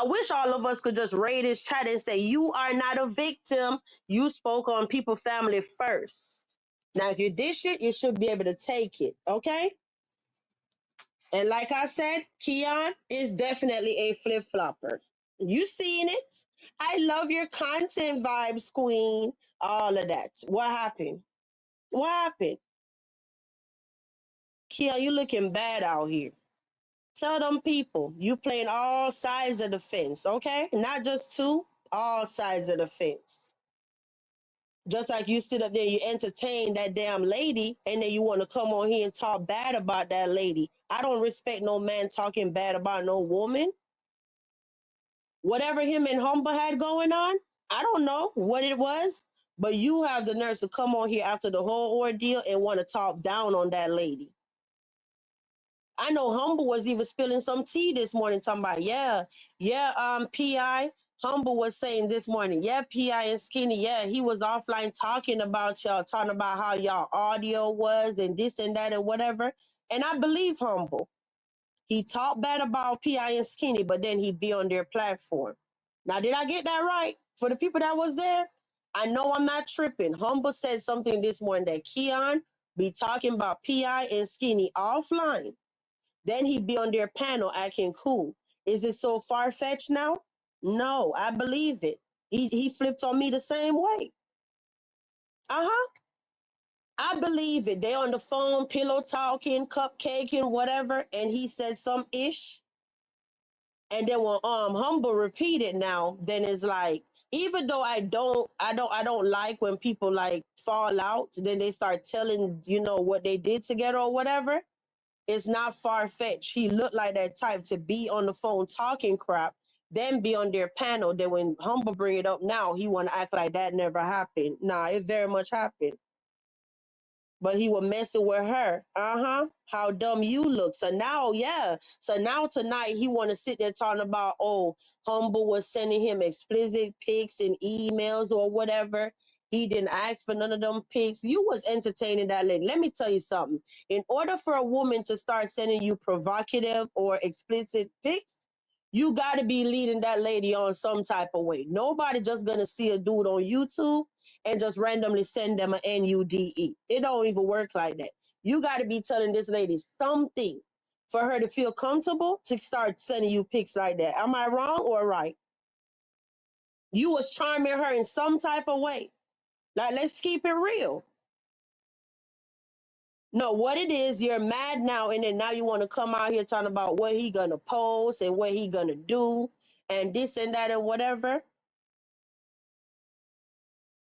wish all of us could just raid his chat and say, you are not a victim. You spoke on people family first. Now, if you did shit, you should be able to take it, okay? And like I said, Keyon is definitely a flip-flopper. You seen it. I love your content vibes, queen. All of that. What happened? What happened? Keyon, you looking bad out here. Tell them people you playing all sides of the fence, okay? Not just two, all sides of the fence. Just like you sit up there, you entertain that damn lady, and then you want to come on here and talk bad about that lady. I don't respect no man talking bad about no woman. Whatever him and Humble had going on, I don't know what it was, but you have the nerve to come on here after the whole ordeal and want to talk down on that lady. I know Humble was even spilling some tea this morning, talking about, PI. Humble was saying this morning, PI and Skinny, he was offline talking about y'all, talking about how y'all audio was and this and that and whatever. And I believe Humble. He talked bad about PI and Skinny, but then he be on their platform. Now, did I get that right? For the people that was there, I know I'm not tripping. Humble said something this morning that Keyon be talking about PI and Skinny offline. Then he be on their panel acting cool. Is it so far-fetched now? No, I believe it. He flipped on me the same way. Uh-huh. I believe it. They on the phone, pillow talking, cupcaking, whatever, and he said some ish. And then when Humble repeat it now, then it's like, even though I don't like when people like fall out, then they start telling, what they did together or whatever. It's not far-fetched. He looked like that type to be on the phone talking crap, then be on their panel. Then when Humble bring it up now, he want to act like that never happened. Nah, it very much happened. But he was messing with her. How dumb you look. So now, So now tonight he want to sit there talking about, Humble was sending him explicit pics and emails or whatever. He didn't ask for none of them pics. You was entertaining that lady. Let me tell you something. In order for a woman to start sending you provocative or explicit pics, you got to be leading that lady on some type of way. Nobody just gonna see a dude on YouTube and just randomly send them an NUDE. It don't even work like that. You got to be telling this lady something for her to feel comfortable to start sending you pics like that. Am I wrong or right? You was charming her in some type of way. Like, let's keep it real. No, what it is, you're mad now, and then now you want to come out here talking about what he gonna post and what he gonna do and this and that and whatever.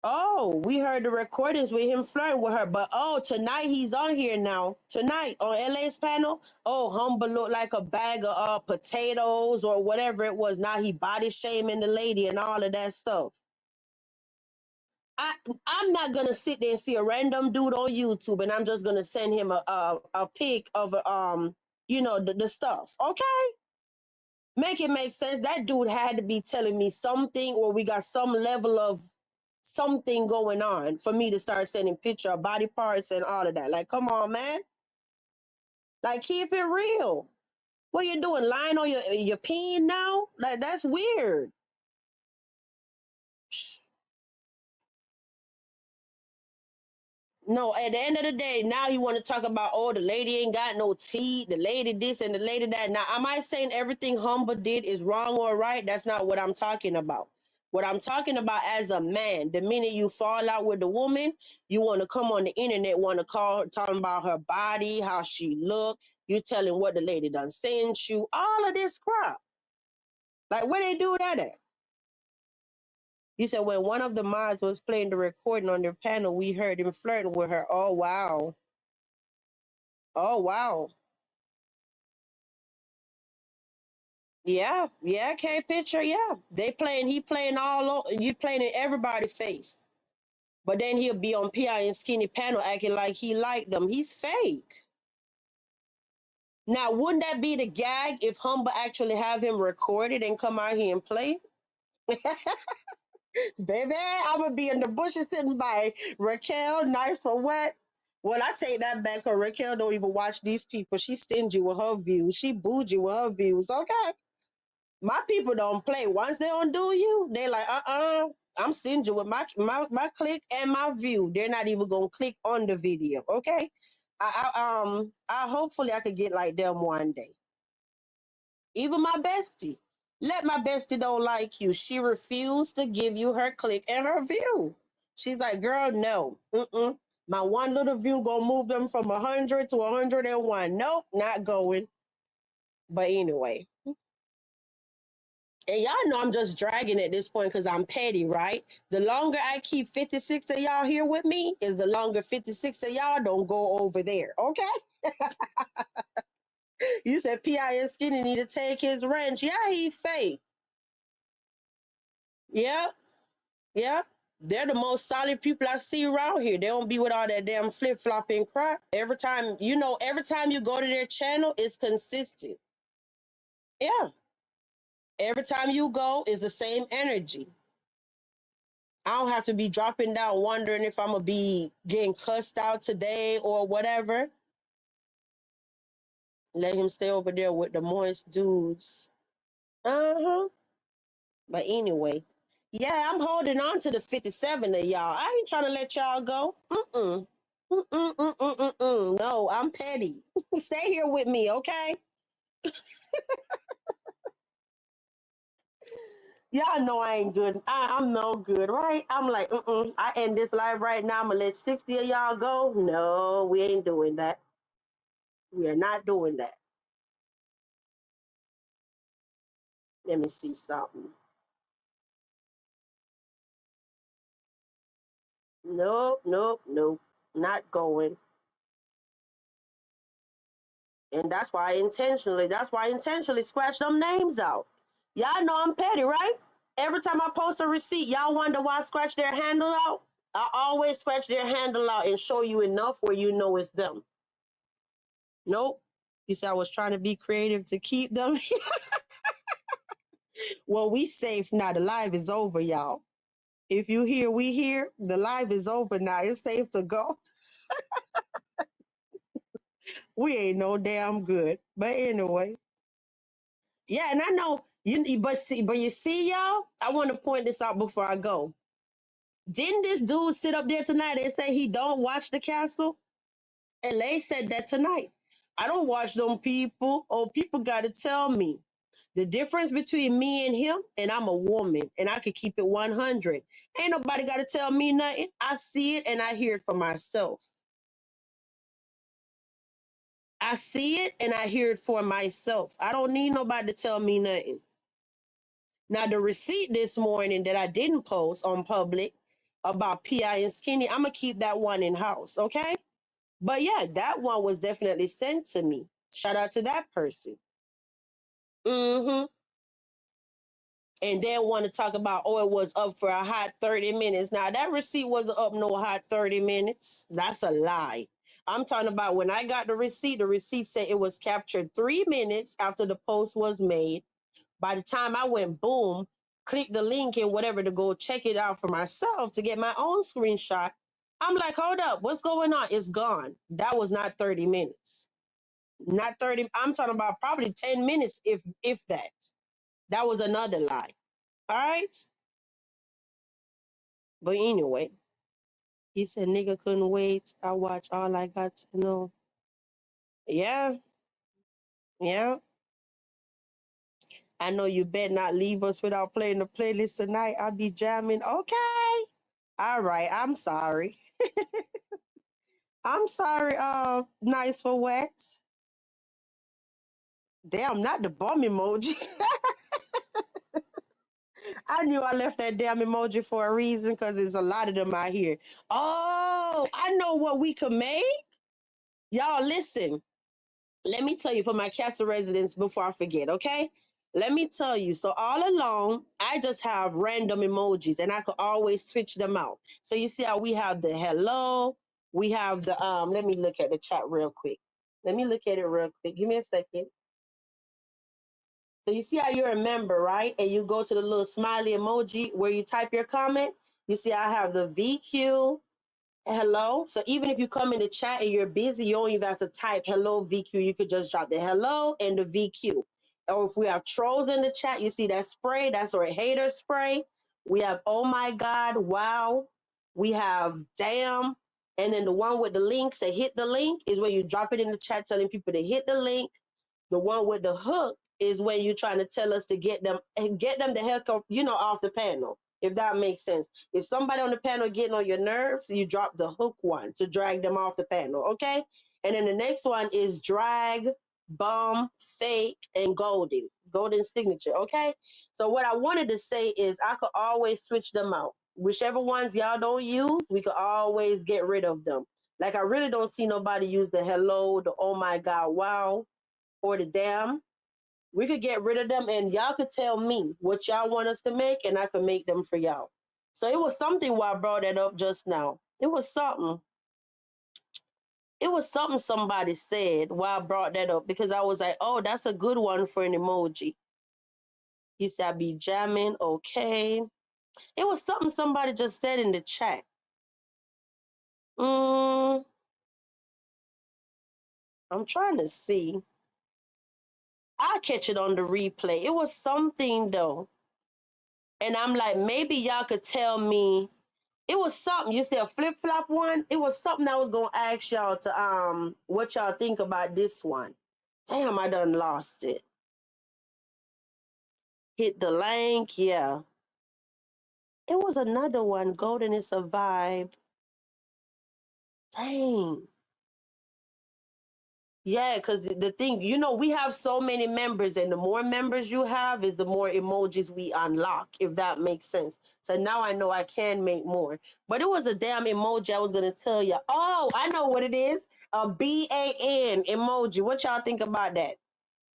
Oh, we heard the recordings with him flirting with her, but tonight he's on here now. Tonight on LA's panel, Humble looked like a bag of potatoes or whatever it was. Now he body shaming the lady and all of that stuff. I'm not gonna sit there and see a random dude on YouTube and I'm just gonna send him a pic of the stuff. Okay, make it make sense. That dude had to be telling me something, or we got some level of something going on for me to start sending picture of body parts and all of that. Like, come on, man. Like, keep it real. What you doing? Lying on your peen now? Like, that's weird. No, at the end of the day, now you want to talk about, the lady ain't got no teeth, the lady this and the lady that. Now, am I saying everything Humble did is wrong or right? That's not what I'm talking about. What I'm talking about as a man, the minute you fall out with the woman, you want to come on the internet, want to call, talking about her body, how she look. You telling what the lady done sent you, all of this crap. Like, where they do that at? You said when one of the mods was playing the recording on their panel, we heard him flirting with her. Oh, wow. Oh, wow. Yeah, yeah, K picture, yeah. He playing you playing in everybody's face. But then he'll be on PI and Skinny panel acting like he liked them. He's fake. Now, wouldn't that be the gag if Humble actually have him recorded and come out here and play? Baby, I'm gonna be in the bushes sitting by Raquel, nice for what? Well, I take that back, because Raquel don't even watch these people. She stingy with her views. She bougie with her views, okay? My people don't play. Once they don't do you, they like, I'm stingy with my click and my view. They're not even gonna click on the video. Okay. I hopefully I could get like them one day. Even my bestie. Let my bestie don't like you. She refused to give you her click and her view. She's like, girl, no. My one little view gonna move them from 100 to 101. Nope, not going. But anyway. And y'all know I'm just dragging at this point because I'm petty, right? The longer I keep 56 of y'all here with me is the longer 56 of y'all don't go over there, okay? You said P.I.S. Skinny need to take his wrench. Yeah, he fake. Yeah, yeah. They're the most solid people I see around here. They don't be with all that damn flip-flopping crap. Every time you go to their channel, it's consistent. Yeah. Every time you go, it's the same energy. I don't have to be dropping down wondering if I'm going to be getting cussed out today or whatever. Let him stay over there with the moist dudes. Uh-huh. But anyway, yeah, I'm holding on to the 57 of y'all. I ain't trying to let y'all go. Mm-mm. Mm-mm, mm-mm, mm-mm. No, I'm petty. Stay here with me, okay? Y'all know I ain't good. I'm no good, right? I'm like, I end this live right now. I'm going to let 60 of y'all go. No, we ain't doing that. We are not doing that. Let me see something. Nope, nope, nope. Not going. And that's why I intentionally scratch them names out. Y'all know I'm petty, right? Every time I post a receipt, y'all wonder why I scratch their handle out? I always scratch their handle out and show you enough where you know it's them. Nope. You said I was trying to be creative to keep them. Well, we safe now. The live is over, y'all. If you hear, we hear. The live is open now. It's safe to go. We ain't no damn good. But anyway, yeah, and I know but you see, y'all, I want to point this out before I go. Didn't this dude sit up there tonight and say he don't watch the castle? LA said that tonight. I don't watch them people. Oh, people got to tell me the difference between me and him. And I'm a woman, and I could keep it 100. Ain't nobody got to tell me nothing. I see it and I hear it for myself. I see it and I hear it for myself. I don't need nobody to tell me nothing. Now, the receipt this morning that I didn't post on public about PI and Skinny, I'm going to keep that one in house, okay? But yeah, that one was definitely sent to me. Shout out to that person. Mm-hmm. And then want to talk about, oh, it was up for a hot 30 minutes. Now, that receipt wasn't up no hot 30 minutes. That's a lie. I'm talking about when I got the receipt said it was captured 3 minutes after the post was made. By the time I went boom, click the link and whatever to go check it out for myself to get my own screenshot, I'm like, hold up, what's going on? It's gone. That was not 30 minutes. Not 30. I'm talking about probably 10 minutes, if that. That was another lie. All right. But anyway, he said nigga couldn't wait. I watch all I got to know. Yeah, yeah. I know you better not leave us without playing the playlist tonight. I'll be jamming. Okay. All right. I'm sorry. I'm sorry, nice for what? Damn, not the bum emoji. I knew I left that damn emoji for a reason because there's a lot of them out here. Oh, I know what we could make. Y'all, listen. Let me tell you for my castle residents before I forget, okay? Let me tell you. So all along, I just have random emojis and I could always switch them out. So you see how we have the hello, we have the let me look at the chat real quick. Let me look at it real quick. Give me a second. So you see how you're a member, right? And you go to the little smiley emoji where you type your comment. You see I have the VQ, hello. So even if you come in the chat and you're busy, you don't even have to type hello VQ. You could just drop the hello and the VQ. Or if we have trolls in the chat, you see that spray, that's our hater spray. We have oh my God, wow. We have damn. And then the one with the link, say hit the link, is where you drop it in the chat telling people to hit the link. The one with the hook is when you're trying to tell us to get them the heck up, off the panel, if that makes sense. If somebody on the panel getting on your nerves, you drop the hook one to drag them off the panel, okay? And then the next one is drag, bum, fake, and golden signature, okay? So what I wanted to say is I could always switch them out. Whichever ones y'all don't use, we could always get rid of them. Like I really don't see nobody use the hello, the oh my God, wow, or the damn. We could get rid of them and y'all could tell me what y'all want us to make and I could make them for y'all. So it was something why I brought that up just now. It was something. It was something somebody said why I brought that up because I was like, oh, that's a good one for an emoji. He said, I be jamming. Okay. It was something somebody just said in the chat. I'm trying to see. I'll catch it on the replay. It was something though. And I'm like, maybe y'all could tell me. It was something. You see a flip flop one? It was something I was gonna ask y'all to what y'all think about this one. Damn, I done lost it. Hit the link, yeah. It was another one. Golden is a vibe. Dang. Yeah, because the thing, we have so many members, and the more members you have is the more emojis we unlock, if that makes sense. So now I know I can make more. But it was a damn emoji I was going to tell you. Oh, I know what it is. A BAN emoji. What y'all think about that?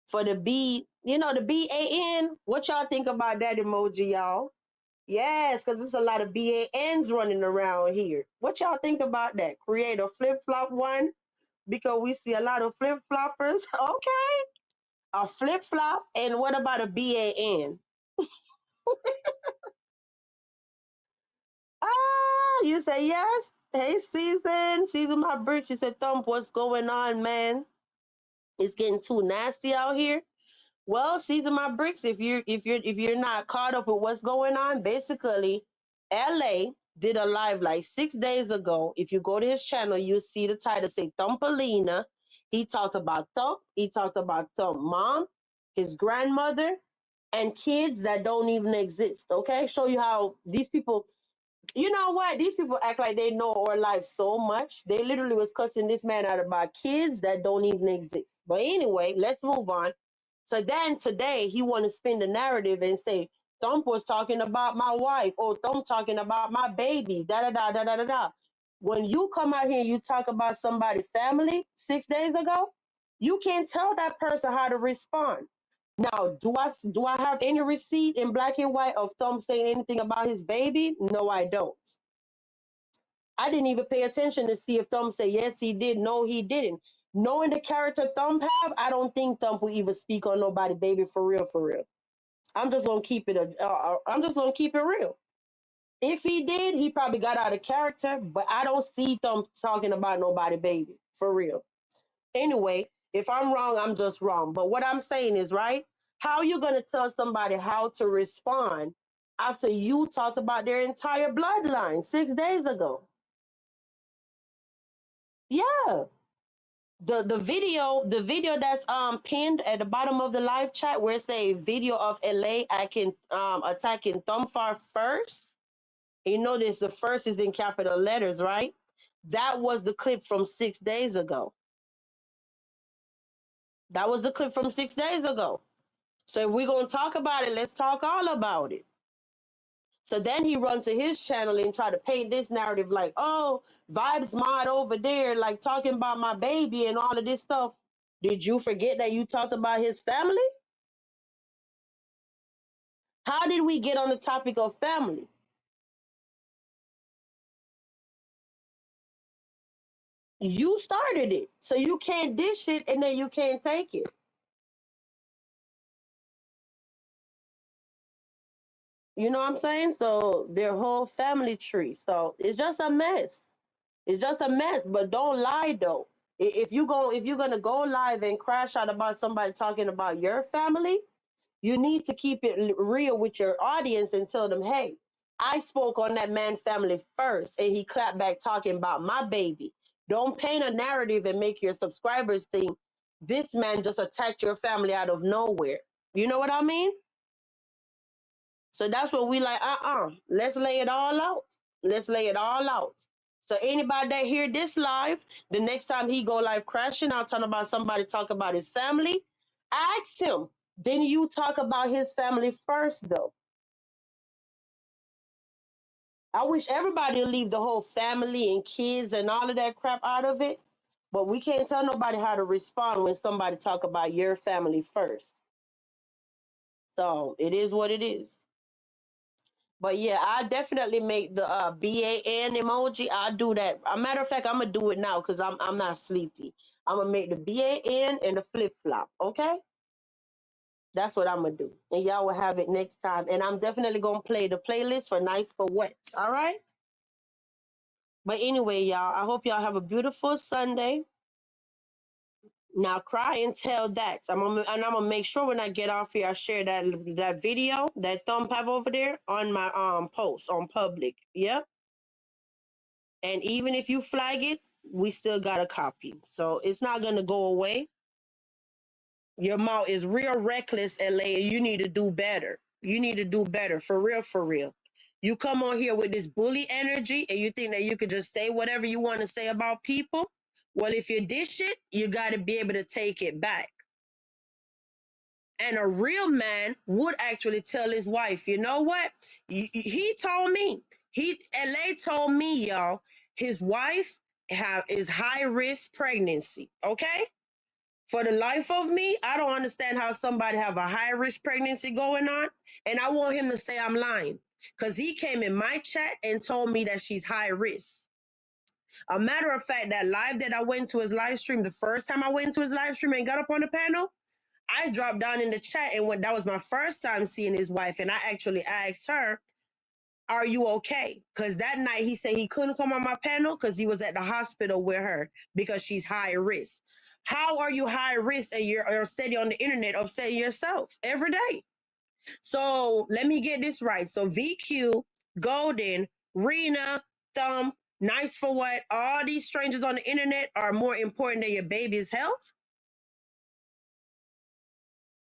For the B, the BAN. What y'all think about that emoji, y'all? Yes, because there's a lot of BANs running around here. What y'all think about that? Create a flip-flop one? Because we see a lot of flip floppers. Okay. A flip flop. And what about a BAN? You say yes? Hey, Season my bricks. She said, Thump, what's going on, man? It's getting too nasty out here. Well, Season my bricks. If you're not caught up with what's going on, basically, LA did a live like 6 days ago. If you go to his channel, you'll see the title say Thumpalina. He talked about Thump. He talked about Thump mom, his grandmother, and kids that don't even exist. Okay, show you how these people, you know what? These people act like they know our life so much. They literally was cussing this man out about kids that don't even exist. But anyway, let's move on. So then today he want to spin the narrative and say, Thump was talking about my wife, or Thump talking about my baby, da da da da da da da. When you come out here and you talk about somebody's family 6 days ago, you can't tell that person how to respond. Now, do I have any receipt in black and white of Thump saying anything about his baby? No, I don't. I didn't even pay attention to see if Thump said yes, he did. No, he didn't. Knowing the character Thump have, I don't think Thump will even speak on nobody baby for real, for real. I'm just gonna keep it. I'm just gonna keep it real. If he did, he probably got out of character. But I don't see Thump talking about nobody baby for real. Anyway, if I'm wrong, I'm just wrong. But what I'm saying is, right? How you gonna tell somebody how to respond after you talked about their entire bloodline 6 days ago? Yeah. The video that's pinned at the bottom of the live chat where it's a video of LA attacking Thumbfar first. You notice the first is in capital letters, right? That was the clip from 6 days ago. That was the clip from 6 days ago. So if we're gonna talk about it, let's talk all about it. So then he runs to his channel and try to paint this narrative like, oh, Vibes Mod over there, like talking about my baby and all of this stuff. Did you forget that you talked about his family? How did we get on the topic of family? You started it. So you can't dish it and then you can't take it. You know what I'm saying? So their whole family tree. So it's just a mess. It's just a mess. But don't lie though. If you're gonna go live and crash out about somebody talking about your family, you need to keep it real with your audience and tell them, hey, I spoke on that man's family first and he clapped back talking about my baby. Don't paint a narrative and make your subscribers think this man just attacked your family out of nowhere. You know what I mean? So that's what we like, let's lay it all out. Let's lay it all out. So anybody that hear this live, the next time he go live crashing out talking about somebody talk about his family, ask him, didn't you talk about his family first though? I wish everybody would leave the whole family and kids and all of that crap out of it. But we can't tell nobody how to respond when somebody talk about your family first. So it is what it is. But yeah, I definitely make the BAN emoji. I'll do that. A matter of fact, I'm gonna do it now because I'm not sleepy. I'm gonna make the BAN and the flip flop. Okay, that's what I'm gonna do, and y'all will have it next time. And I'm definitely gonna play the playlist for Nights for Wet. All right. But anyway, y'all, I hope y'all have a beautiful Sunday. Now cry and tell that. I'm gonna make sure when I get off here, I share that video that Thump have over there on my post on public. Yep. And even if you flag it, we still got a copy. So it's not going to go away. Your mouth is real reckless, LA. You need to do better. You need to do better. For real, for real. You come on here with this bully energy and you think that you could just say whatever you want to say about people. Well, if you dish it, you got to be able to take it back. And a real man would actually tell his wife, you know what? He told me, LA told me, y'all, his wife is high risk pregnancy. Okay. For the life of me, I don't understand how somebody have a high risk pregnancy going on. And I want him to say I'm lying because he came in my chat and told me that she's high risk. A matter of fact, that live that I went to his live stream, the first time I went to his live stream and got up on the panel, I dropped down in the chat and that was my first time seeing his wife. And I actually asked her, are you okay? Because that night he said he couldn't come on my panel because he was at the hospital with her because she's high risk. How are you high risk and you're steady on the internet upsetting yourself every day? So let me get this right. So VQ, Golden, Rena, Thumb, Nice for What, all these strangers on the internet are more important than your baby's health?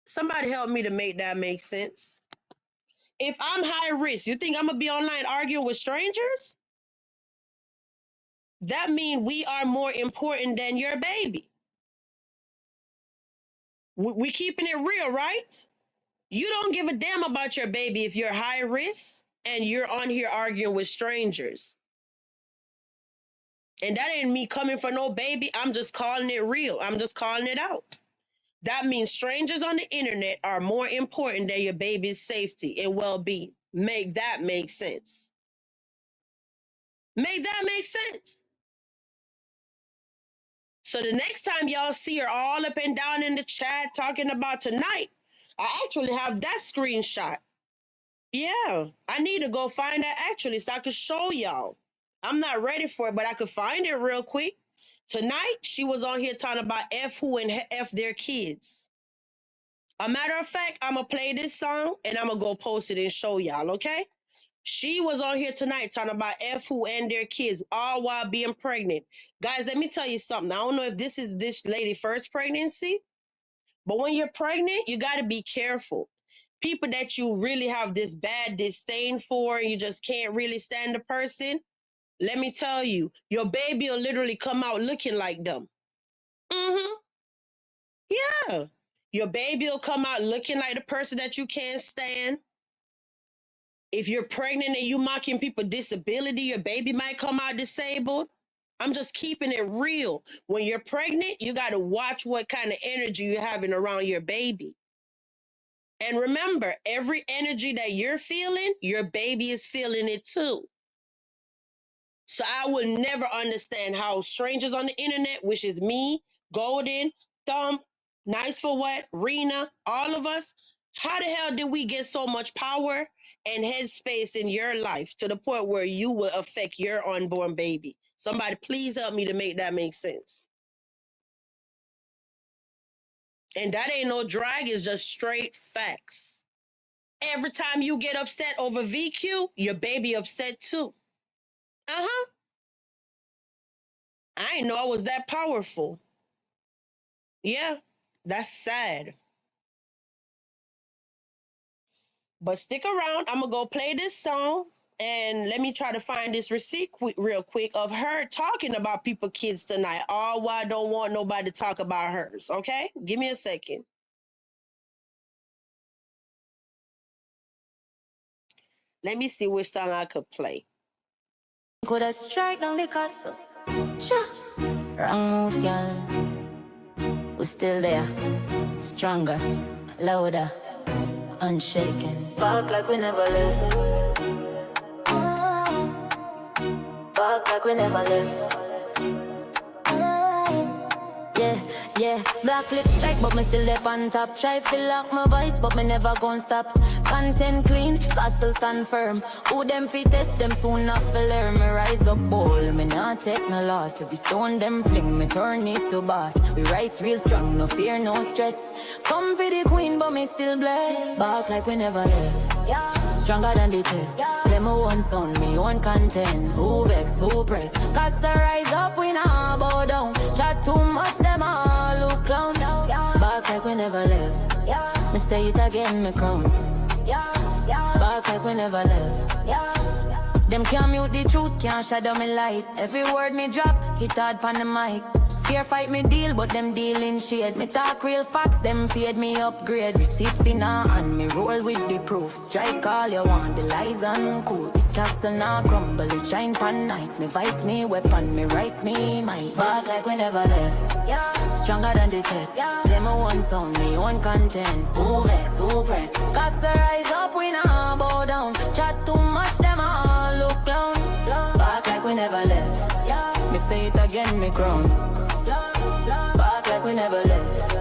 Somebody help me to make that make sense. If I'm high risk, you think I'm going to be online arguing with strangers? That means we are more important than your baby. We keeping it real, right? You don't give a damn about your baby if you're high risk and you're on here arguing with strangers. And that ain't me coming for no baby. I'm just calling it real. I'm just calling it out. That means strangers on the internet are more important than your baby's safety and well-being. Make that make sense. Make that make sense. So the next time y'all see her all up and down in the chat talking about tonight, I actually have that screenshot. Yeah, I need to go find that actually so I could show y'all. I'm not ready for it, but I could find it real quick. Tonight, she was on here talking about F who and F their kids. A matter of fact, I'm going to play this song and I'm going to go post it and show y'all, okay? She was on here tonight talking about F who and their kids, all while being pregnant. Guys, let me tell you something. I don't know if this is this lady's first pregnancy, but when you're pregnant, you got to be careful. People that you really have this bad disdain for, and you just can't really stand the person, let me tell you, your baby will literally come out looking like them. Yeah. Your baby will come out looking like the person that you can't stand. If you're pregnant and you mocking people's disability, your baby might come out disabled. I'm just keeping it real. When you're pregnant, you got to watch what kind of energy you're having around your baby. And remember, every energy that you're feeling, your baby is feeling it too. So I will never understand how strangers on the internet, which is me, Golden, Thumb, Nice for What, Rena, all of us, how the hell did we get so much power and headspace in your life to the point where you will affect your unborn baby? Somebody please help me to make that make sense. And that ain't no drag, it's just straight facts. Every time you get upset over VQ, your baby upset too. I didn't know I was that powerful. Yeah, that's sad. But stick around. I'm going to go play this song. And let me try to find this receipt real quick of her talking about people's kids tonight. All while I don't want nobody to talk about hers. Okay? Give me a second. Let me see which song I could play. Could I strike down the castle? Sure. Wrong move, girl. We're still there. Stronger, louder, unshaken. Back like we never left. Back like we never left. Yeah, black lips strike, but me still up on top. Try feel lock my voice, but me never gon' stop. Content clean, castle stand firm. Who them fit test them soon enough to learn. Me rise up bold, me not take no loss. If you stone them fling, me turn it to boss. We rights real strong, no fear, no stress. Come for the queen, but me still blessed. Back like we never left. Yeah. Stronger than the test. Play my own sound, me own content. Who vex, who press? Cause I rise up, we not bow down. Chat too much, them all look clown. Back like we never left. Me say it again, me crown. Back like we never left. Them can't mute the truth, can't shadow me light. Every word me drop, hit hard pon the mic. Fear fight me deal, but them deal in shade. Me talk real facts, them fade me upgrade. Receipts in a hand, me roll with the proof. Strike all you want, the lies uncool. This castle now crumble, it shine pan nights. Me vice, me weapon, me rights, me might. Back like we never left. Stronger than the test. Play my one sound, me own content. Who vex, who press? Cause the rise up, we now bow down. Chat too much, them all look clown. Back like we never left. Me say it again, me crown. Back like we never left.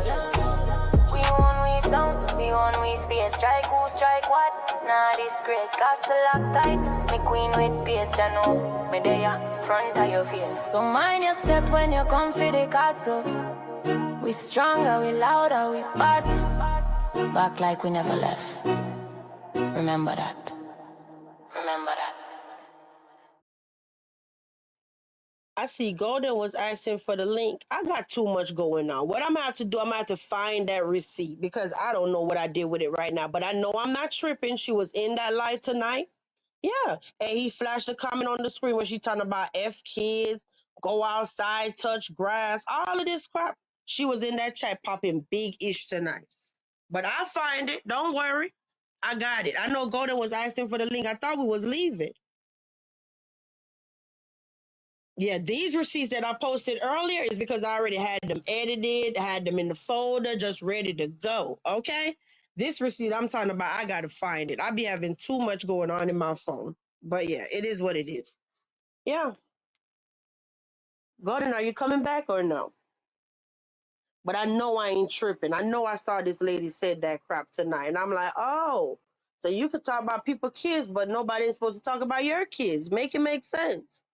We own we sound, we own we space. Strike who strike what? Nah, disgrace. Castle lock tight. Me queen with pace, you know. Me there, front of your face. So mind your step when you come for the castle. We stronger, we louder, we bat. Back like we never left. Remember that. Remember that. I see Golden was asking for the link. I got too much going on. What I'm gonna have to do, I'm gonna have to find that receipt because I don't know what I did with it right now. But I know I'm not tripping. She was in that live tonight. Yeah. And he flashed a comment on the screen where she talking about F kids, go outside, touch grass, all of this crap. She was in that chat popping big ish tonight. But I'll find it. Don't worry. I got it. I know Golden was asking for the link. I thought we was leaving. Yeah, these receipts that I posted earlier is because I already had them edited, had them in the folder, just ready to go. Okay? This receipt I'm talking about, I gotta find it. I be having too much going on in my phone. But yeah, it is what it is. Yeah. Gordon, are you coming back or no? But I know I ain't tripping. I know I saw this lady said that crap tonight. And I'm like, oh, so you could talk about people's kids, but nobody is supposed to talk about your kids. Make it make sense.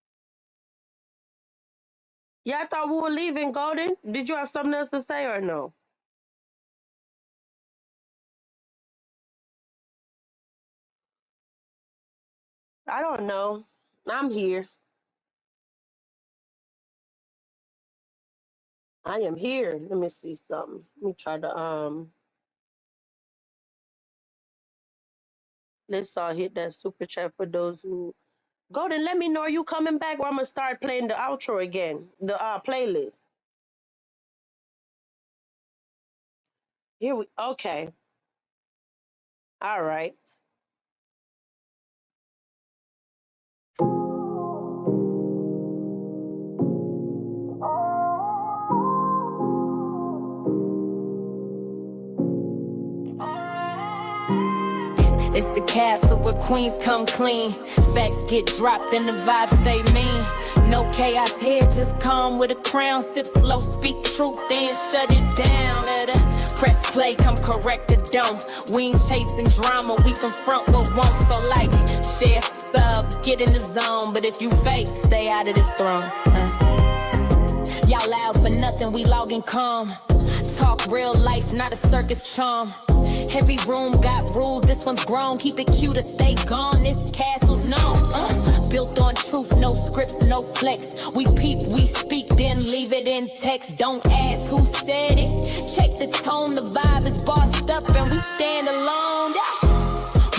Yeah, I thought we were leaving, Golden. Did you have something else to say or no? I don't know. I'm here. I am here. Let me see something. Let me try to let's all hit that super chat for those who Golden, let me know, are you coming back or I'm gonna start playing the outro again. The playlist. Here we okay. All right. It's the castle where queens come clean. Facts get dropped and the vibes stay mean. No chaos here, just calm with a crown. Sip slow, speak truth, then shut it down. Let her press play, come correct the dome. We ain't chasing drama, we confront what won't. So like, share, sub, get in the zone. But if you fake, stay out of this throne. Y'all loud for nothing, we logging calm. Talk real life, not a circus charm. Every room got rules, this one's grown. Keep it cute or stay gone, this castle's known. Built on truth, no scripts, no flex. We peep, we speak, then leave it in text. Don't ask who said it. Check the tone, the vibe is bossed up and we stand alone.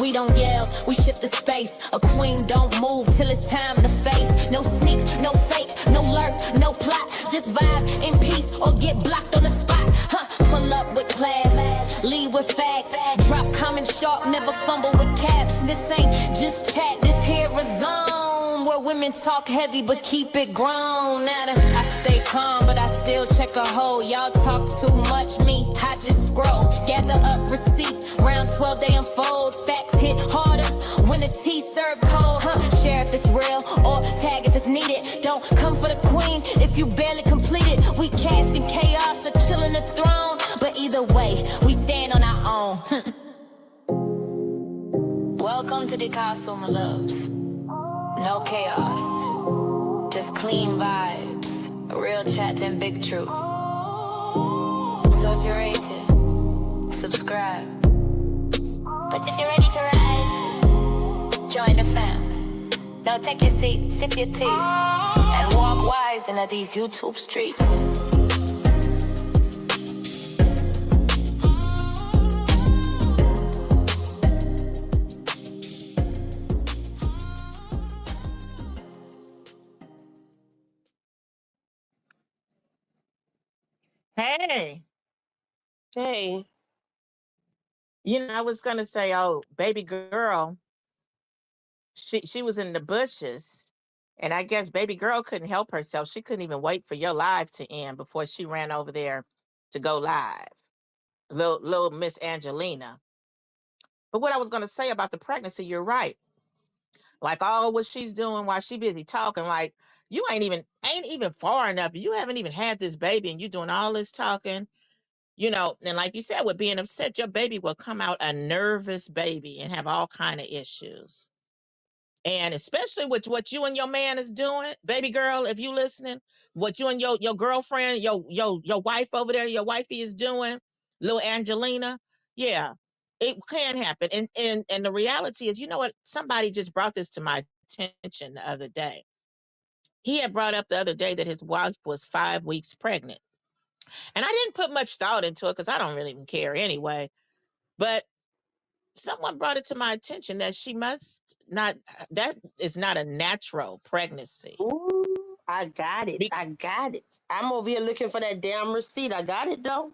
We don't yell, we shift the space. A queen don't move till it's time to face. No sneak, no fake, no lurk, no plot. Just vibe in peace or get blocked on the spot. Pull up with class, lead with facts. Drop comment sharp, never fumble with caps. This ain't just chat, this here a zone where women talk heavy but keep it grown. Now I stay calm but I still check a hole. Y'all talk too much, me, I just scroll. Gather up receipts, round 12 they unfold. Facts hit harder when the tea served cold. Share if it's real or tag if it's needed. Don't come for the queen if you barely completed. We casting chaos or chilling the throne. But either way, we stand on our own. Welcome to the castle, my loves. No chaos, just clean vibes, real chat and big truth. So if you're ready to subscribe, but if you're ready to ride, join the fam. Now take your seat, sip your tea, and walk wise into these YouTube streets. Hey, Hey. I was gonna say, oh, baby girl, she was in the bushes, and I guess baby girl couldn't help herself. She couldn't even wait for your live to end before she ran over there to go live. Little Miss Angelina. But what I was gonna say about the pregnancy, you're right. Like all what she's doing while she busy talking, like you ain't even far enough. You haven't even had this baby, and you doing all this talking. And like you said, with being upset, your baby will come out a nervous baby and have all kind of issues. And especially with what you and your man is doing, baby girl, if you listening, what you and your girlfriend, your wife over there, your wifey is doing, little Angelina, yeah, it can happen. And the reality is, you know what? Somebody just brought this to my attention the other day. He had brought up the other day that his wife was 5 weeks pregnant. And I didn't put much thought into it because I don't really even care anyway. But someone brought it to my attention that she must not, that is not a natural pregnancy. Ooh, I got it. Be- I got it. I'm over here looking for that damn receipt. I got it though.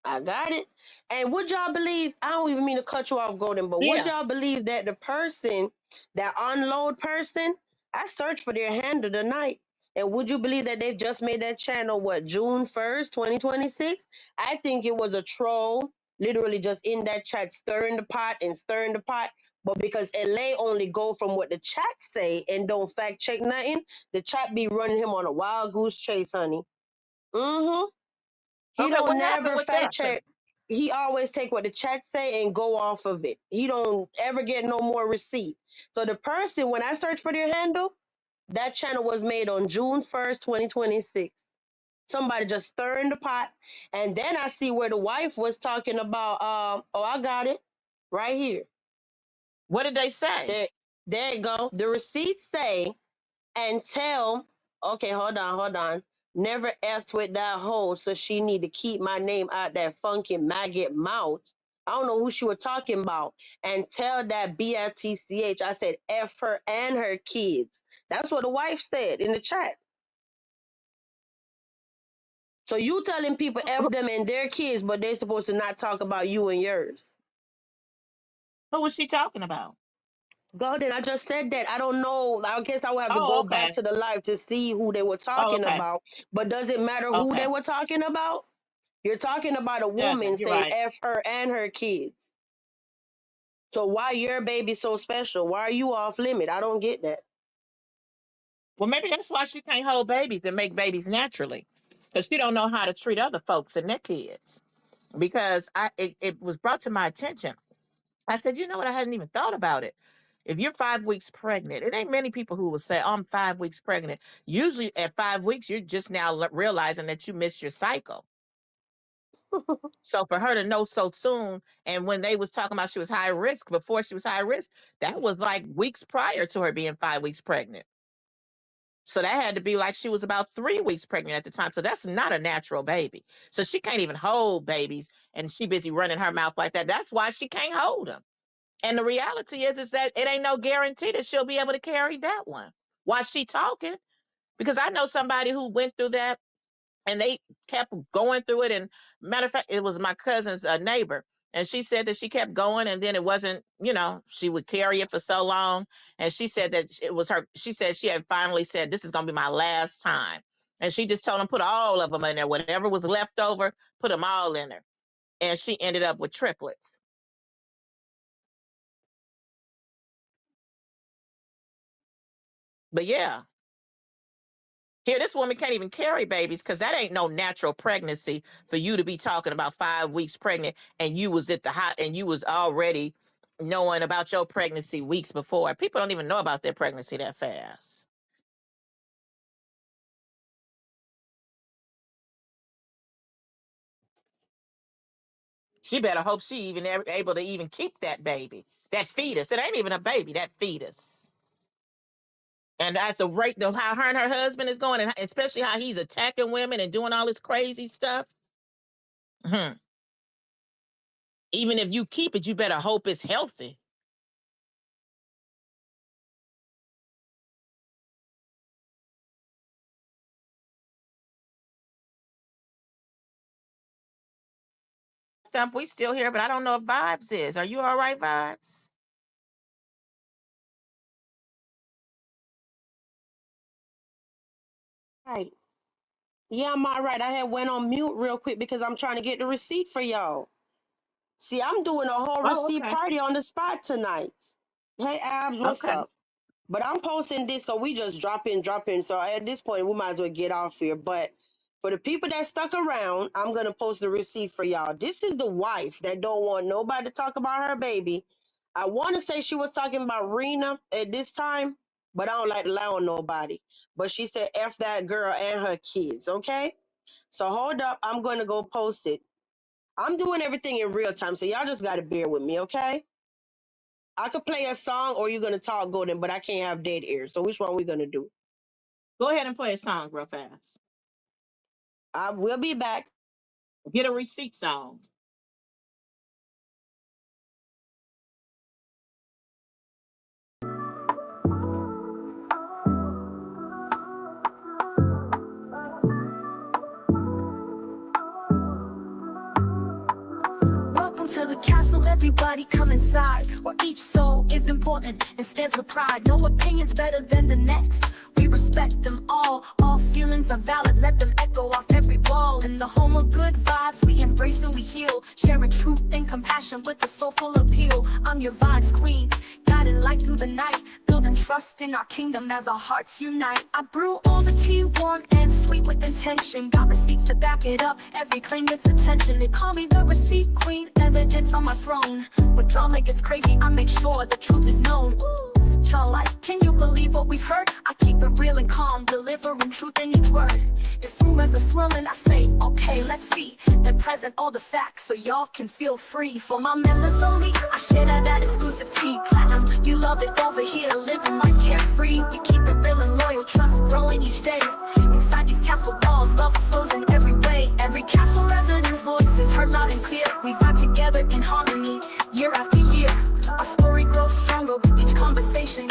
I got it. And would y'all believe, I don't even mean to cut you off, Golden, but would yeah. y'all believe that the person, that unload person, I searched for their handle tonight. And would you believe that they've just made that channel, what, June 1st, 2026? I think it was a troll, literally just in that chat, stirring the pot and stirring the pot. But because LA only go from what the chat say and don't fact check nothing, the chat be running him on a wild goose chase, honey. Mm-hmm. He Okay, don't what happened never with fact that? 'Cause- check. He always take what the chat say and go off of it. He don't ever get no more receipt. So the person, when I search for their handle, that channel was made on June 1st, 2026. Somebody just stirring the pot. And then I see where the wife was talking about, oh, I got it right here. what did they say? There you go. The receipts say, and tell, okay, hold on. Never effed with that hoe, so she need to keep my name out that funky maggot mouth. I don't know who she was talking about. And tell that BITCH, I said F her and her kids. That's what the wife said in the chat. So you telling people F them and their kids, but they supposed to not talk about you and yours. Who was she talking about? Golden, I just said that. I don't know. I guess I will have to Oh, go back okay. to the live to see who they were Oh, talking okay. about. But does it matter who they Okay. were talking about? You're talking about a Yeah, woman you're saying right. F her and her kids. So why your baby so special? Why are you off limit? I don't get that. Well, maybe that's why she can't hold babies and make babies naturally. Because she don't know how to treat other folks and their kids. Because it was brought to my attention. I said, you know what? I hadn't even thought about it. If you're 5 weeks pregnant, it ain't many people who will say, oh, I'm 5 weeks pregnant. Usually at 5 weeks, you're just now realizing that you missed your cycle. So for her to know so soon, and when they was talking about she was high risk, before she was high risk, that was like weeks prior to her being 5 weeks pregnant. So that had to be like she was about 3 weeks pregnant at the time. So that's not a natural baby. So she can't even hold babies, and she busy running her mouth like that. That's why she can't hold them. And the reality is that it ain't no guarantee that she'll be able to carry that one while she talking. Because I know somebody who went through that and they kept going through it. And matter of fact, it was my cousin's neighbor. And she said that she kept going, and then it wasn't, she would carry it for so long. And she said that it was her, she said she had finally said, this is going to be my last time. And she just told them, put all of them in there, whatever was left over, put them all in there. And she ended up with triplets. But yeah, here, this woman can't even carry babies because that ain't no natural pregnancy for you to be talking about 5 weeks pregnant and you was at the hot and you was already knowing about your pregnancy weeks before. People don't even know about their pregnancy that fast. She better hope she even able to even keep that baby, that fetus. It ain't even a baby, that fetus. And at the rate of how her and her husband is going, and especially how he's attacking women and doing all this crazy stuff. Hmm. Even if you keep it, you better hope it's healthy. Thump, we still here, but I don't know if Vibes is. Are you all right, Vibes? Right. Yeah, I'm all right. I had went on mute real quick because I'm trying to get the receipt for y'all. See, I'm doing a whole Oh, receipt okay. party on the spot tonight. Hey, Abs, what's Okay. up? But I'm posting this because we just drop in. So at this point, we might as well get off here. But For the people that stuck around, I'm gonna post the receipt for y'all. This is the wife that don't want nobody to talk about her baby. I want to say she was talking about Rena at this time, but I don't like to lie on nobody. But she said F that girl and her kids, okay? So hold up, I'm gonna go post it. I'm doing everything in real time, so y'all just gotta bear with me, okay? I could play a song or you're gonna talk golden, but I can't have dead air. So which one we gonna do? Go ahead and play a song real fast. I will be back. Get a receipt song. Welcome to the castle, everybody come inside, where each soul is important and stands with pride. No opinion's better than the next, we respect them all feelings are valid, let them echo off every wall. In the home of good vibes, we embrace and we heal, sharing truth and compassion with a soulful appeal. I'm your vibes queen, guiding light through the night, building trust in our kingdom as our hearts unite. I brew all the tea warm and sweet with intention, got receipts to back it up, every claim gets attention. They call me the receipt queen, evidence on my throne. When drama gets crazy, I make sure the truth is known. Y'all like, can you believe what we've heard? I keep it real and calm, delivering truth in each word. If rumors are swirling, I say, okay, let's see, and present all the facts so y'all can feel free. For my members only, I share that exclusive tea. Platinum, you love it over here, living life carefree. We keep it real and loyal, trust growing each day. Inside these castle walls, love flows in every way. Every castle resident's voice is heard loud and clear. We vibe together in harmony, year after year. Our story grows stronger with each conversation.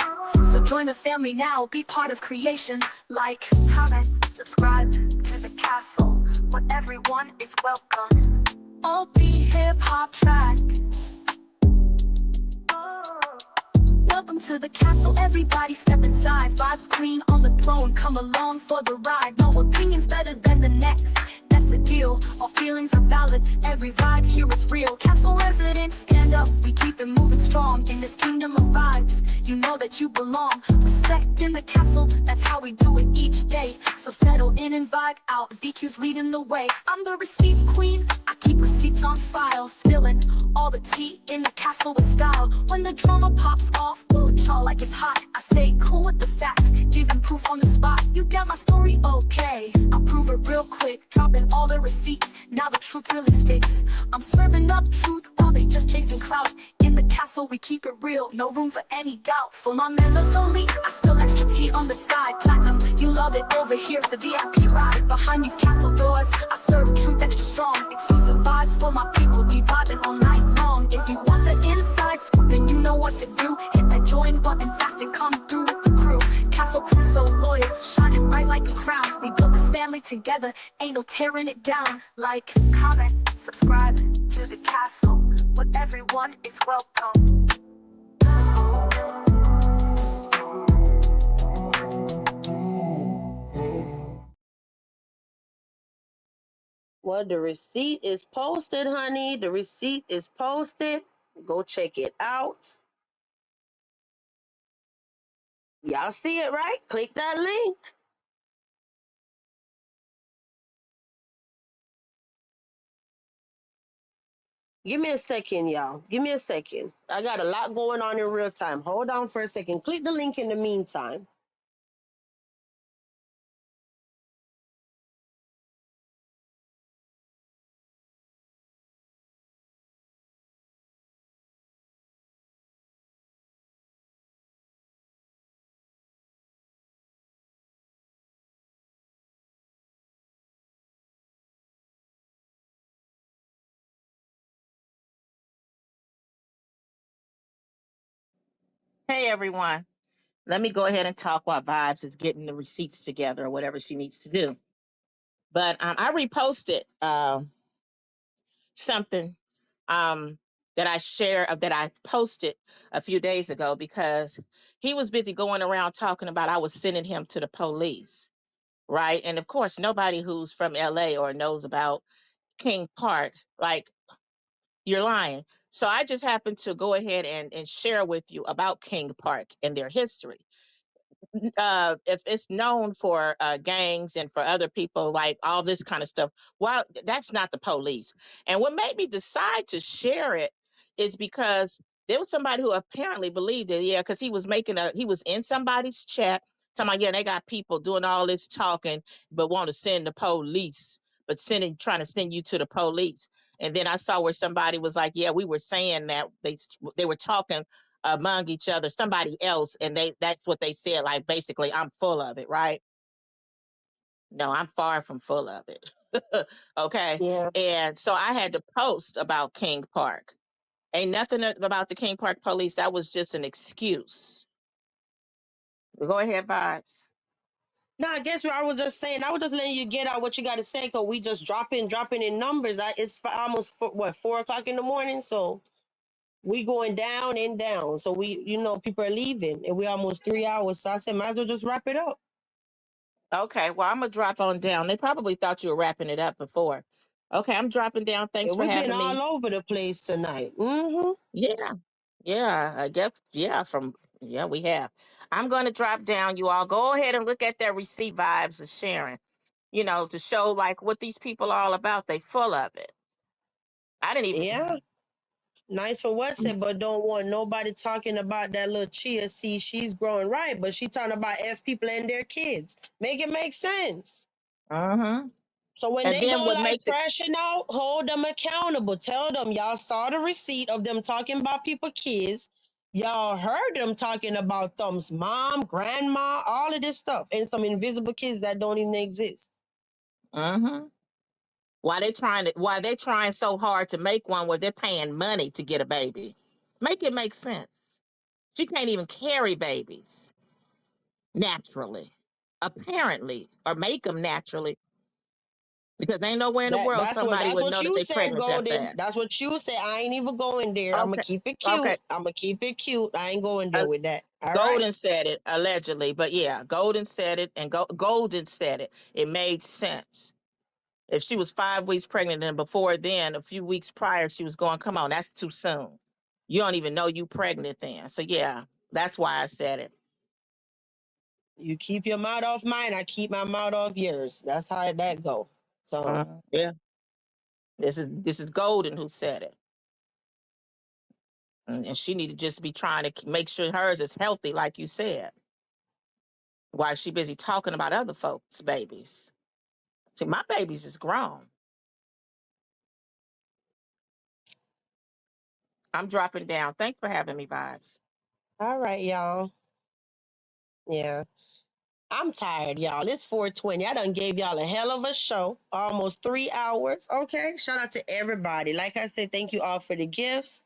So join the family now, be part of creation. Like, comment, subscribe to the castle, where everyone is welcome. All be hip-hop track. Welcome to the castle, everybody step inside. Vibes queen on the throne, come along for the ride. No opinion's better than the next, that's the deal. All feelings are valid, every vibe here is real. Castle residents, stand up, we keep it moving strong. In this kingdom of vibes, you know that you belong. Respect in the castle, that's how we do it each day. So settle in and vibe out, VQ's leading the way. I'm the receipt queen, I keep receipts on file, spilling all the tea in the castle with style. When the drama pops off, ooh, y'all like it's hot, I stay cool with the facts, giving proof on the spot. You got my story, okay, I'll prove it real quick, dropping all the receipts, now the truth really sticks. I'm serving up truth while they just chasing clout. In the castle we keep it real, no room for any doubt. For my members only, I spill extra tea on the side. Platinum, you love it over here, it's a VIP ride. Behind these castle doors, I serve truth extra strong. Exclusive vibes for my people, we vibing all night long. If you want the inside scoop, then you know what to do. Hit that join button fast and come through with the crew. Castle crew so loyal, shining bright like a crown. We built this family together, ain't no tearing it down. Like, comment, subscribe to the castle, where everyone is welcome. Well, the receipt is posted, honey. The receipt is posted. Go check it out. Y'all see it, right? Click that link. Give me a second, y'all. Give me a second. I got a lot going on in real time. Hold on for a second. Click the link in the meantime. Hey, everyone. Let me go ahead and talk while Vibes is getting the receipts together or whatever she needs to do. But I reposted something that I that I posted a few days ago because he was busy going around talking about I was sending him to the police, right? And of course, nobody who's from LA or knows about King Park, like, you're lying. So I just happened to go ahead and share with you about King Park and their history. if it's known for gangs and for other people, like all this kind of stuff, well, that's not the police. And what made me decide to share it is because there was somebody who apparently believed it. Yeah, because he was in somebody's chat talking about, yeah, they got people doing all this talking, but want to send the police, but trying to send you to the police. And then I saw where somebody was like, yeah, we were saying that they were talking among each other, somebody else, and that's what they said, like basically I'm full of it, right? No, I'm far from full of it. Okay. Yeah. And so I had to post about King Park. Ain't nothing about the King Park police. That was just an excuse. Go ahead, Vibes. No, I guess what I was just saying, I was just letting you get out what you got to say because we just dropping in numbers. It's almost what 4 o'clock in the morning, so we going down and down. So we, people are leaving, and we almost 3 hours. So I said, might as well just wrap it up. Okay, well, I'm gonna drop on down. They probably thought you were wrapping it up before. Okay, I'm dropping down. Thanks And for we've been having all me. over the place tonight. Mm-hmm. Yeah. Yeah, I guess, yeah, we have. I'm going to drop down. You all go ahead and look at their receipt. Vibes of sharing, to show like what these people are all about. They full of it. I didn't Yeah. even. Nice for what said, but don't want nobody talking about that little chia. See, she's growing right, but she talking about F people and their kids. Make it make sense. Mm-hmm. So when And they then go what like makes it, crashing out, hold them accountable. Tell them y'all saw the receipt of them talking about people kids. Y'all heard them talking about thumb's mom, grandma, all of this stuff, and some invisible kids that don't even exist. mm-hmm. Why they trying so hard to make one where they're paying money to get a baby? Make it make sense. She can't even carry babies naturally, apparently, or make them naturally. Because ain't nowhere in the world somebody That's would what know that you they said, pregnant that Golden. fast. That's what you said. I ain't even going there. I'm gonna Okay. keep it cute. Okay. I'm gonna keep it cute. I ain't going there with that. All right. Golden said it allegedly, but yeah, Golden said it, and Golden said it. It made sense. If she was 5 weeks pregnant, and before then, a few weeks prior, she was going, "Come on, that's too soon. You don't even know you pregnant then." So yeah, that's why I said it. You keep your mouth off mine. I keep my mouth off yours. That's how that go. So Yeah, this is Golden who said it, and she need to just be trying to make sure hers is healthy, like you said. While she busy talking about other folks' babies. See, my baby's just grown. I'm dropping down. Thanks for having me, Vibes. all right, y'all. Yeah. I'm tired, y'all. It's 4:20. I done gave y'all a hell of a show. Almost 3 hours. Okay. Shout out to everybody. Like I said, thank you all for the gifts,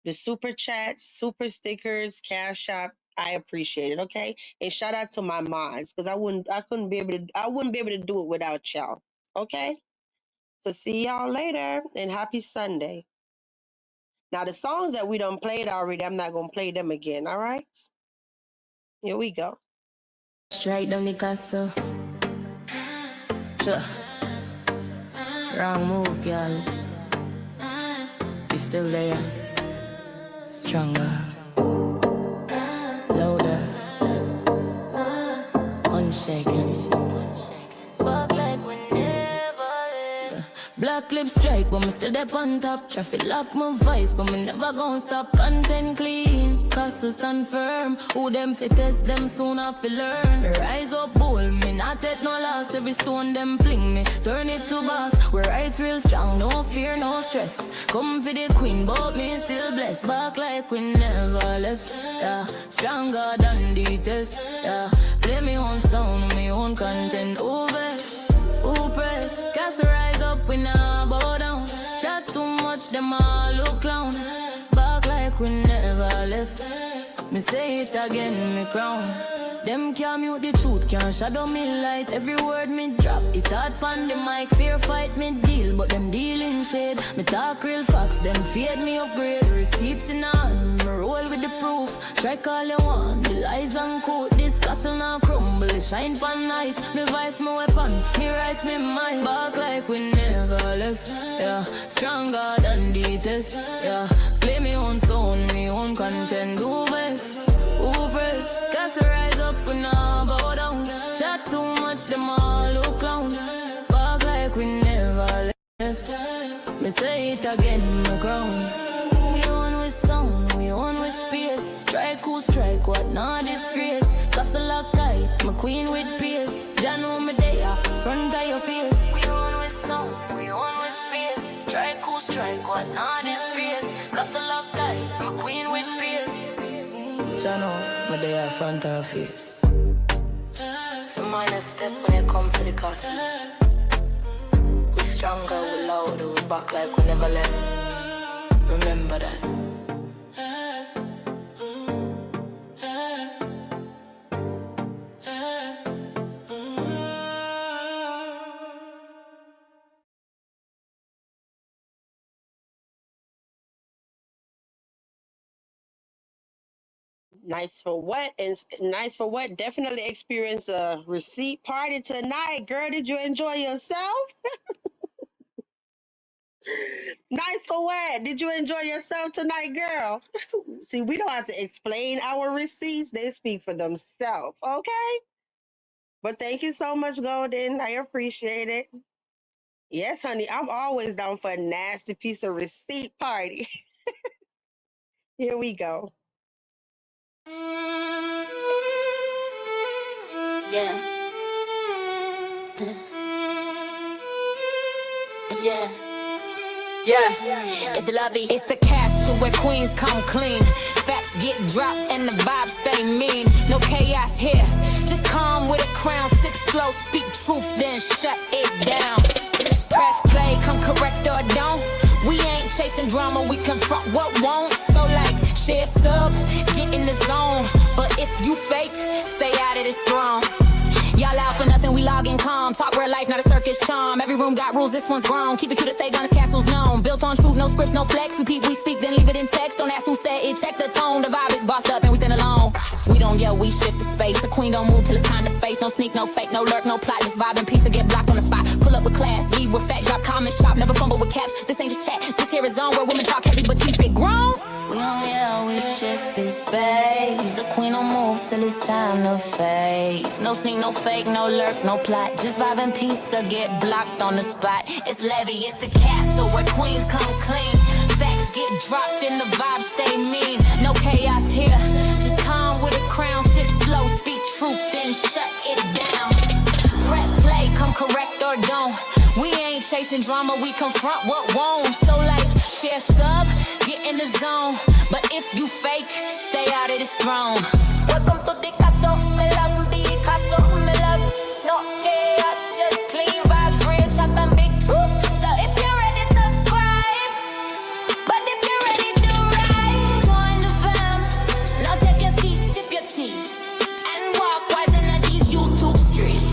the super chats, super stickers, cash app. I appreciate it. Okay. And shout out to my mods, because I wouldn't be able to do it without y'all. Okay. So see y'all later and happy Sunday. Now the songs that we done played already, I'm not gonna play them again. All right. Here we go. Straight down the castle. Sure. Wrong move, girl. You still there? Stronger. Louder. Unshaken. Walk like we never left. Black lips strike, but me still up on top. Traffic lock my voice, but me never gon' stop. Content clean, cause stand firm. Who them fit test them soon have to learn. Rise up bold, me not take no loss. Every stone them fling me, turn it to boss. We're right real strong, no fear, no stress. Come for the queen, but me still blessed. Back like we never left, yeah. Stronger than the test, yeah. Play me own sound, me own content. Who vex, who press, cast rise up, we now bow down. Chat too much, them all look clown. Back like we never left. Me say it again, me crown. Them can't mute the truth, can't shadow me light. Every word me drop, it hard pan the mic. Fear fight me deal, but them dealing shade. Me talk real facts, them fade me upgrade. Receipts in hand, me roll with the proof. Strike all you want, the lies uncouth. This castle now crumble, it shine pan night. Me vice my weapon, me rights me mind. Back like we never left, yeah. Stronger than the test, yeah. Play me own sound, me own content. Who vex, who press, cast rise up and now. strike, what not disgrace. Castle up tight, my queen with peace. John know me there, front of your face. We on with song, we on with space. Strike, who strike, what not disgrace. Castle up tight, my queen with peace. John know me there, front of your face. So minor step when you come for the castle. We stronger, we louder, we back like we never left. Remember that. Nice for what? And nice for what? Definitely experience a receipt party tonight. Girl, did you enjoy yourself? Nice for what? Did you enjoy yourself tonight, girl? See, we don't have to explain our receipts. They speak for themselves, okay? But thank you so much, Golden. I appreciate it. Yes, honey, I'm always down for a nasty piece of receipt party. Here we go. Yeah. Yeah. Yeah. It's lovely. It's the castle where queens come clean. Facts get dropped and the vibes stay mean. No chaos here. Just calm with a crown. Sit slow, speak truth, then shut it down. Press play, come correct or don't. We ain't chasing drama, we confront what won't. So like, share sub, get in the zone. But if you fake, stay out of this throne. Y'all out for nothing, we logging calm. Talk real life, not a circus charm. Every room got rules, this one's grown. Keep it cute to stay gun, this castle's known. Built on truth, no scripts, no flex. We peep, we speak, then leave it in text. Don't ask who said it, check the tone. The vibe is bossed up and we stand alone. We don't yell, we shift the space. The queen don't move till it's time to face. No sneak, no fake, no lurk, no plot. Just vibe and peace or get blocked on the spot. Pull up with class, leave with facts, drop comments, shop. Never fumble with caps, this ain't just chat. This here is zone where women talk heavy but keep it grown. We don't yell, we shift this space. The queen don't move till it's time to face. No sneak, no fake, no lurk, no plot. Just vibe and peace or get blocked on the spot. It's Levy, it's the castle where queens come clean. Facts get dropped and the vibes stay mean. No chaos here, just calm with a crown. Sit slow, speak truth, then shut it down. Press play, come correct or don't. We ain't chasing drama, we confront what won't. So like, share sub, get in the zone. But if you fake, stay out of this throne. Welcome to the castle, me love the castle, me love. No chaos, just clean vibes, real chat and big truth. So if you're ready, subscribe. But if you're ready to ride, join the fam. Now take your seat, sip your tea, and walk wise in these YouTube streets.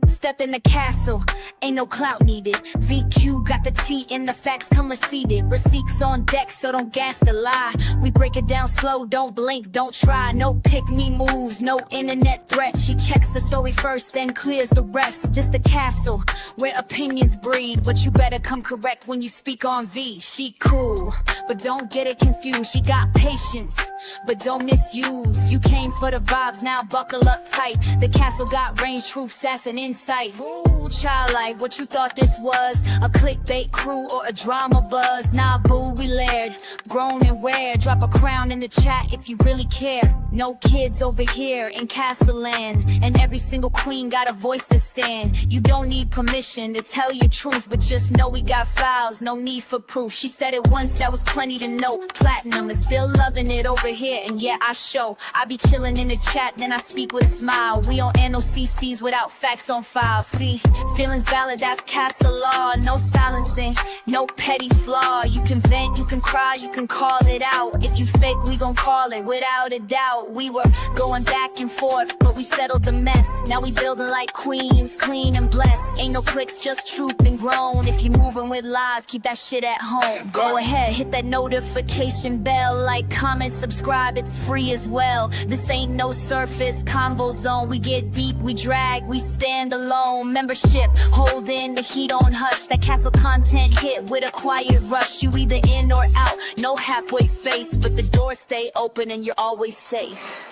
Step in the castle, ain't no clout needed. VQ got the T and the facts come receipted. Receipts on deck, so don't gas the lie. We break it down slow, don't blink, don't try. No pick-me moves, no internet threats. She checks the story first, then clears the rest. Just a castle where opinions breed. But you better come correct when you speak on V. She cool, but don't get it confused. She got patience, but don't misuse. You came for the vibes, now buckle up tight. The castle got range, truth, sass, and insight. Ooh, childlike, what you thought this was? A clickbait crew or a drama buzz? Nah, boo, we layered, grown and wear. Drop a crown in the chat if you really care. No kids over here in Castle Land, and every single queen got a voice to stand. You don't need permission to tell your truth, but just know we got files, no need for proof. She said it once, that was plenty to know. Platinum is still loving it over here, and yeah, I show. I be chilling in the chat, then I speak with a smile. We don't air no CCs without facts on file. See, feelings valid, that's castle law. No silencing, no petty flaw. You can vent, you can cry, you can call it out. If you fake, we gon' call it without a doubt. out. We were going back and forth, but we settled the mess. Now we building like queens, clean and blessed. Ain't no clicks, just truth and grown. If you moving with lies, keep that shit at home. Go ahead, hit that notification bell. Like, comment, subscribe, it's free as well. This ain't no surface convo zone. We get deep, we drag, we stand alone. Membership, hold in the heat on hush. That castle content hit with a quiet rush. You either in or out, no halfway space, but the doors stay open and you're always safe.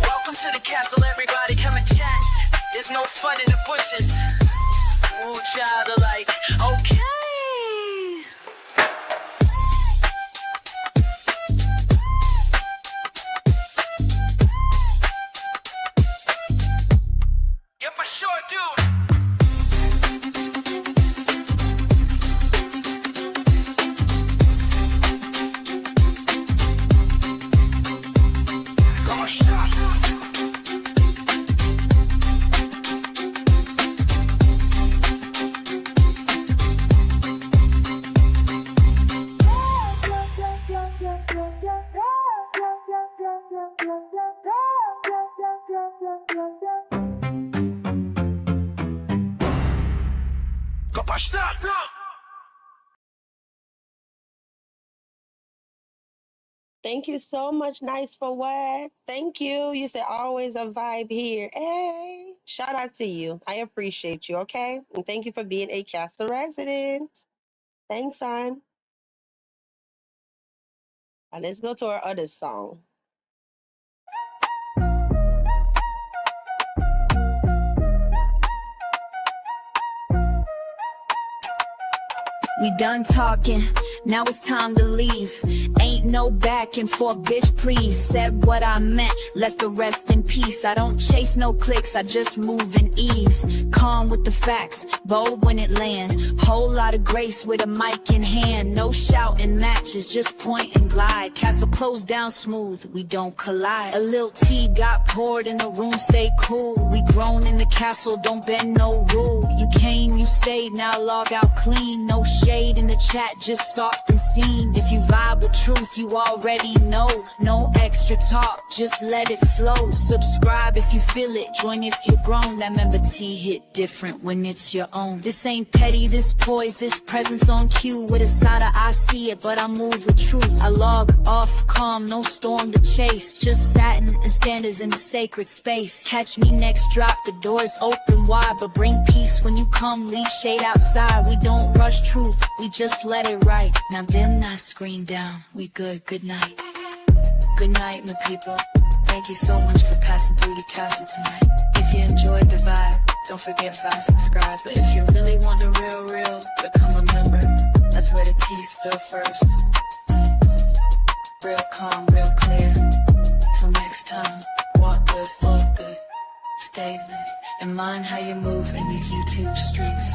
Welcome to the castle, everybody come and chat. There's no fun in the bushes. Ooh, child alike, okay. Yep, I sure do. Thank you so much, Nice for what? Thank you. You said always a vibe here. Hey, shout out to you. I appreciate you, okay? And thank you for being a Castle resident. Thanks, son. Now let's go to our other song. We done talking, now it's time to leave. Ain't no back and forth, bitch, please. Said what I meant, left the rest in peace. I don't chase no clicks, I just move in ease. Calm with the facts, bold when it land. Whole lot of grace with a mic in hand. No shouting matches, just point and glide. Castle closed down smooth, we don't collide. A little tea got poured in the room, stay cool. We grown in the castle, don't bend no rule. You came, you stayed, now log out clean. No shade in the chat, just soft and seen. If you vibe with truth, you already know. No extra talk, just let it flow. Subscribe if you feel it, join if you're grown. That member T hit different when it's your own. This ain't petty, this poise, this presence on cue. With a side of I see it, but I move with truth. I log off calm, no storm to chase. Just satin and standards in a sacred space. Catch me next drop, the doors open wide. But bring peace when you come, leave shade outside. We don't rush truth, we just let it right. Now dim that screen down, we good night. Good night, my people. Thank you so much for passing through the castle tonight. If you enjoyed the vibe, don't forget 5 subscribe. But if you really want the real, become a member. That's where the tea spill first. Real calm, real clear. Till next time, walk good, walk good. Stay blessed and mind how you move in these YouTube streets.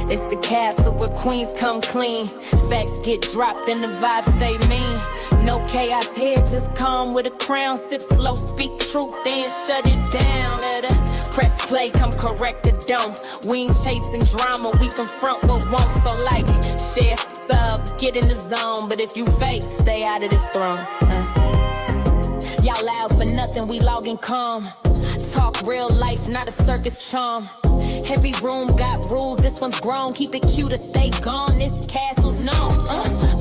It's the castle where queens come clean. Facts get dropped and the vibes stay mean. No chaos here, just calm with a crown. Sip slow, speak truth, then shut it down. Press play, come correct the dome. We ain't chasing drama, we confront what won't. So like it, share, sub, get in the zone. But if you fake, stay out of this throne. Y'all loud for nothing, we logging calm. Talk real life, not a circus charm. Every room got rules, this one's grown. Keep it cute or stay gone, this castle's known.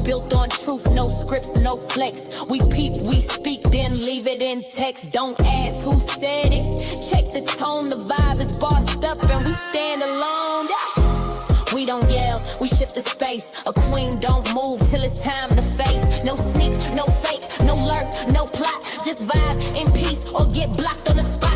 Built on truth, no scripts, no flex. We peep, we speak, then leave it in text. Don't ask who said it. Check the tone, the vibe is bossed up and we stand alone. We don't yell, we shift the space. A queen don't move till it's time to face. No sneak, no fake, no lurk, no plot. Just vibe in peace or get blocked on the spot.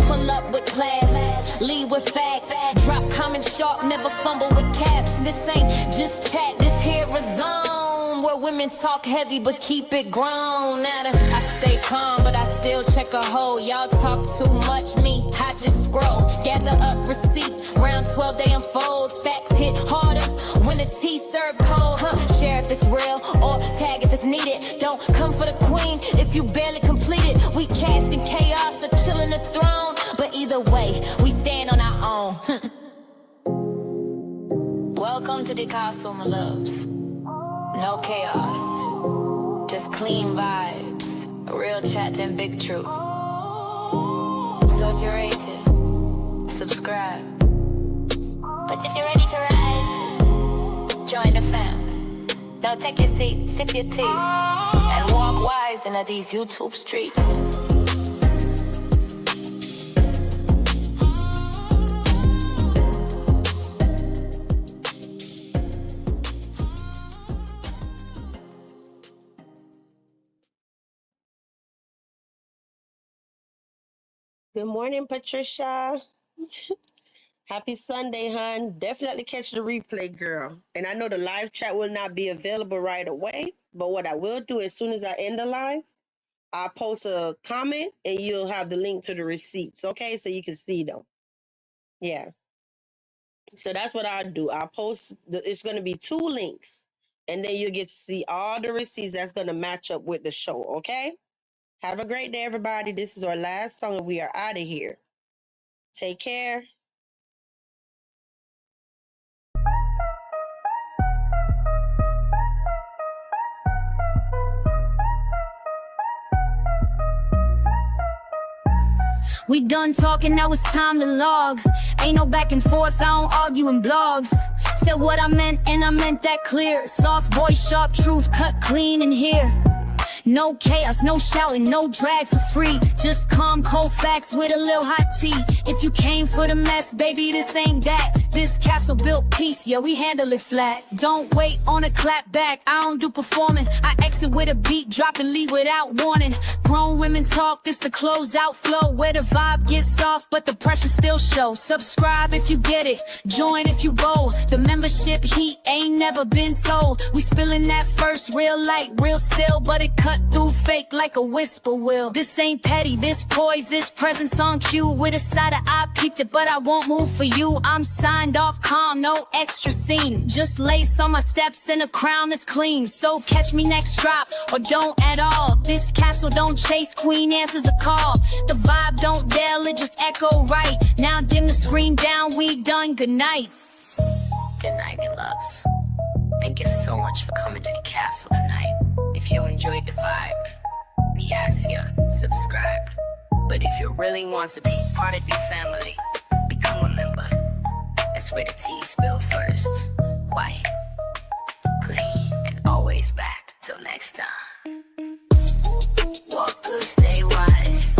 Pull up with class, lead with facts. Drop comment sharp, never fumble with caps. This ain't just chat, this here is zone where women talk heavy but keep it grown. I stay calm but I still check a hole. Y'all talk too much, me, I just scroll. Gather up receipts, round 12 they unfold. Facts hit harder when the tea served cold. Share if it's real or tag if it's needed. Don't come for the queen if you barely completed. We cast in chaos or chillin' the throne. But either way, we stand on our own. Welcome to the castle, my loves. No chaos, just clean vibes, real chat and big truth. So if you're ready to subscribe, but if you're ready to ride, join the fam. Now take your seat, sip your tea, and walk wise into these YouTube streets. Good morning, Patricia. Happy Sunday, hon. Definitely catch the replay, girl. And I know the live chat will not be available right away, but what I will do as soon as I end the live, I'll post a comment and you'll have the link to the receipts, okay? So you can see them. Yeah. So that's what I'll do. I'll post, it's going to be 2 links, and then you'll get to see all the receipts that's going to match up with the show, okay? Have a great day, everybody. This is our last song, and we are out of here. Take care. We done talking, now it's time to log. Ain't no back and forth, I don't argue in blogs. Said what I meant, and I meant that clear. Soft boy, sharp truth, cut clean in here. No chaos, no shouting, no drag for free. Just calm, cold facts with a little hot tea. If you came for the mess, baby, this ain't that. This castle built peace, yeah, we handle it flat. Don't wait on a clap back, I don't do performing. I exit with a beat, drop and leave without warning. Grown women talk, this the closeout flow, where the vibe gets soft, but the pressure still shows. Subscribe if you get it, join if you bold. The membership heat ain't never been told. We spilling that first, real light, real still, but it cut through fake like a whisper will. This ain't petty, this poise, this presence on cue. With a side of eye, peeped it, but I won't move for you. I'm signed off calm, no extra scene. Just lace on my steps and a crown that's clean. So catch me next drop, or don't at all. This castle don't chase, queen answers a call. The vibe don't yell, it just echo right. Now dim the screen down, we done, good night. Good night, me loves. Thank you so much for coming to the castle tonight. If you enjoyed the vibe, me ask you, subscribe. But if you really want to be part of the family, become a member. That's where the tea spill first. Quiet, clean, and always back. Till next time. Walk good, stay wise.